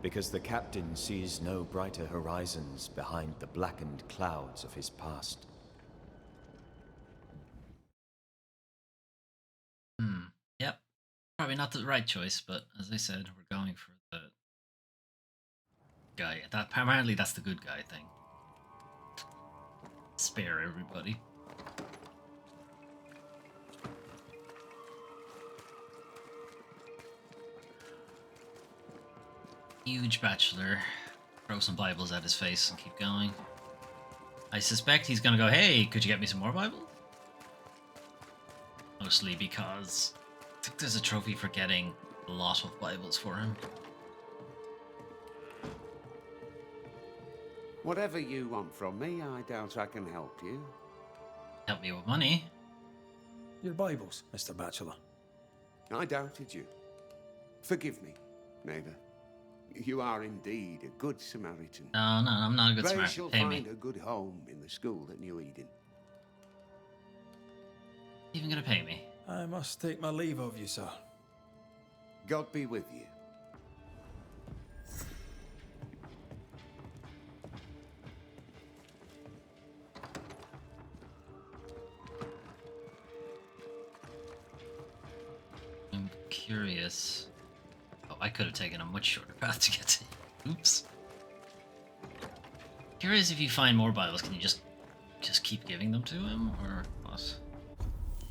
Because the captain sees no brighter horizons behind the blackened clouds of his past. Yep. Probably not the right choice, but as I said, we're going for the guy. That apparently that's the good guy thing. Spare everybody. Huge bachelor. Throw some Bibles at his face and keep going. I suspect he's gonna go, hey, could you get me some more Bibles? Mostly because I think there's a trophy for getting a lot of Bibles for him. Whatever you want from me, I doubt I can help you. Help me with money. Your Bibles, Mr. Bachelor. I doubted you. Forgive me, neighbour. You are indeed a good Samaritan. No, I'm not a good Ray Samaritan. shall Pay find me. a good home in the school at New Eden. Even gonna pay me? I must take my leave of you, sir. God be with you. I'm curious. Oh, I could have taken a much shorter path to get to him. Oops. Curious if you find more Bibles, can you just keep giving them to him, or what?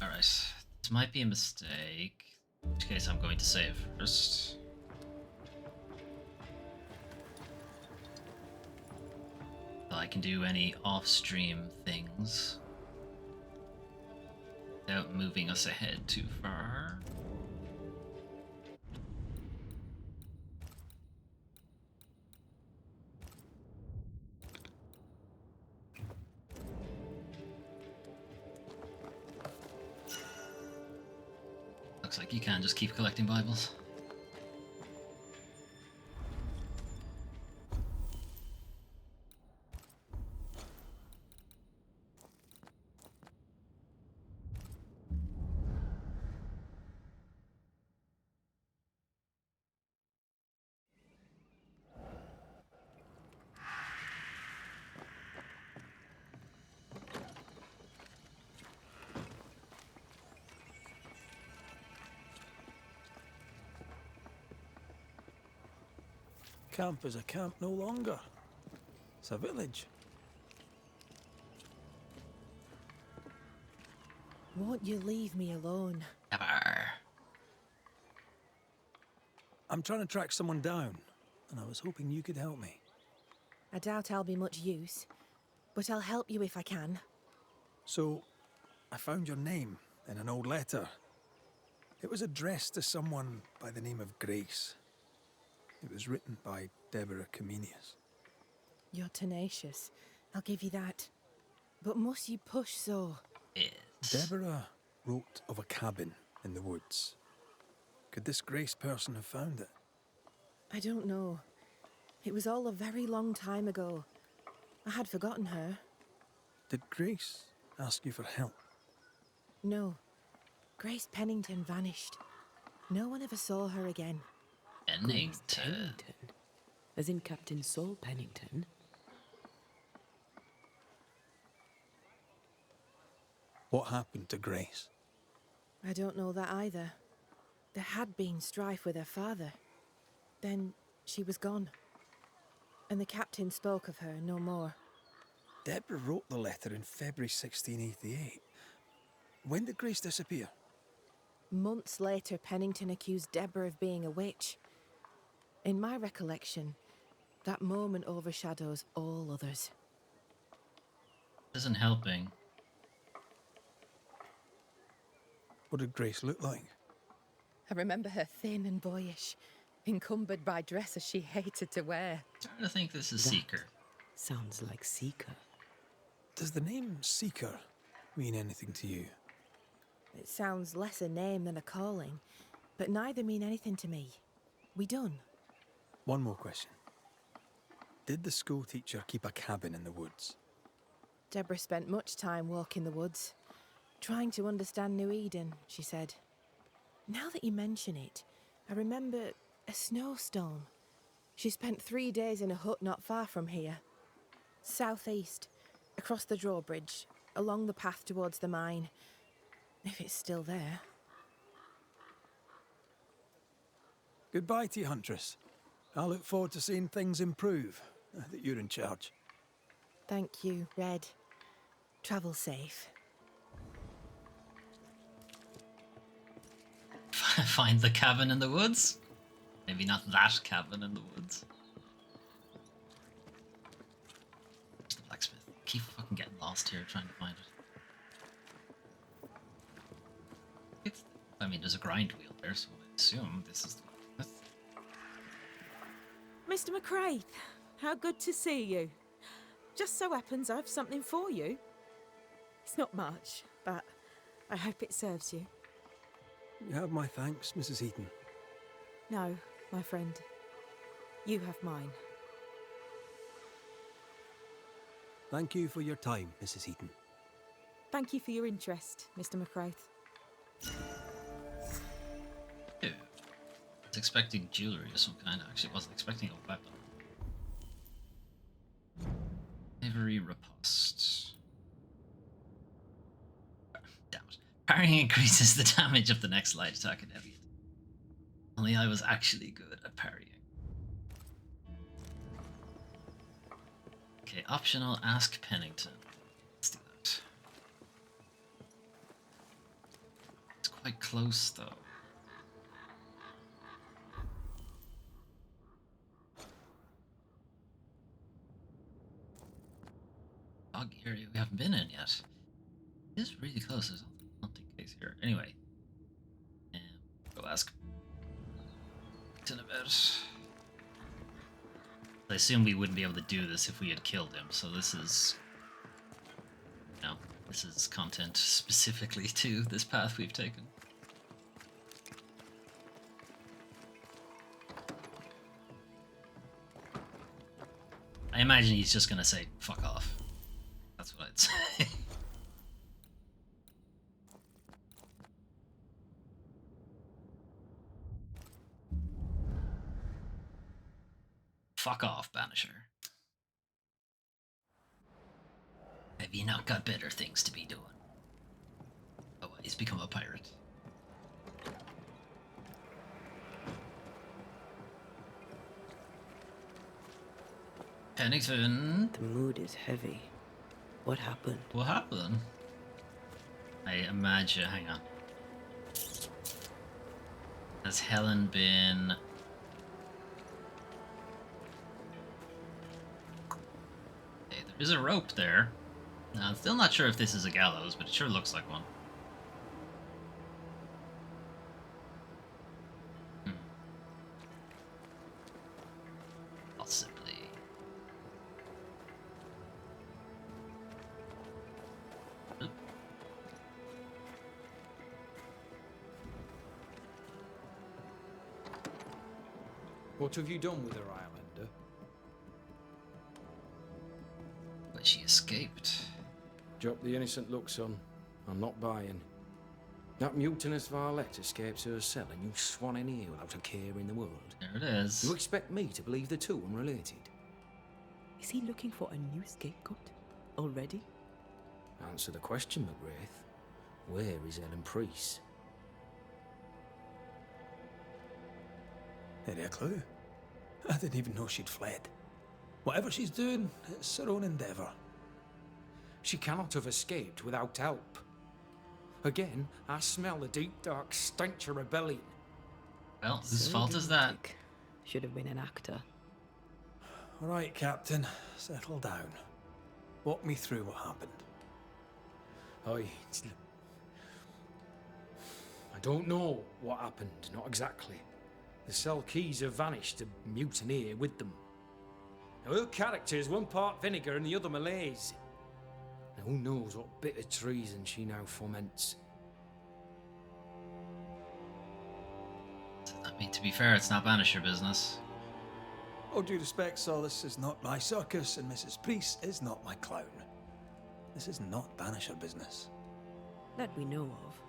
Alright. This might be a mistake. In which case I'm going to save first. So I can do any off-stream things without moving us ahead too far. Looks like you can just keep collecting Bibles. Camp is a camp no longer. It's a village. Won't you leave me alone? Never. I'm trying to track someone down, and I was hoping you could help me. I doubt I'll be much use, but I'll help you if I can. So, I found your name in an old letter. It was addressed to someone by the name of Grace. It was written by Deborah Comenius. You're tenacious, I'll give you that. But must you push so? Deborah wrote of a cabin in the woods. Could this Grace person have found it? I don't know. It was all a very long time ago. I had forgotten her. Did Grace ask you for help? No. Grace Pennington vanished. No one ever saw her again. Pennington? As in Captain Saul Pennington? What happened to Grace? I don't know that either. There had been strife with her father. Then she was gone. And the captain spoke of her no more. Deborah wrote the letter in February 1688. When did Grace disappear? Months later, Pennington accused Deborah of being a witch. In my recollection, that moment overshadows all others. Isn't helping. What did Grace look like? I remember her thin and boyish, encumbered by dresses she hated to wear. I think this is Seeker. Sounds like Seeker. Does the name Seeker mean anything to you? It sounds less a name than a calling, but neither mean anything to me. We done? One more question. Did the school teacher keep a cabin in the woods? Deborah spent much time walking the woods, trying to understand New Eden, she said. Now that you mention it, I remember a snowstorm. She spent 3 days in a hut not far from here. Southeast, across the drawbridge, along the path towards the mine. If it's still there. Goodbye to you, Huntress. I look forward to seeing things improve, now that you're in charge. Thank you, Red. Travel safe. Find the cabin in the woods? Maybe not that cabin in the woods. Blacksmith. Keep fucking getting lost here trying to find it. I mean, there's a grind wheel there, so I assume this is the Mr. McCraith, how good to see you. Just so happens I've something for you. It's not much, but I hope it serves you. You have my thanks, Mrs. Heaton. No, my friend. You have mine. Thank you for your time, Mrs. Heaton. Thank you for your interest, Mr. McCraith. I was expecting jewelry of some kind. I actually wasn't expecting a weapon. Ivory riposte. Damn it. Parrying increases the damage of the next light attack and heavy. Only I was actually good at parrying. Okay, optional ask Pennington. Let's do that. It's quite close though. Dog area we haven't been in yet. It is really close. There's a hunting case here. Anyway. Go ask in a bit. I assume we wouldn't be able to do this if we had killed him, so this is... No, this is content specifically to this path we've taken. I imagine he's just gonna say, fuck off. That's what I'd say. Fuck off, Banisher. Have you not got better things to be doing? Oh, he's become a pirate. Pennington. The mood is heavy. What happened? What happened? I imagine. Hang on. Has Helen been... Okay, there is a rope there. Now, I'm still not sure if this is a gallows, but it sure looks like one. Possibly. Oop. What have you done with her, Islander? But she escaped. Drop the innocent look, son. I'm not buying. That mutinous varlet escapes her cell and you swan in here without a care in the world. There it is. You expect me to believe the two unrelated? Is he looking for a new scapegoat? Already? Answer the question, McGrath. Where is Ellen Priest? Any a clue? I didn't even know she'd fled. Whatever she's doing, it's her own endeavour. She cannot have escaped without help. Again, I smell the deep, dark stench of rebellion. Well, whose fault is that? Should have been an actor. All right, Captain. Settle down. Walk me through what happened. I don't know what happened, not exactly. The cell keys have vanished, a mutineer with them. Now, her character is one part vinegar and the other malaise. Now, who knows what bitter treason she now foments. I mean, to be fair, it's not Banisher business. All due respect, Saul, this is not my circus, and Mrs. Priest is not my clown. This is not Banisher business. That we know of.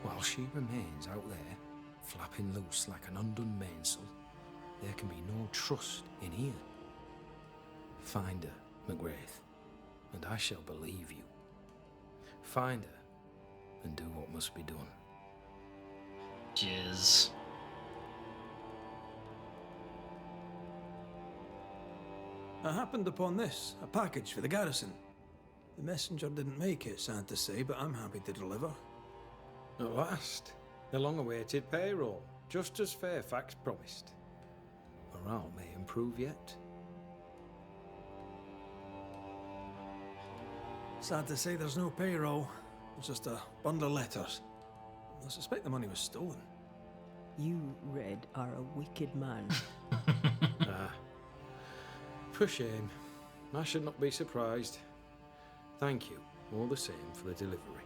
While she remains out there, flapping loose like an undone mainsail, there can be no trust in here. Find her, McGrath, and I shall believe you. Find her, and do what must be done. Jizz. I happened upon this, a package for the garrison. The messenger didn't make it, sad to say, but I'm happy to deliver. At last, the long-awaited payroll, just as Fairfax promised. Morale may improve yet. Sad to say there's no payroll. It's just a bundle of letters. I suspect the money was stolen. You, Red, are a wicked man. Ah. For shame. I should not be surprised. Thank you, all the same, for the delivery.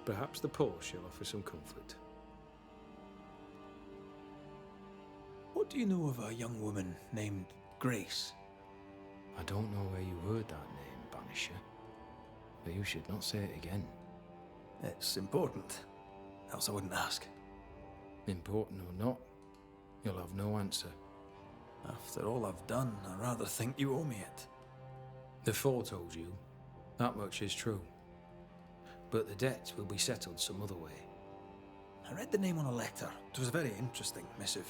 Perhaps the post shall offer some comfort. What do you know of a young woman named Grace? I don't know where you heard that name, Banisher. But you should not say it again. It's important, else I wouldn't ask. Important or not, you'll have no answer. After all I've done, I rather think you owe me it. The Four told you. That much is true. But the debt will be settled some other way. I read the name on a letter. It was a very interesting missive.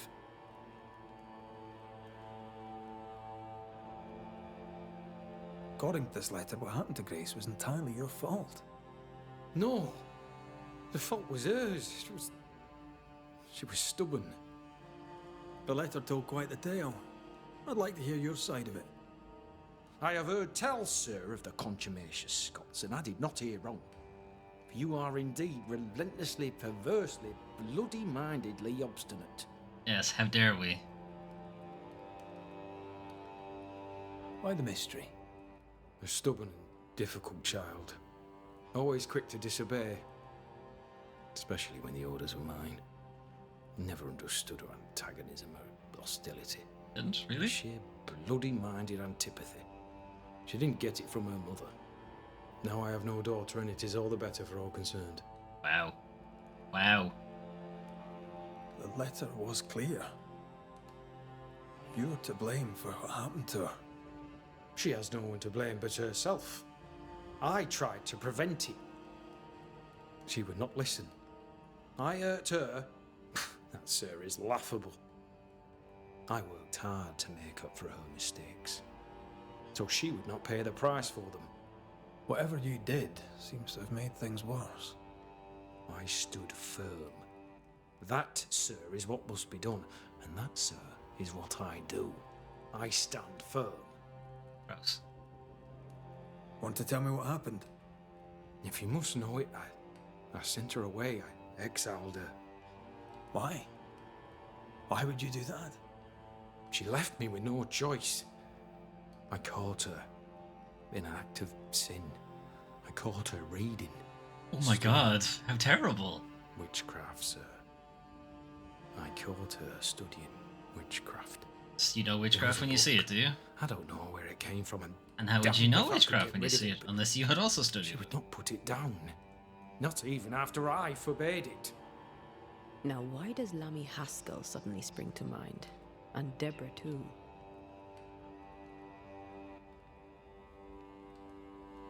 According to this letter, what happened to Grace was entirely your fault. No! The fault was hers. She was stubborn. The letter told quite the tale. I'd like to hear your side of it. I have heard tell, sir, of the contumacious Scots, and I did not hear wrong. For you are indeed relentlessly, perversely, bloody-mindedly obstinate. Yes, how dare we? Why the mystery? A stubborn and difficult child. Always quick to disobey. Especially when the orders were mine. Never understood her antagonism or hostility. Didn't really? Sheer bloody-minded antipathy. She didn't get it from her mother. Now I have no daughter, and it is all the better for all concerned. Wow. Wow. The letter was clear. You're to blame for what happened to her. She has no one to blame but herself. I tried to prevent it. She would not listen. I hurt her. That, sir, is laughable. I worked hard to make up for her mistakes, so she would not pay the price for them. Whatever you did seems to have made things worse. I stood firm. That, sir, is what must be done, and that, sir, is what I do. I stand firm. Gross. Want to tell me what happened? If you must know it, I sent her away. I exiled her. Why? Why would you do that? She left me with no choice. I caught her in an act of sin. I caught her reading. Oh my god, how terrible. Witchcraft, sir. I caught her studying witchcraft. You know witchcraft when you see it, do you? I don't know where it came from, and how would you know witchcraft when you see it, unless you had also studied it? She would not put it down. Not even after I forbade it. Now, why does Lammy Haskell suddenly spring to mind? And Deborah, too.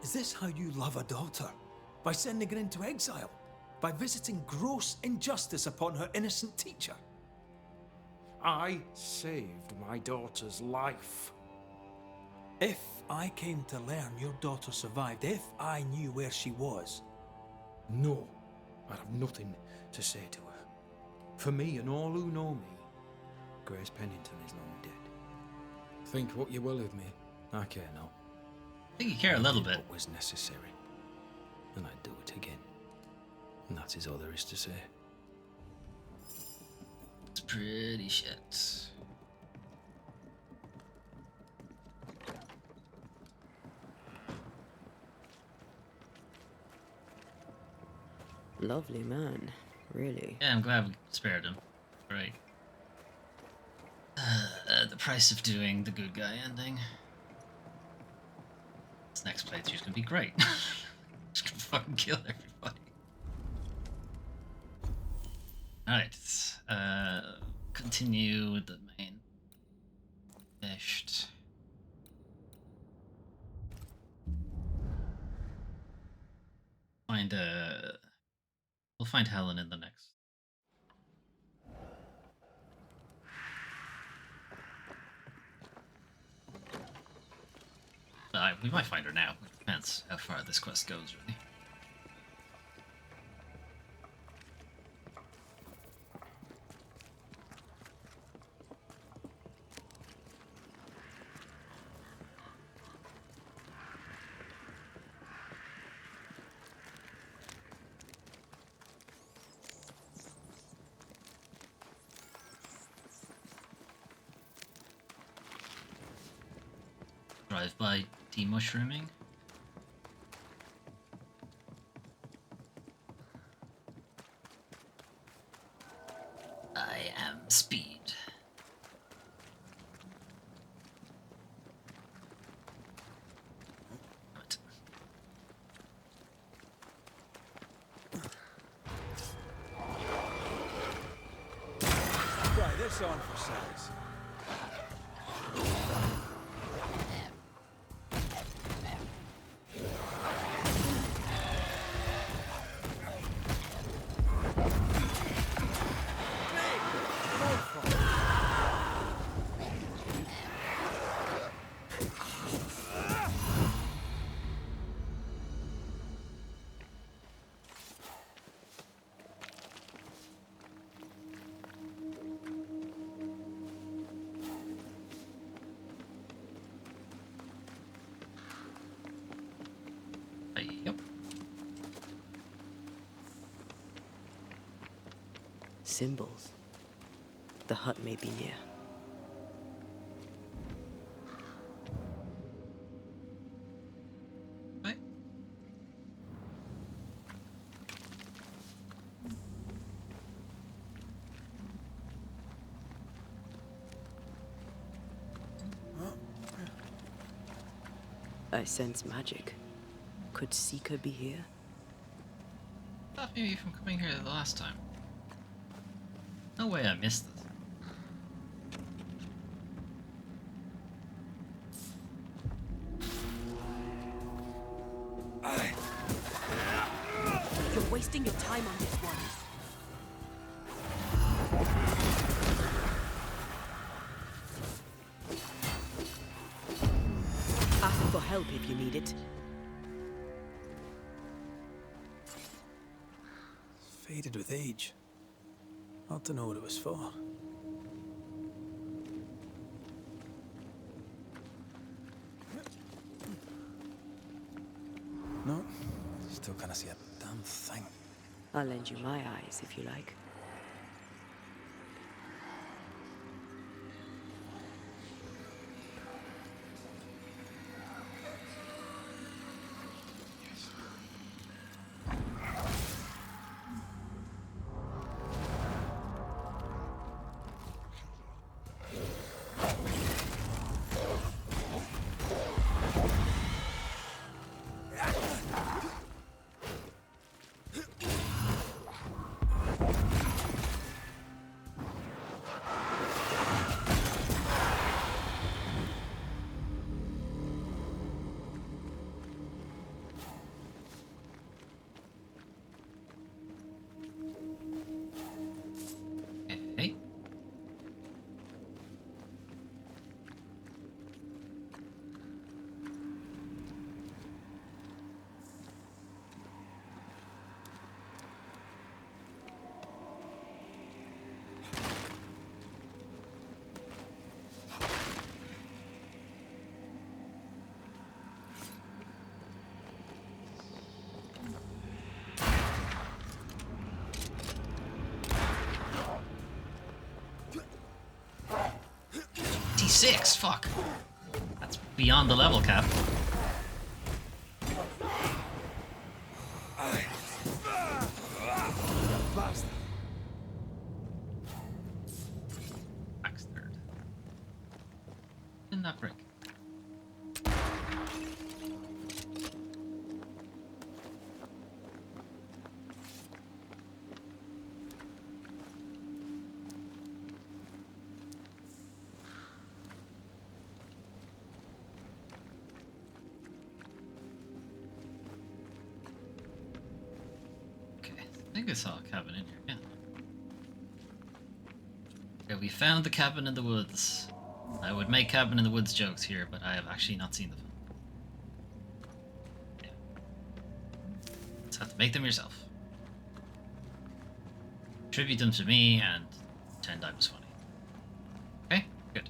Is this how you love a daughter? By sending her into exile? By visiting gross injustice upon her innocent teacher? I saved my daughter's life. If I came to learn your daughter survived, if I knew where she was... No, I have nothing to say to her. For me and all who know me, Grace Pennington is long dead. Think what you will of me, I care not. I think you care a little bit. What was necessary, and I'd do it again. And that is all there is to say. It's pretty shit. Lovely man, really. Yeah, I'm glad we spared him. Right. The price of doing the good guy ending. This next playthrough's gonna be great. Just gonna fucking kill everybody. Alright, continue with the main finished. We'll find Helen in the next. we might find her now. It depends how far this quest goes, really. Drive-by de-mushrooming. I am speed. Right. Try this on for size. Yep. Symbols. The hut may be near. Right. I sense magic. Could Seeker be here? Thought maybe from coming here the last time. No way I missed this. You're wasting your time on this one. Ask for help if you need it. Faded with age. Ought to know what it was for. No, still can't see a damn thing. I'll lend you my eyes if you like. Hey. D6, fuck. That's beyond the level cap. Baxter. Didn't that break? I think I saw a cabin in here, yeah. Okay, we found the cabin in the woods. I would make cabin in the woods jokes here, but I have actually not seen the film. Make them yourself. Attribute them to me and pretend I was funny. Okay, good.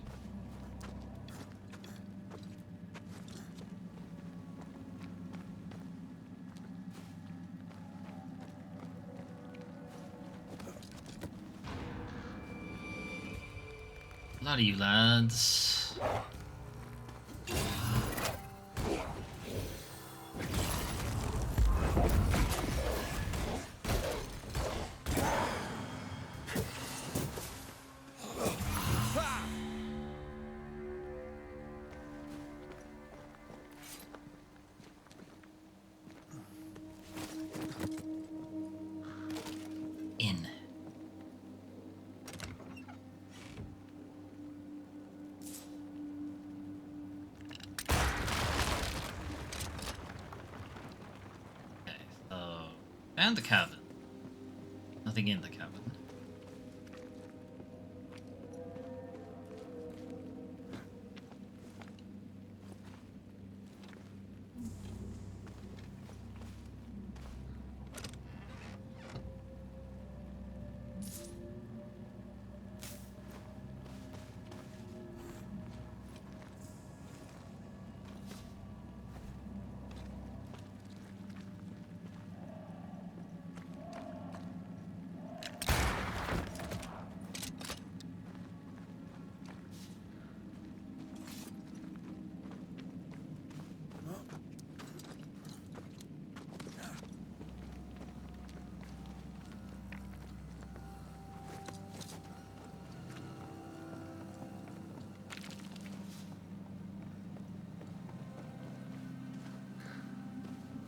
A lot of you lads. In. Okay, so and the cabin. Nothing in the cabin.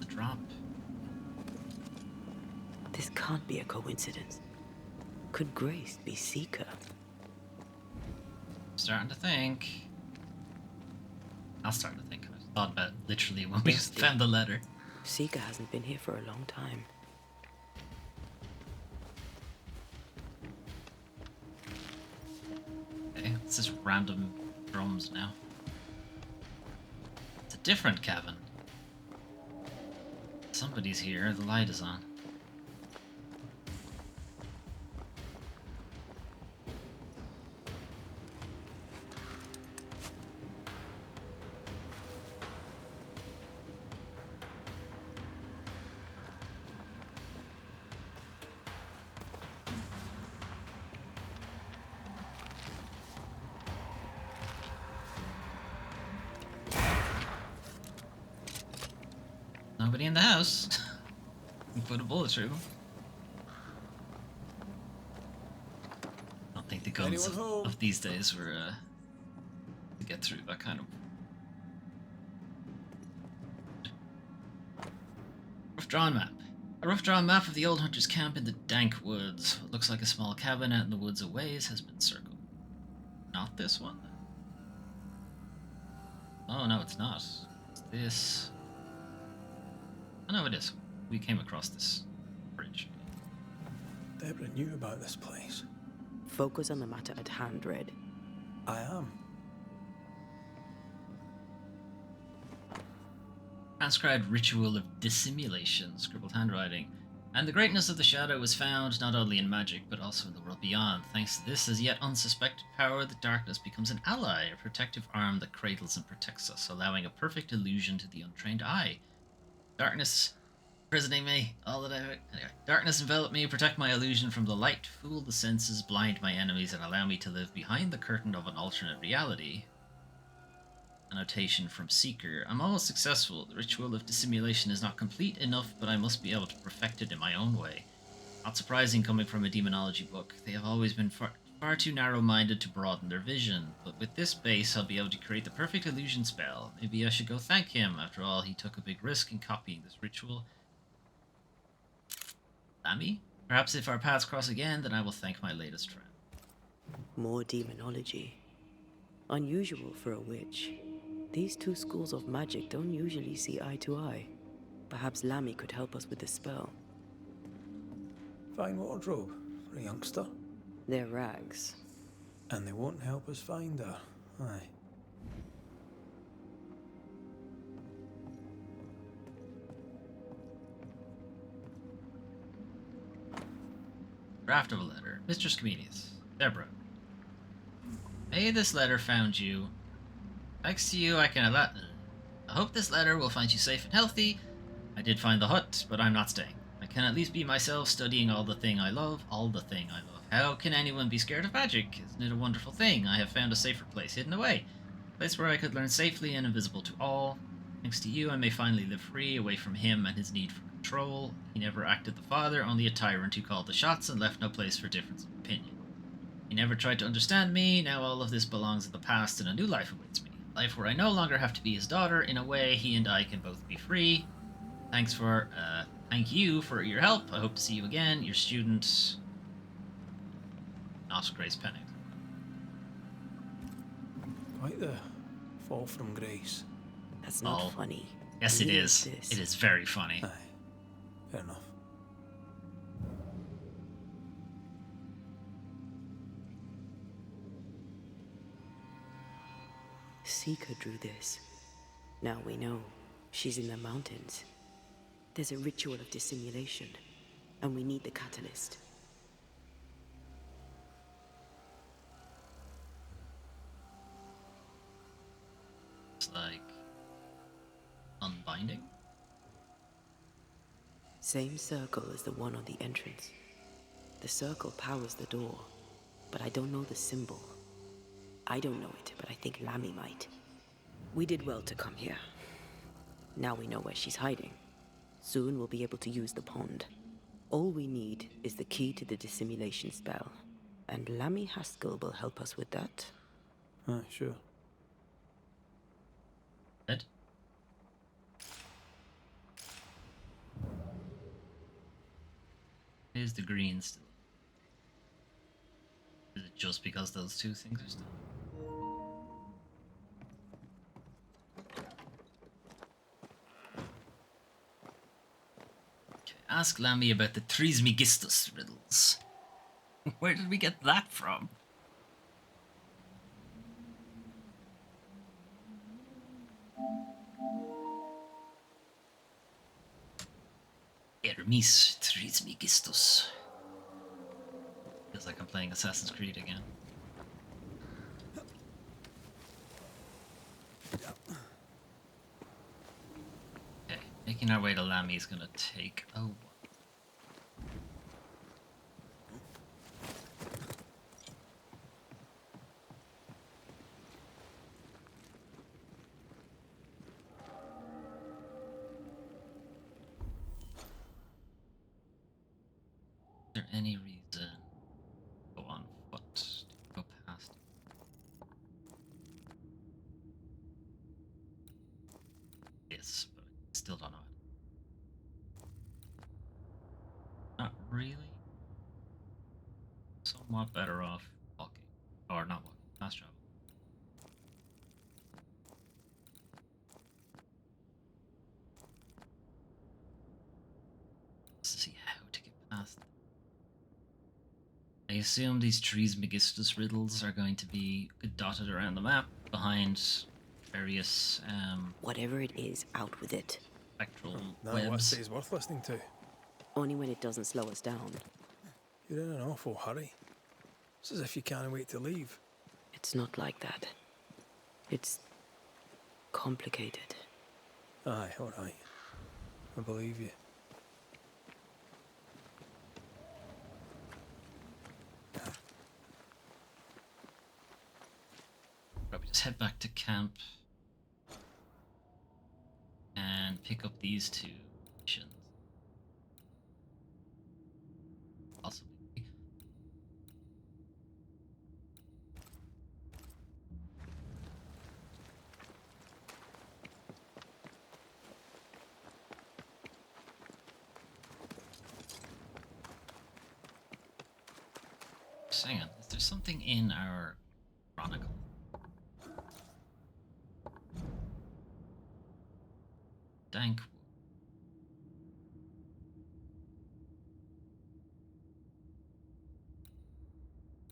Drop. This can't be a coincidence. Could Grace be Seeker? Starting to think. I'll start to think. I thought about literally when we found the letter. Seeker hasn't been here for a long time. Okay, it's just random drums now. It's a different cabin. Somebody's here, the light is on. Nobody in the house. You put a bullet through. I don't think the guns of these days were to get through that kind of. Rough drawn map. A rough drawn map of the old hunters' camp in the dank woods. What looks like a small cabin out in the woods a ways has been circled. Not this one. Oh no, it's not. It's this. Oh no, it is. We came across this bridge. Deborah knew about this place. Focus on the matter at hand, Red. I am. Transcribed ritual of dissimulation, scribbled handwriting. And the greatness of the shadow was found not only in magic, but also in the world beyond. Thanks to this as yet unsuspected power, the darkness becomes an ally, a protective arm that cradles and protects us, allowing a perfect illusion to the untrained eye. Darkness imprisoning me, all that anyway. Darkness envelop me, protect my illusion from the light, fool the senses, blind my enemies, and allow me to live behind the curtain of an alternate reality. Annotation from Seeker. I'm almost successful. The ritual of dissimulation is not complete enough, but I must be able to perfect it in my own way. Not surprising coming from a demonology book. They have always been far too narrow-minded to broaden their vision, but with this base I'll be able to create the perfect illusion spell. Maybe I should go thank him. After all, he took a big risk in copying this ritual. Lammy? Perhaps if our paths cross again, then I will thank my latest friend. More demonology. Unusual for a witch. These two schools of magic don't usually see eye to eye. Perhaps Lammy could help us with the spell. Fine wardrobe for a youngster. They're rags. And they won't help us find her. Aye. Draft of a letter. Mistress Comedius. Deborah. May this letter found you. Thanks to you, I can I hope this letter will find you safe and healthy. I did find the hut, but I'm not staying. I can at least be myself, studying all the thing I love. How can anyone be scared of magic? Isn't it a wonderful thing? I have found a safer place hidden away. A place where I could learn safely and invisible to all. Thanks to you, I may finally live free, away from him and his need for control. He never acted the father, only a tyrant who called the shots and left no place for difference of opinion. He never tried to understand me. Now all of this belongs in the past and a new life awaits me. A life where I no longer have to be his daughter. In a way, he and I can both be free. Thank you for your help. I hope to see you again. Your student, not Grace Pennington. Quite the fall from grace. That's not funny. Yes, it is. It is very funny. Aye, fair enough. Seeker drew this. Now we know she's in the mountains. There's a ritual of dissimulation, and we need the catalyst. It's like unbinding. Same circle as the one on the entrance. The circle powers the door, but I don't know the symbol. I don't know it, but I think Lammy might. We did well to come here. Now we know where she's hiding. Soon we'll be able to use the pond. All we need is the key to the dissimulation spell, and Lammy Haskell will help us with that. Sure. Ed? Is the green still? Is it just because those two things are still? Okay, ask Lammy about the Trismegistus riddles. Where did we get that from? Hermes Trismegistus. Feels like I'm playing Assassin's Creed again. Okay, making our way to Lammy is gonna take a while. Is there any reason to go on foot to go past? Yes, but I still don't know it. Not really. Somewhat better off walking. Or not walking, fast travel. Let's see how to get past them. I assume these Trismegistus riddles are going to be dotted around the map behind various Whatever it is, out with it. spectral That webs. list is worth listening to. Only when it doesn't slow us down. You're in an awful hurry. It's as if you can't wait to leave. It's not like that. It's complicated. Aye, alright. I believe you. Probably just head back to camp and pick up these two missions. Possibly. Just hang on. Is there something in our chronicle? Dank.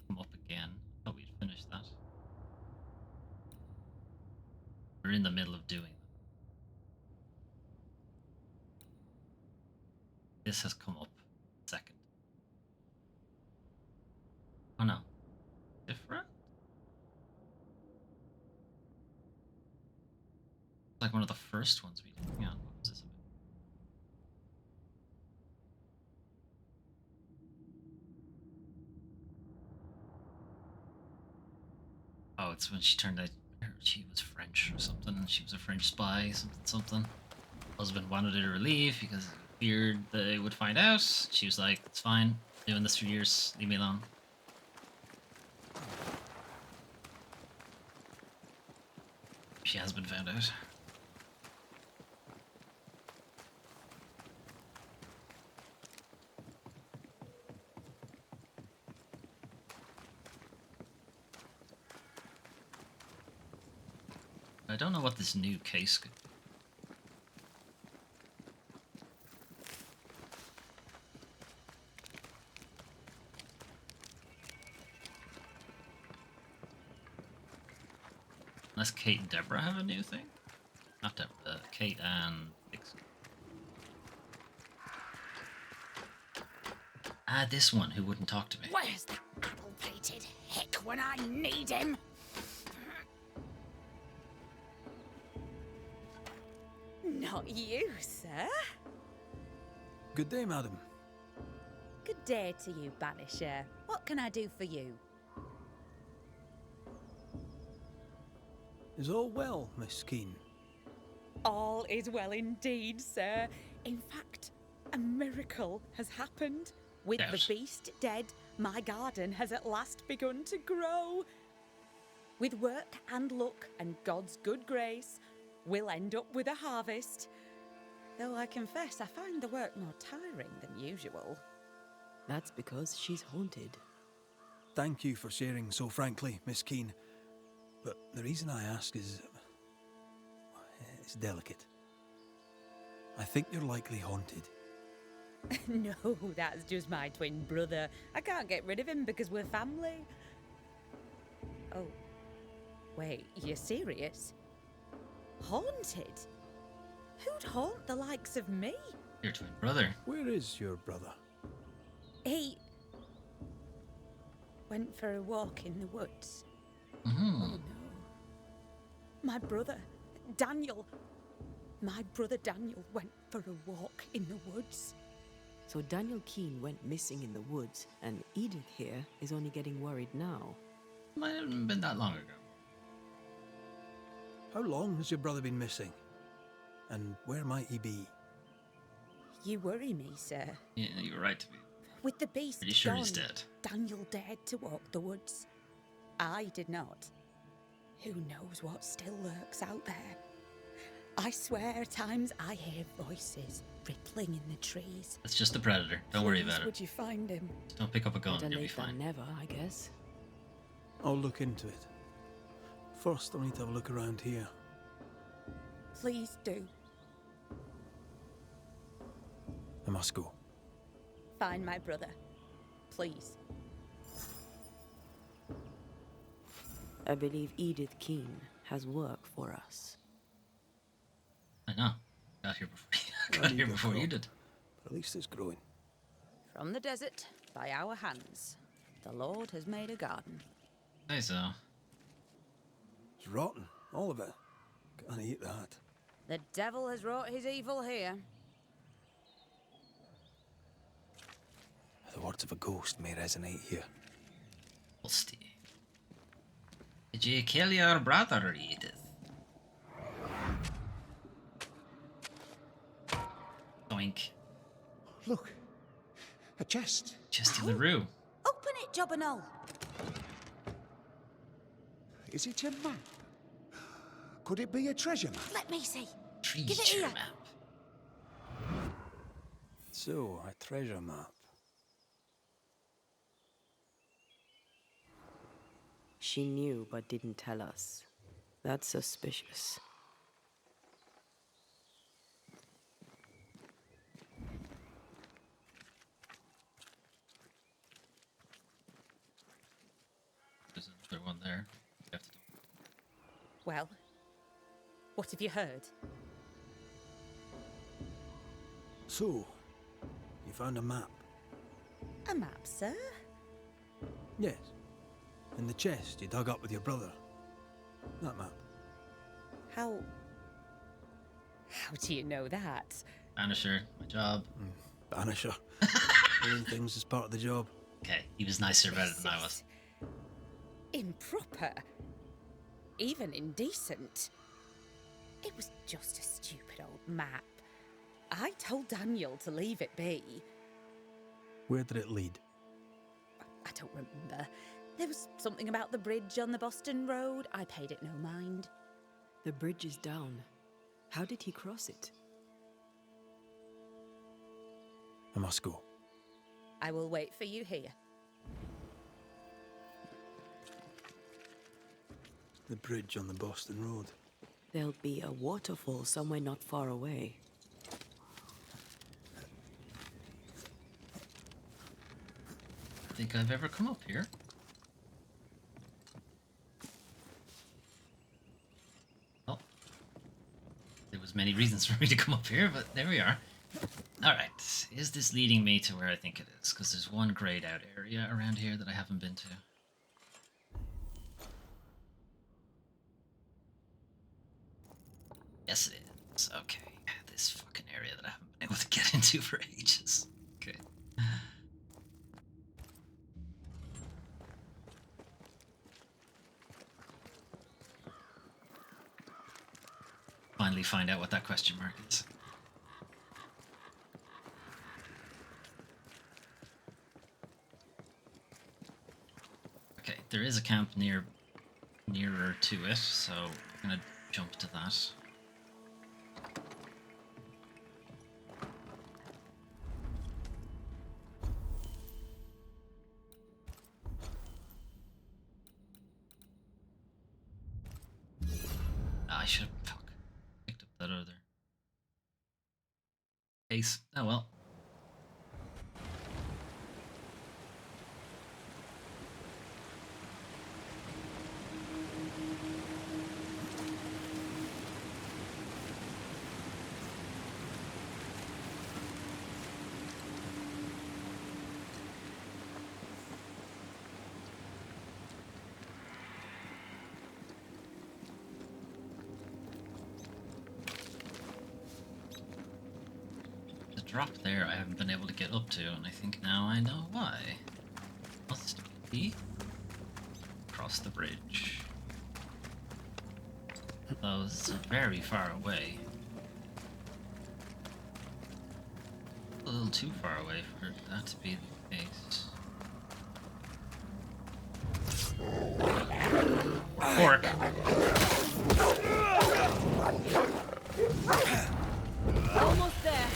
Come up again. I thought we'd finished that. We're in the middle of doing them. This has come up second. different? Like one of the first ones we did. Hang on, what was this about? Oh, it's when she turned out she was French or something, and she was a French spy, something. Husband wanted her to leave because he feared they would find out. She was like, "It's fine, doing this for years, leave me alone." She has been found out. I don't know what this new case could be. Unless Kate and Deborah have a new thing? Not Deborah, Kate and Dixon. Ah, this one who wouldn't talk to me. Where's that apple-plated hick when I need him? Not you, sir. Good day, madam. Good day to you, Banisher. What can I do for you? Is all well, Miss Keen? All is well indeed, sir. In fact, a miracle has happened. With the beast dead, my garden has at last begun to grow. With work and luck and God's good grace, we'll end up with a harvest. Though I confess I find the work more tiring than usual. That's because she's haunted. Thank you for sharing so frankly, Miss Keen. But the reason I ask is... it's delicate. I think you're likely haunted. No, that's just my twin brother. I can't get rid of him because we're family. Oh, wait, you're serious? Haunted? Who'd haunt the likes of me? Your twin brother. Where is your brother? He went for a walk in the woods. Mm-hmm. Oh no. My brother, Daniel. My brother Daniel went for a walk in the woods. So Daniel Keen went missing in the woods, and Edith here is only getting worried now. Might have been that long ago. How long has your brother been missing? And where might he be? You worry me, sir. Yeah, you were right to be. With the beast Pretty sure gone, he's dead. Daniel dared to walk the woods. I did not. Who knows what still lurks out there? I swear at times I hear voices rippling in the trees. It's just the predator. Don't worry about it. Would you find him? Don't pick up a gun. Better You'll be late than fine. never, I guess. I'll look into it. First, I'll need to have a look around here. Please do. I must go. Find my brother. Please. I believe Edith Keen has work for us. I know. Got here before you did. But at least it's growing. From the desert, by our hands, the Lord has made a garden. Say so. It's rotten, all of it. Can't eat that. The devil has wrought his evil here. The words of a ghost may resonate here. Ghosty. Did you kill your brother, Edith? Doink. Look, a chest. Chest of the Rue. Open it, Jobberknoll. Is it a map? Could it be a treasure map? Let me see. Give it Treasure here. map. So, a treasure map. She knew but didn't tell us. That's suspicious. There's another one there. You have to Well, what have you heard? So, you found a map? A map, sir? Yes. In the chest you dug up with your brother. That map. How do you know that? Banisher, my job. Banisher. Doing things as part of the job. Okay, he was nicer about it than I was. Improper. Even indecent. It was just a stupid old map. I told Daniel to leave it be. Where did it lead? I don't remember. There was something about the bridge on the Boston Road. I paid it no mind. The bridge is down. How did he cross it? I must go. I will wait for you here. The bridge on the Boston Road. There'll be a waterfall somewhere not far away. I think I've ever come up here. Well, there was many reasons for me to come up here, but there we are. Alright, is this leading me to where I think it is? Because there's one grayed out area around here that I haven't been to. Yes, it is. Okay, this fucking area that I haven't been able to get into for ages. Okay. Finally find out what that question mark is. Okay, there is a camp nearer to it, so I'm gonna jump to that. I should have picked up that other case. Oh well. Drop there I haven't been able to get up to, and I think now I know why. Must be across the bridge. Though this is very far away. A little too far away for that to be the case. Fork! Almost there.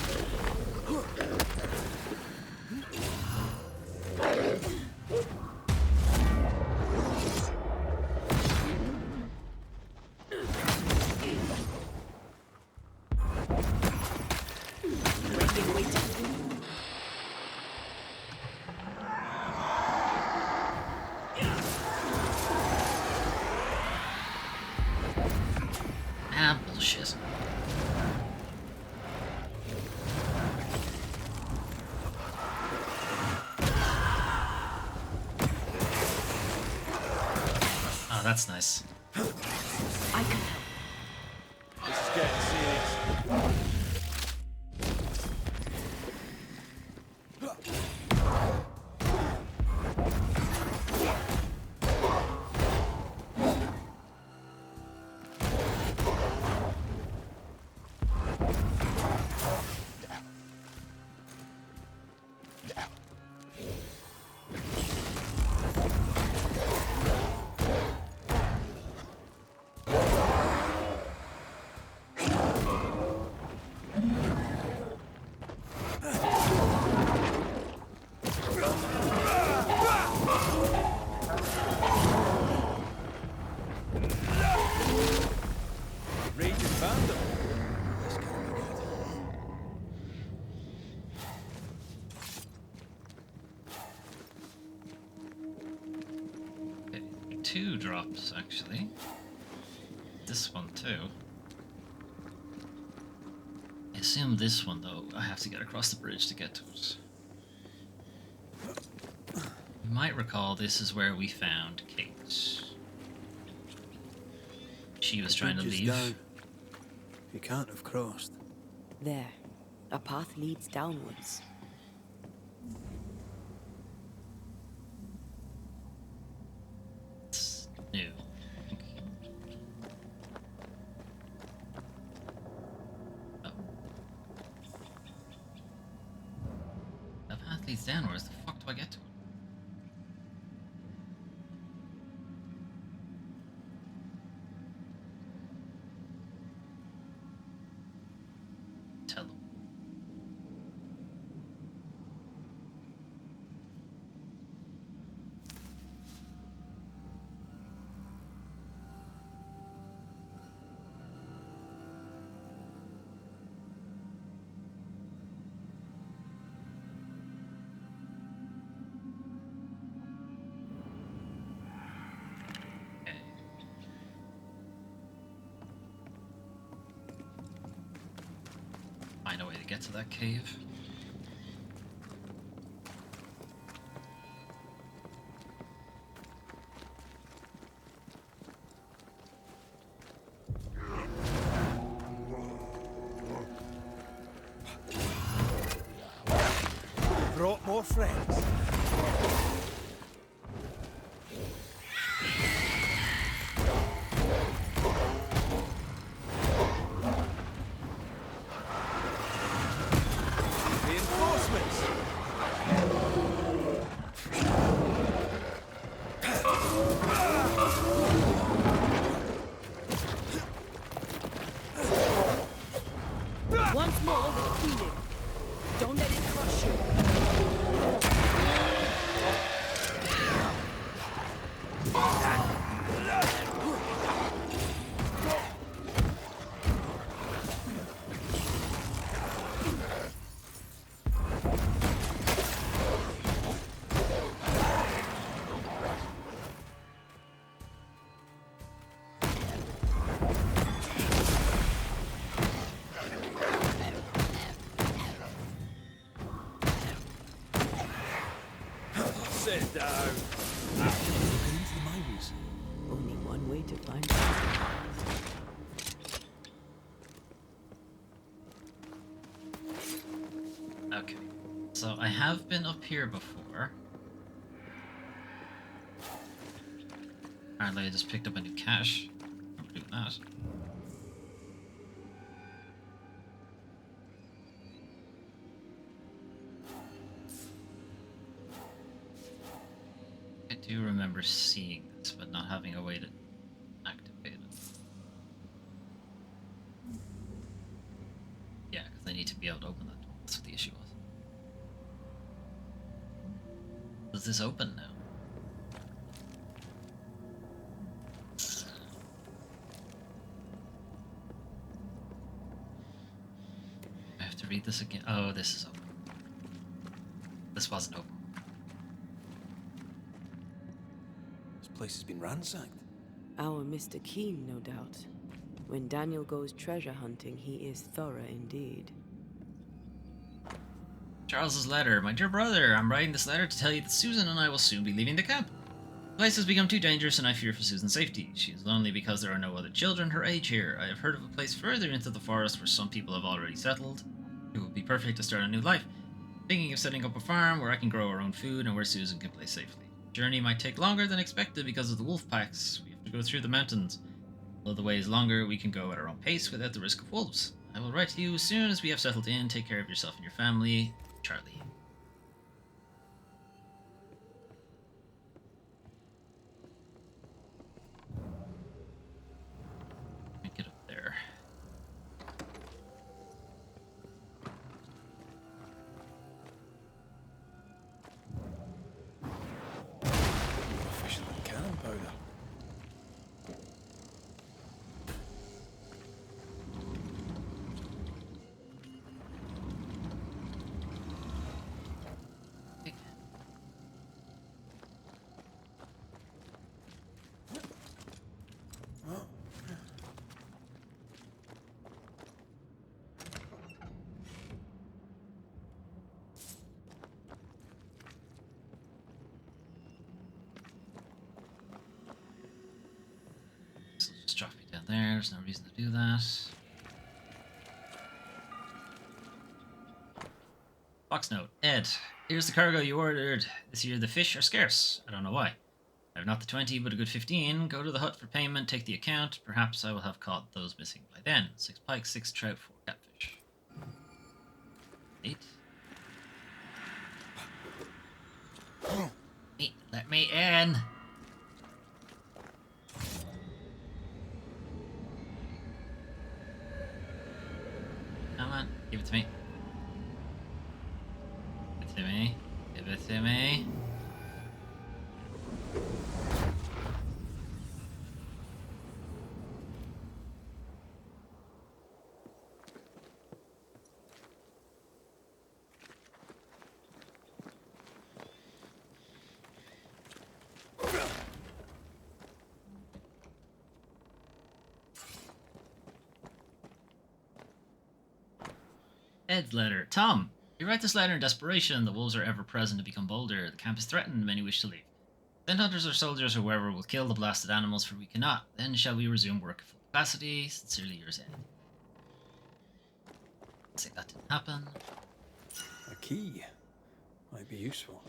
Ah, bullshit. Oh, that's nice. I can help. This is getting serious. Two drops, actually. This one, too. I assume this one, though, I have to get across the bridge to get to it. You might recall this is where we found Kate. She was trying to Bridge is leave. down. You can't have crossed. There. A path leads downwards. It's new. Oh. That path leads downwards. The fuck do I get to it? Tell them. Okay. Find a way to get to that cave. Brought more friends. Reinforcements. Once more with feeling. Don't let it crush you. Sit down. Into the mines. Only one way to find out. Okay. So I have been up here before. Apparently I just picked up a new cache. I'm doing that. I do remember seeing this, but not having a way to activate it. Yeah, because I need to be able to open that door. That's what the issue was. Does this open now? I have to read this again. Oh, this is open. This wasn't open. This place has been ransacked. Our Mr. Keen, no doubt. When Daniel goes treasure hunting, he is thorough indeed. Charles's letter. My dear brother, I'm writing this letter to tell you that Susan and I will soon be leaving the camp. The place has become too dangerous and I fear for Susan's safety. She is lonely because there are no other children her age here. I have heard of a place further into the forest where some people have already settled. It would be perfect to start a new life. Thinking of setting up a farm where I can grow our own food and where Susan can play safely. The journey might take longer than expected because of the wolf packs. We have to go through the mountains. Although the way is longer, we can go at our own pace without the risk of wolves. I will write to you as soon as we have settled in. Take care of yourself and your family. Charlie. Let me get up there. More efficient than cannon powder. there. There's no reason to do that. Box note. Ed, here's the cargo you ordered. This year the fish are scarce. I don't know why. I have not the 20, but a good 15. Go to the hut for payment, take the account. Perhaps I will have caught those missing by then. 6 pike, 6 trout, 4 catfish. 8. Let me in. Come on, give it to me. Give it to me. Give it to me. Ed's letter. Tom, you write this letter in desperation. The wolves are ever present to become bolder. The camp is threatened. Many wish to leave. Then hunters or soldiers or whoever will kill the blasted animals, for we cannot. Then shall we resume work at full capacity? Sincerely yours, Ed. Say that didn't happen. A key might be useful.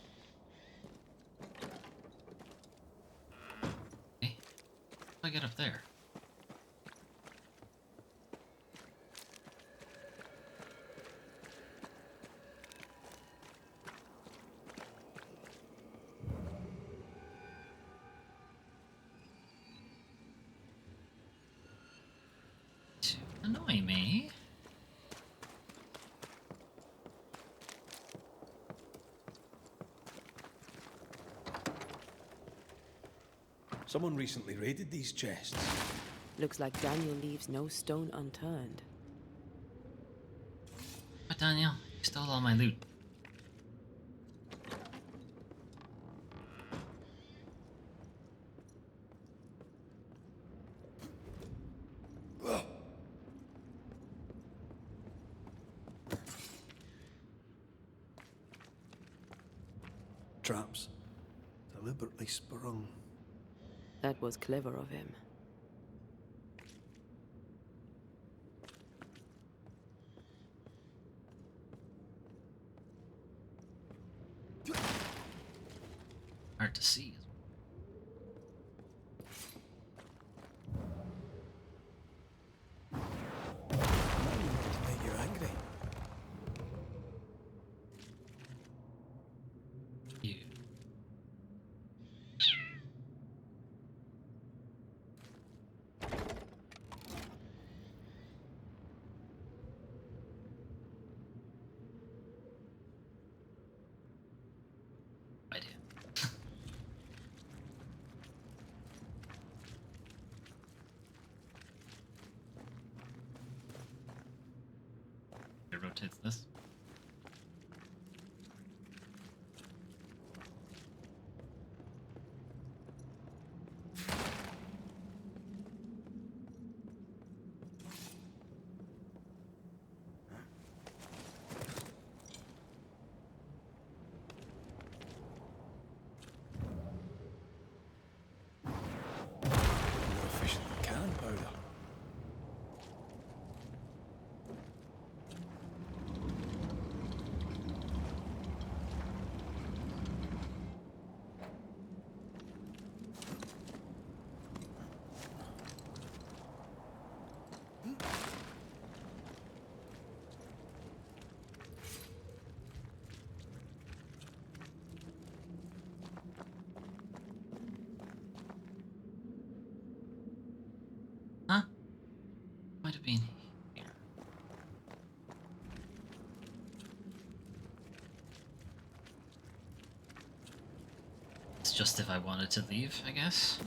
Okay. How do I get up there? To annoy me. Someone recently raided these chests. Looks like Daniel leaves no stone unturned. But Daniel, you stole all my loot. Traps. Deliberately sprung. That was clever of him. Hard to see. Make you angry. You. Idea. It rotates this. More efficient than cannon powder. Huh? Might have been here. It's just if I wanted to leave, I guess.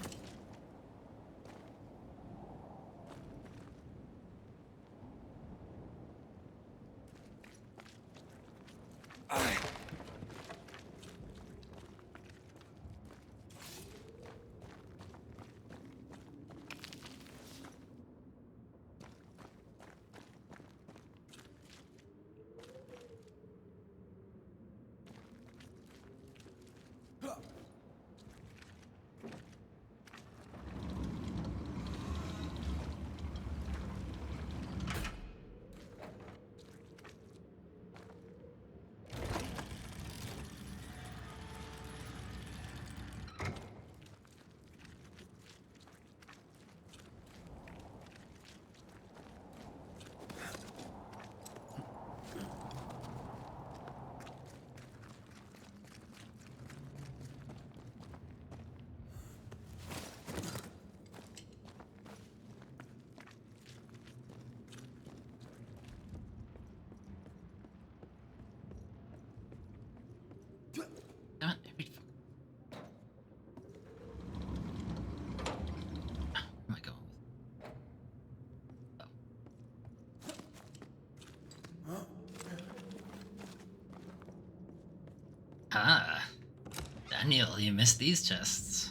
Daniel, you missed these chests.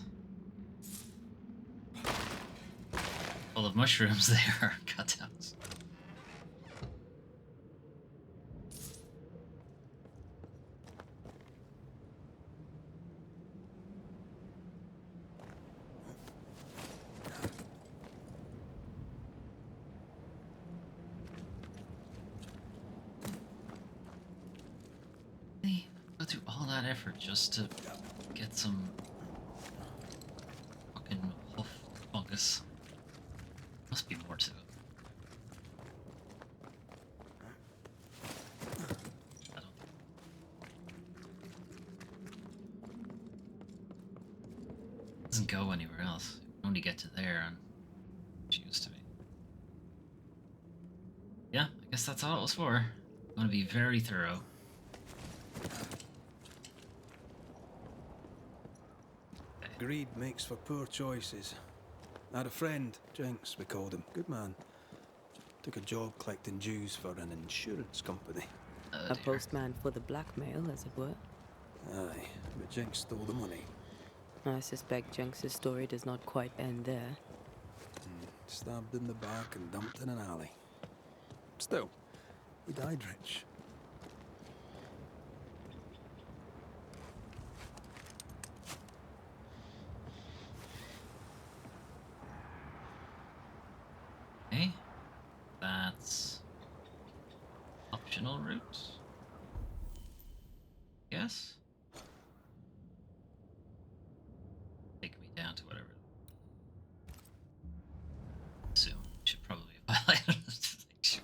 Full of mushrooms there, cutouts. Go through all that effort just to get some fucking hoof fungus. Must be more to it. I don't. Doesn't go anywhere else. You can only get to there and choose to be. Yeah, I guess that's all it was for. I'm gonna be very thorough. Greed makes for poor choices. I had a friend, Jinx, we called him. Good man. Took a job collecting dues for an insurance company. A postman for the blackmail, as it were. Aye, but Jinx stole the money. I suspect Jenks' story does not quite end there. Stabbed in the back and dumped in an alley. Still, he died rich. Okay, that's optional route. Yes. Take me down to whatever. Assume should probably highlight it just to make sure.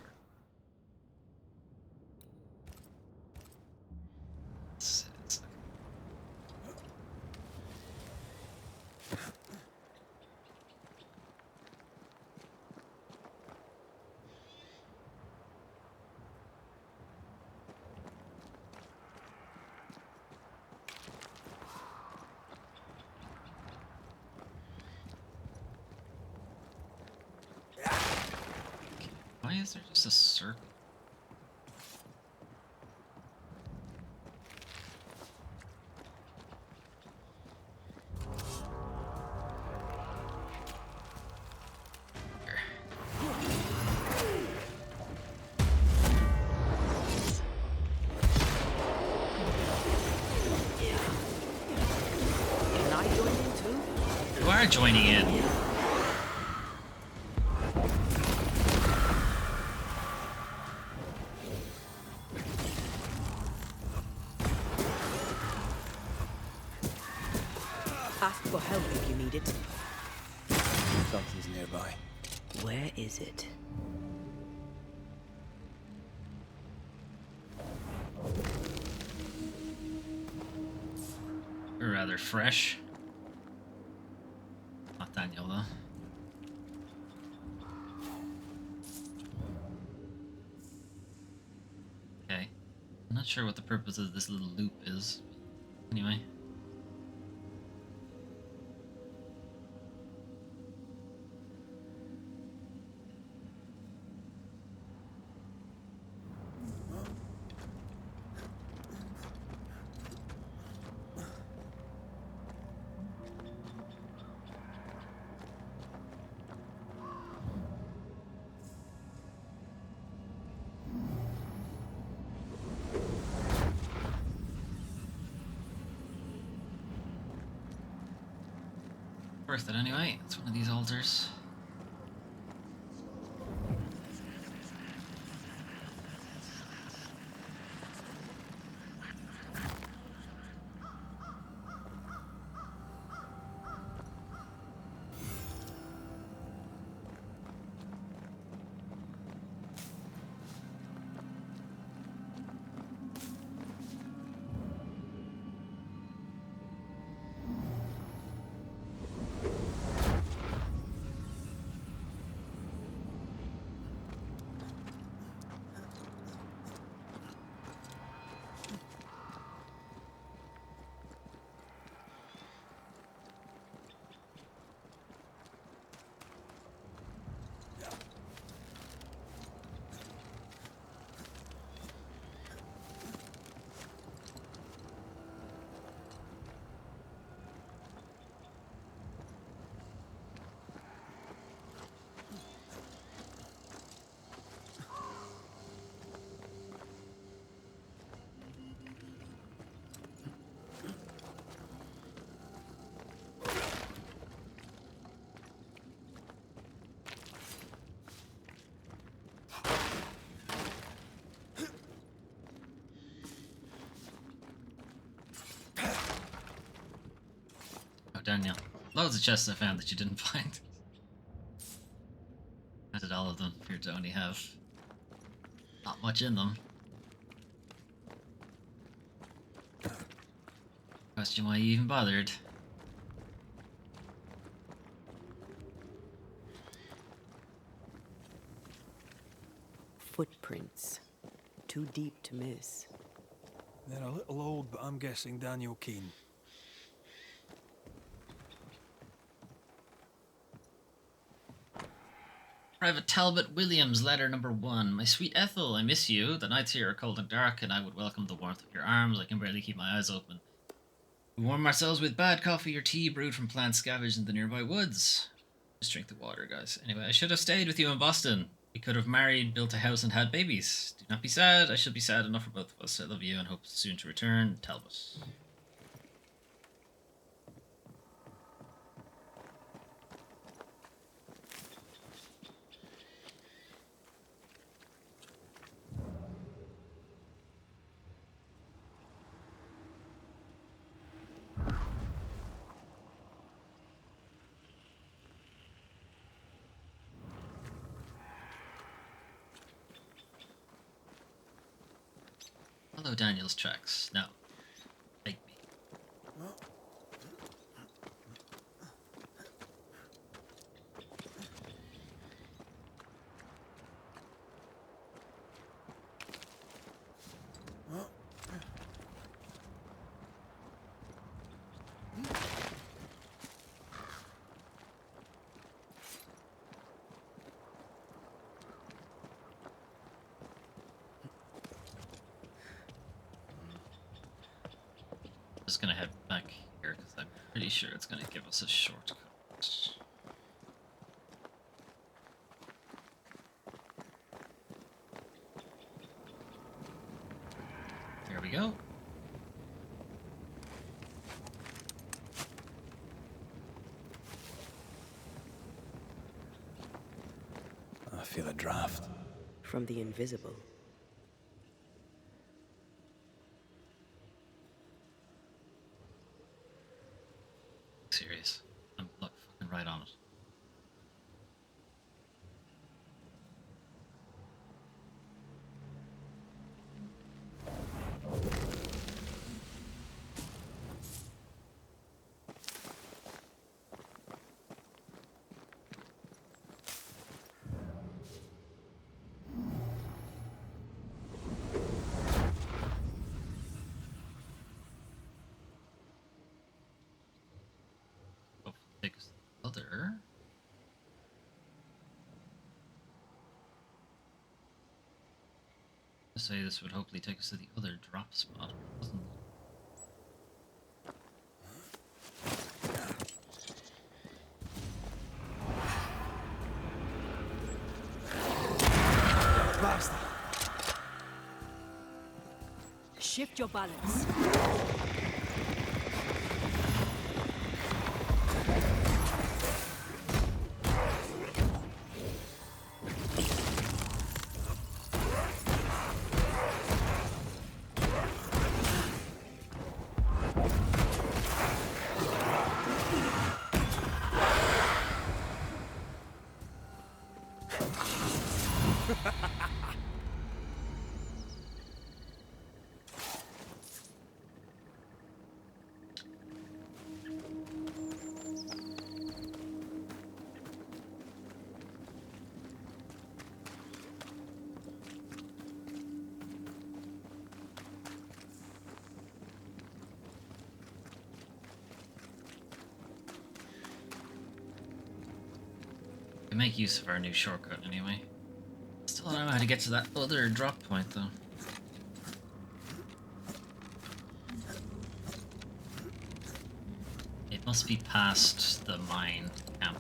It's Why is there just a circle? Can I join in too? You are joining in. Ask for help if you need it. Something's nearby. Where is it? You're rather fresh. Not Daniel though. Okay. I'm not sure what the purpose of this little loop is. Anyway. Worth it anyway. It's one of these altars. Daniel. Loads of chests I found that you didn't find. I did all of them. Appear to only have not much in them. Question why you even bothered. Footprints. Too deep to miss. They're a little old, but I'm guessing Daniel Keane. Private Talbot Williams, letter number 1. My sweet Ethel, I miss you. The nights here are cold and dark, and I would welcome the warmth of your arms. I can barely keep my eyes open. We warm ourselves with bad coffee or tea brewed from plants scavenged in the nearby woods. Just drink the water, guys. Anyway, I should have stayed with you in Boston. We could have married, built a house, and had babies. Do not be sad. I should be sad enough for both of us. I love you and hope soon to return. Talbot. Hello, Daniel's tracks. No. Take me. Just gonna head back here because I'm pretty sure it's gonna give us a shortcut. Here we go. I feel a draft. From the invisible. Serious. I'm fucking right on it. Take us to the other. I say this would hopefully take us to the other drop spot. Doesn't it? Basta. Shift your balance. We make use of our new shortcut anyway. Still don't know how to get to that other drop point though. It must be past the mine camp.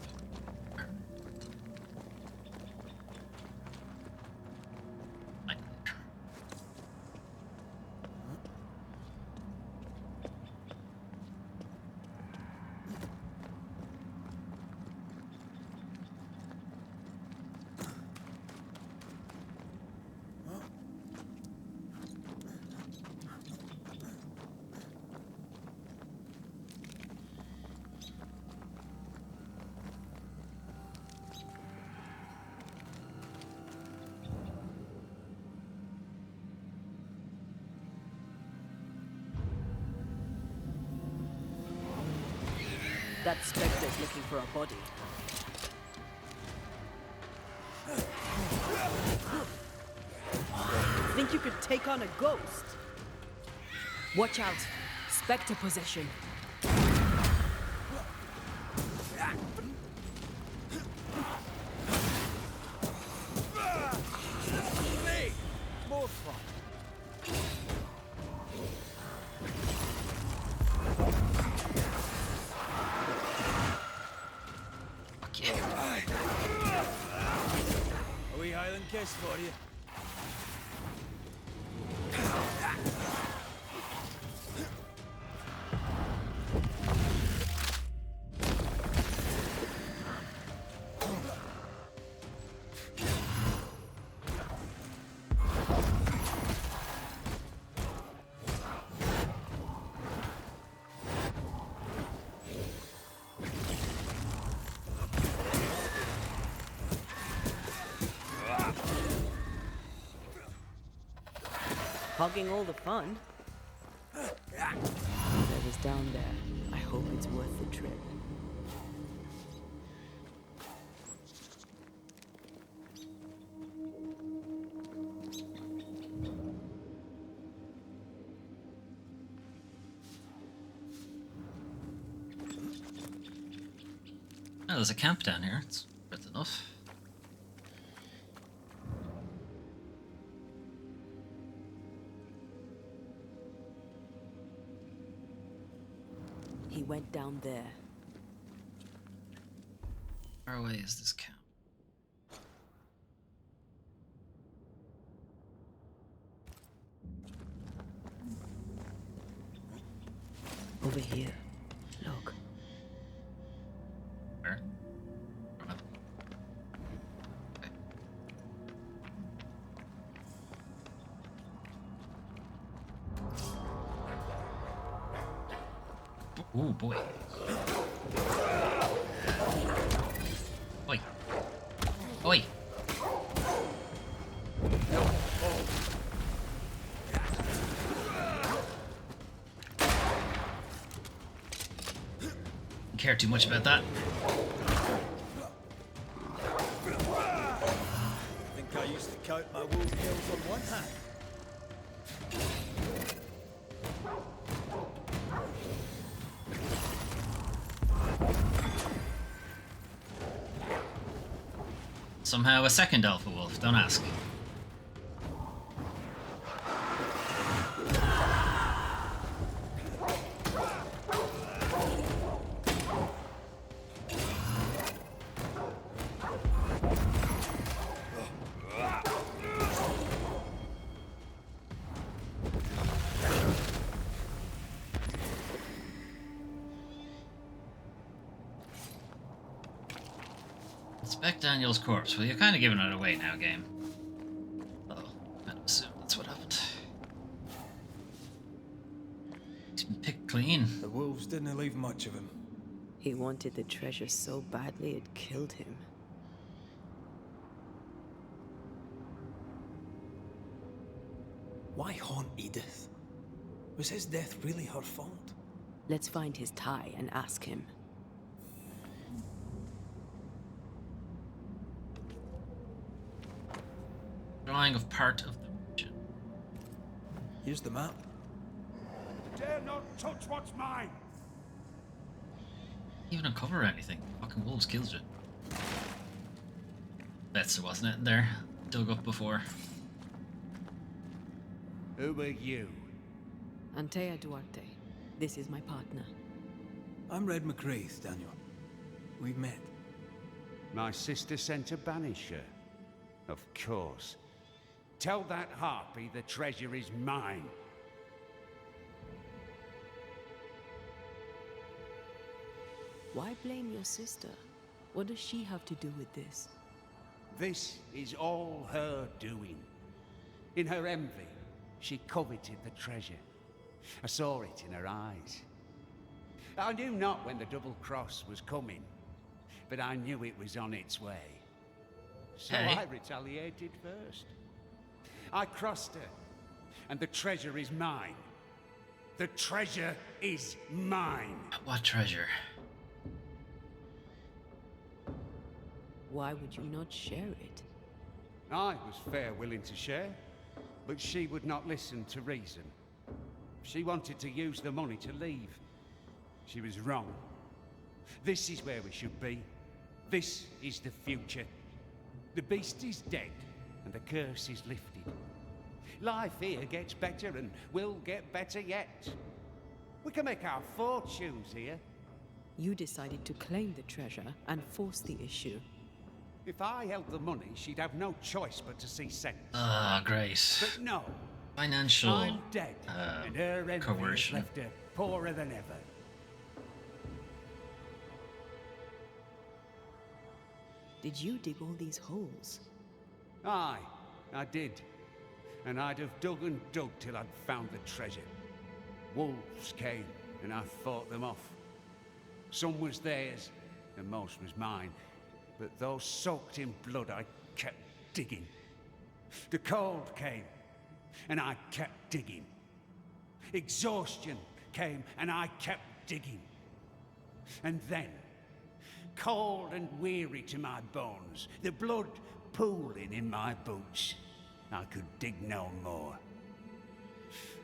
That specter's looking for a body. Think you could take on a ghost? Watch out. Spectre possession. More fun. A wee Highland kiss for you. Hogging all the fun. Whatever's down there, I hope it's worth the trip. Oh, there's a camp down here. It's worth enough. He went down there. Where away is this camp? Over here. Look. Where? Oh boy. Oi. Oi. Don't care too much about that. I think I used to count my wolf kills on one hand. Somehow a second alpha wolf, don't ask. Inspect Daniel's corpse. Well, you're kind of giving it away now, game. Oh, I kind of assume that's what happened. He's been picked clean. The wolves didn't leave much of him. He wanted the treasure so badly it killed him. Why haunt Edith? Was his death really her fault? Let's find his tie and ask him. Drawing of part of the region. Here's the map. Dare not touch what's mine! Even uncover anything. Fucking wolves killed you. That's wasn't it there? Dug up before. Who are you? Antea Duarte. This is my partner. I'm Red McCraith, Daniel. We've met. My sister sent a banisher. Of course. Tell that harpy the treasure is mine. Why blame your sister? What does she have to do with this? This is all her doing. In her envy, she coveted the treasure. I saw it in her eyes. I knew not when the double cross was coming, but I knew it was on its way. So Hey. I retaliated first. I crossed her, and the treasure is mine. The treasure is mine. What treasure? Why would you not share it? I was fair willing to share, but she would not listen to reason. She wanted to use the money to leave. She was wrong. This is where we should be. This is the future. The beast is dead, and the curse is lifted. Life here gets better and will get better yet. We can make our fortunes here. You decided to claim the treasure and force the issue. If I held the money, she'd have no choice but to see sense. Ah, great. But no. Financial I'm dead, and her envy has coercion. left her poorer than ever. Did you dig all these holes? Aye, I did. And I'd have dug and dug till I'd found the treasure. Wolves came, and I fought them off. Some was theirs, and most was mine. But though soaked in blood, I kept digging. The cold came, and I kept digging. Exhaustion came, and I kept digging. And then, cold and weary to my bones, the blood pooling in my boots, I could dig no more.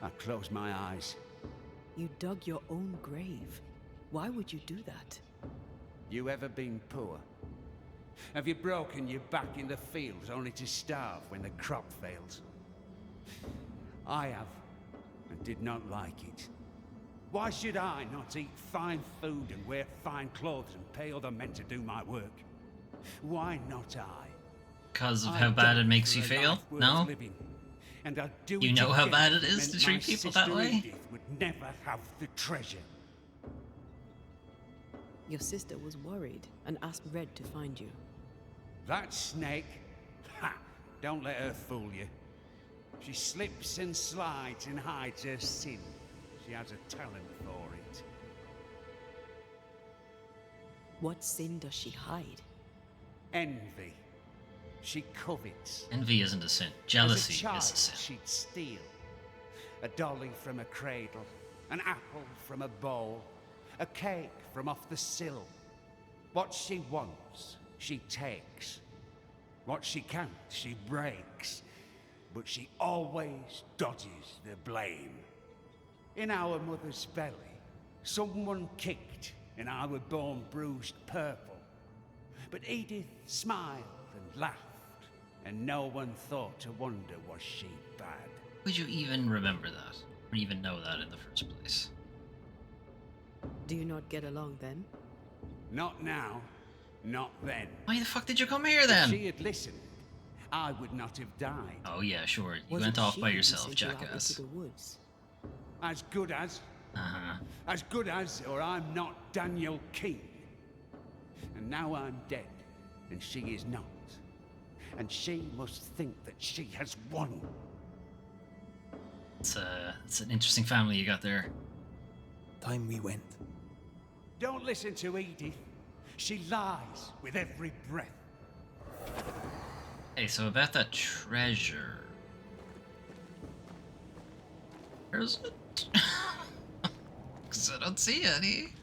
I closed my eyes. You dug your own grave. Why would you do that? You ever been poor? Have you broken your back in the fields only to starve when the crop fails? I have, and did not like it. Why should I not eat fine food and wear fine clothes and pay other men to do my work? Why not I? Because of how bad it makes you feel? No? And I'd do You it know how again bad it if is to meant treat my people that sister way? Edith would never have the treasure. Your sister was worried and asked Red to find you. That snake? Ha! Don't let her fool you. She slips and slides and hides her sin. She has a talent for it. What sin does she hide? Envy. She covets. Envy isn't a sin. Jealousy As a child, is a sin. she'd steal. A dolly from a cradle, an apple from a bowl, a cake from off the sill. What she wants, she takes. What she can't, she breaks. But she always dodges the blame. In our mother's belly, someone kicked, and I were born bruised purple. But Edith smiled and laughed, and no one thought to wonder was she bad. Would you even remember that? Or even know that in the first place? Do you not get along then? Not now, not then. Why the fuck did you come here then? If she had listened, I would not have died. Oh yeah, sure. You Was went it off she by who yourself, sent you out jackass. into the woods? As good as. As good as, or I'm not Daniel King. And now I'm dead, and she is not. And she must think that she has won. It's an interesting family you got there. Time we went. Don't listen to Edith. She lies with every breath. Hey, so about that treasure. Where's it? Because I don't see any.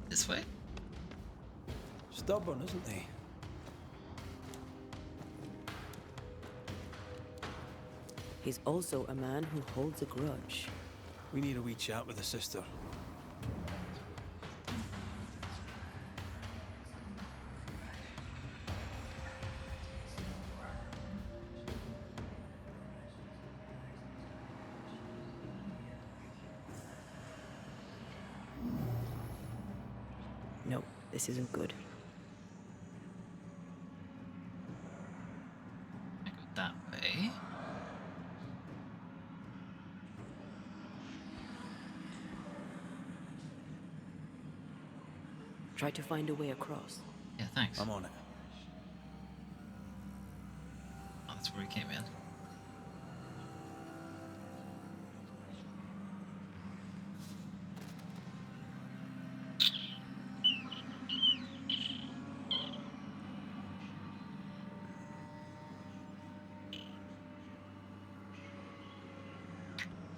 This way? Stubborn, isn't he? He's also a man who holds a grudge. We need a wee chat with the sister. No, this isn't good. I go that way. Try to find a way across. Yeah, thanks. I'm on it. Oh, that's where we came in.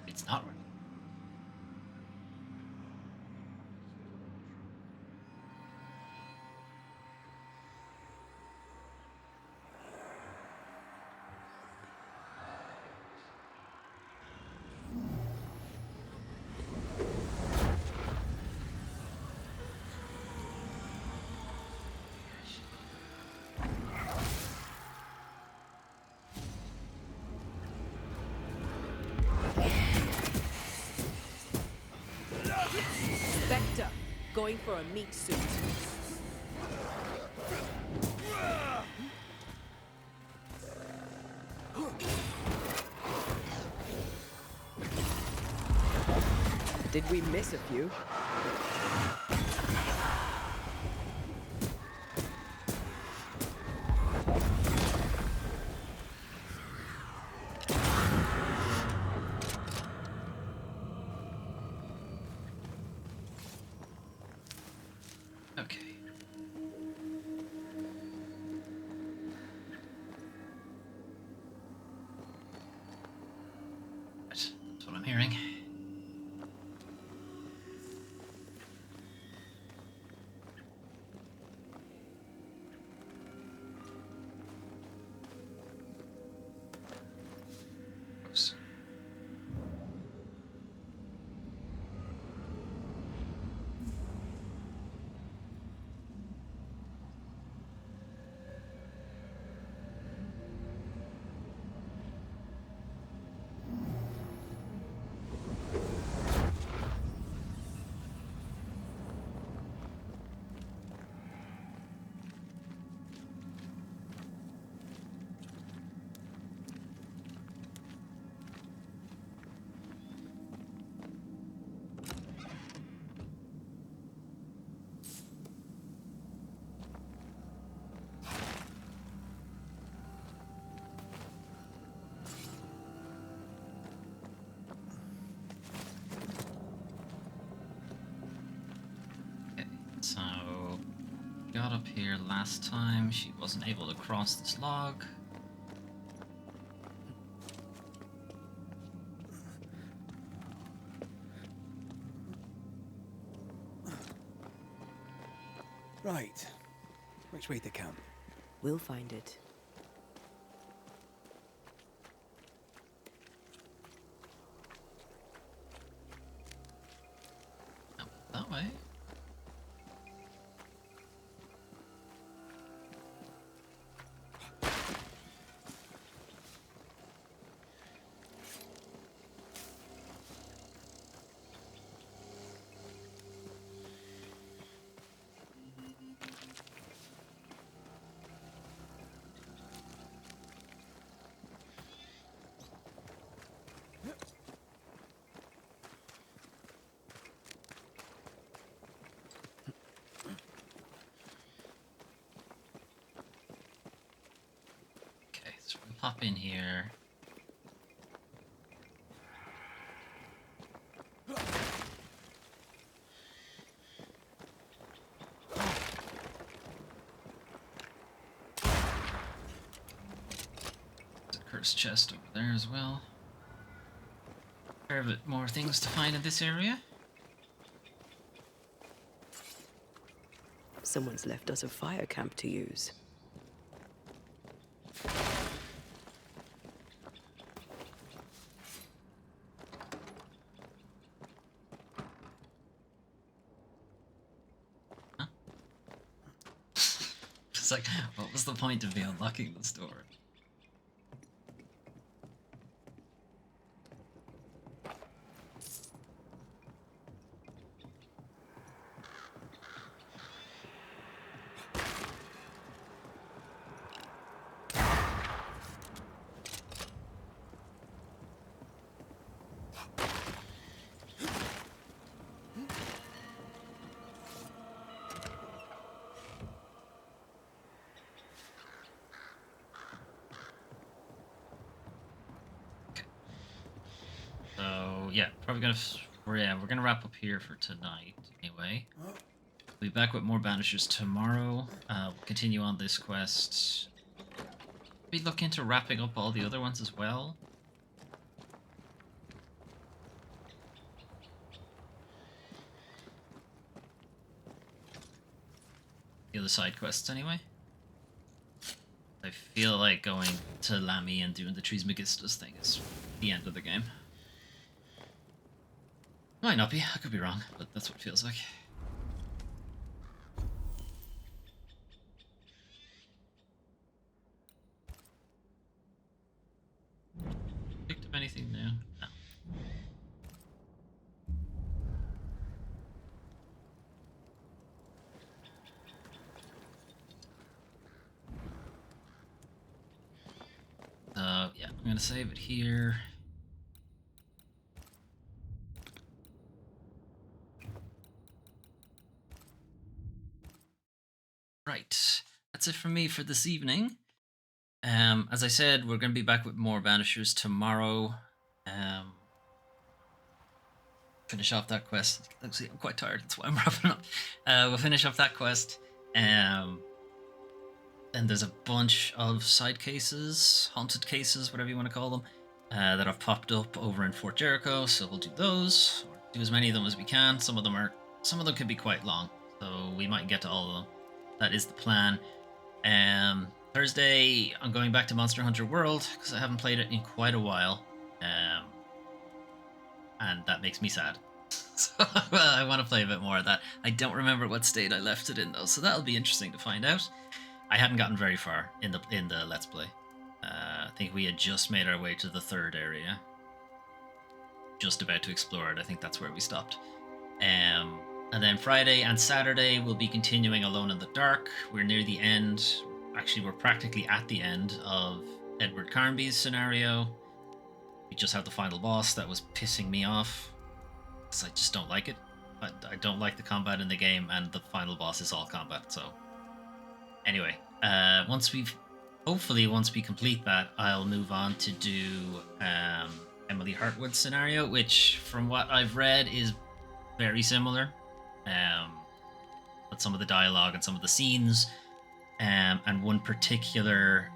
It's not right. going for a meat suit. Did we miss a few? Okay. Right, that's what I'm hearing. Oops. So, got up here last time. She wasn't able to cross this log. Right. Which way to camp? We'll find it. That way? Okay, so we'll pop in here. There's a cursed chest over there as well. Fair bit more things to find in this area. Someone's left us a fire camp to use. It's like, what was the point of me unlocking this door? So yeah, probably gonna we're gonna wrap up here for tonight anyway. We'll be back with more Banishers tomorrow. We'll continue on this quest. We look into wrapping up all the other ones as well. The other side quests anyway. I feel like going to Lamy and doing the Trismegistus thing is the end of the game. Might not be, I could be wrong, but that's what it feels like. Picked up anything new? No. I'm gonna save it here. Right, that's it from me for this evening. As I said, we're going to be back with more Banishers tomorrow. Finish off that quest. See, I'm quite tired, that's why I'm wrapping up. We'll finish off that quest. Then there's a bunch of side cases, haunted cases, whatever you want to call them, that have popped up over in Fort Jericho. So we'll do those, or do as many of them as we can. Some of them can be quite long, so we might get to all of them. That is the plan. Thursday, I'm going back to Monster Hunter World because I haven't played it in quite a while, and that makes me sad. So I want to play a bit more of that. I don't remember what state I left it in though, so that'll be interesting to find out. I hadn't gotten very far in the Let's Play. I think we had just made our way to the third area, just about to explore it. I think that's where we stopped. And then Friday and Saturday we'll be continuing Alone in the Dark. We're near the end. Actually, we're practically at the end of Edward Carnby's scenario. We just have the final boss that was pissing me off, because I just don't like it. I don't like the combat in the game, and the final boss is all combat. So anyway, once we complete that, I'll move on to do Emily Hartwood's scenario, which from what I've read is very similar. But some of the dialogue and some of the scenes and one particular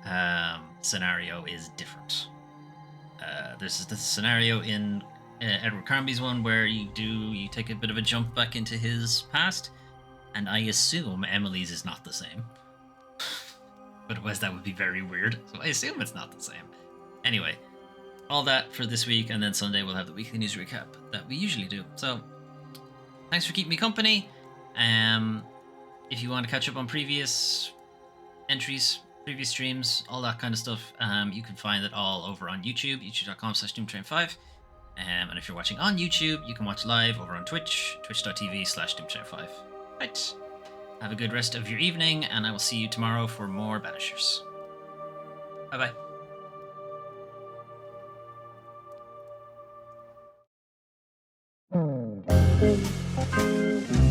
scenario is different. There's this scenario in Edward Carnby's one where you take a bit of a jump back into his past, and I assume Emily's is not the same. But otherwise that would be very weird, so I assume it's not the same. Anyway, all that for this week, and then Sunday we'll have the weekly news recap that we usually do. So thanks for keeping me company. If you want to catch up on previous entries, previous streams, all that kind of stuff, you can find it all over on YouTube, youtube.com/doomtrain5. And if you're watching on YouTube, you can watch live over on Twitch, twitch.tv/doomtrain5. Right. Have a good rest of your evening, and I will see you tomorrow for more Banishers. Bye-bye. Mm.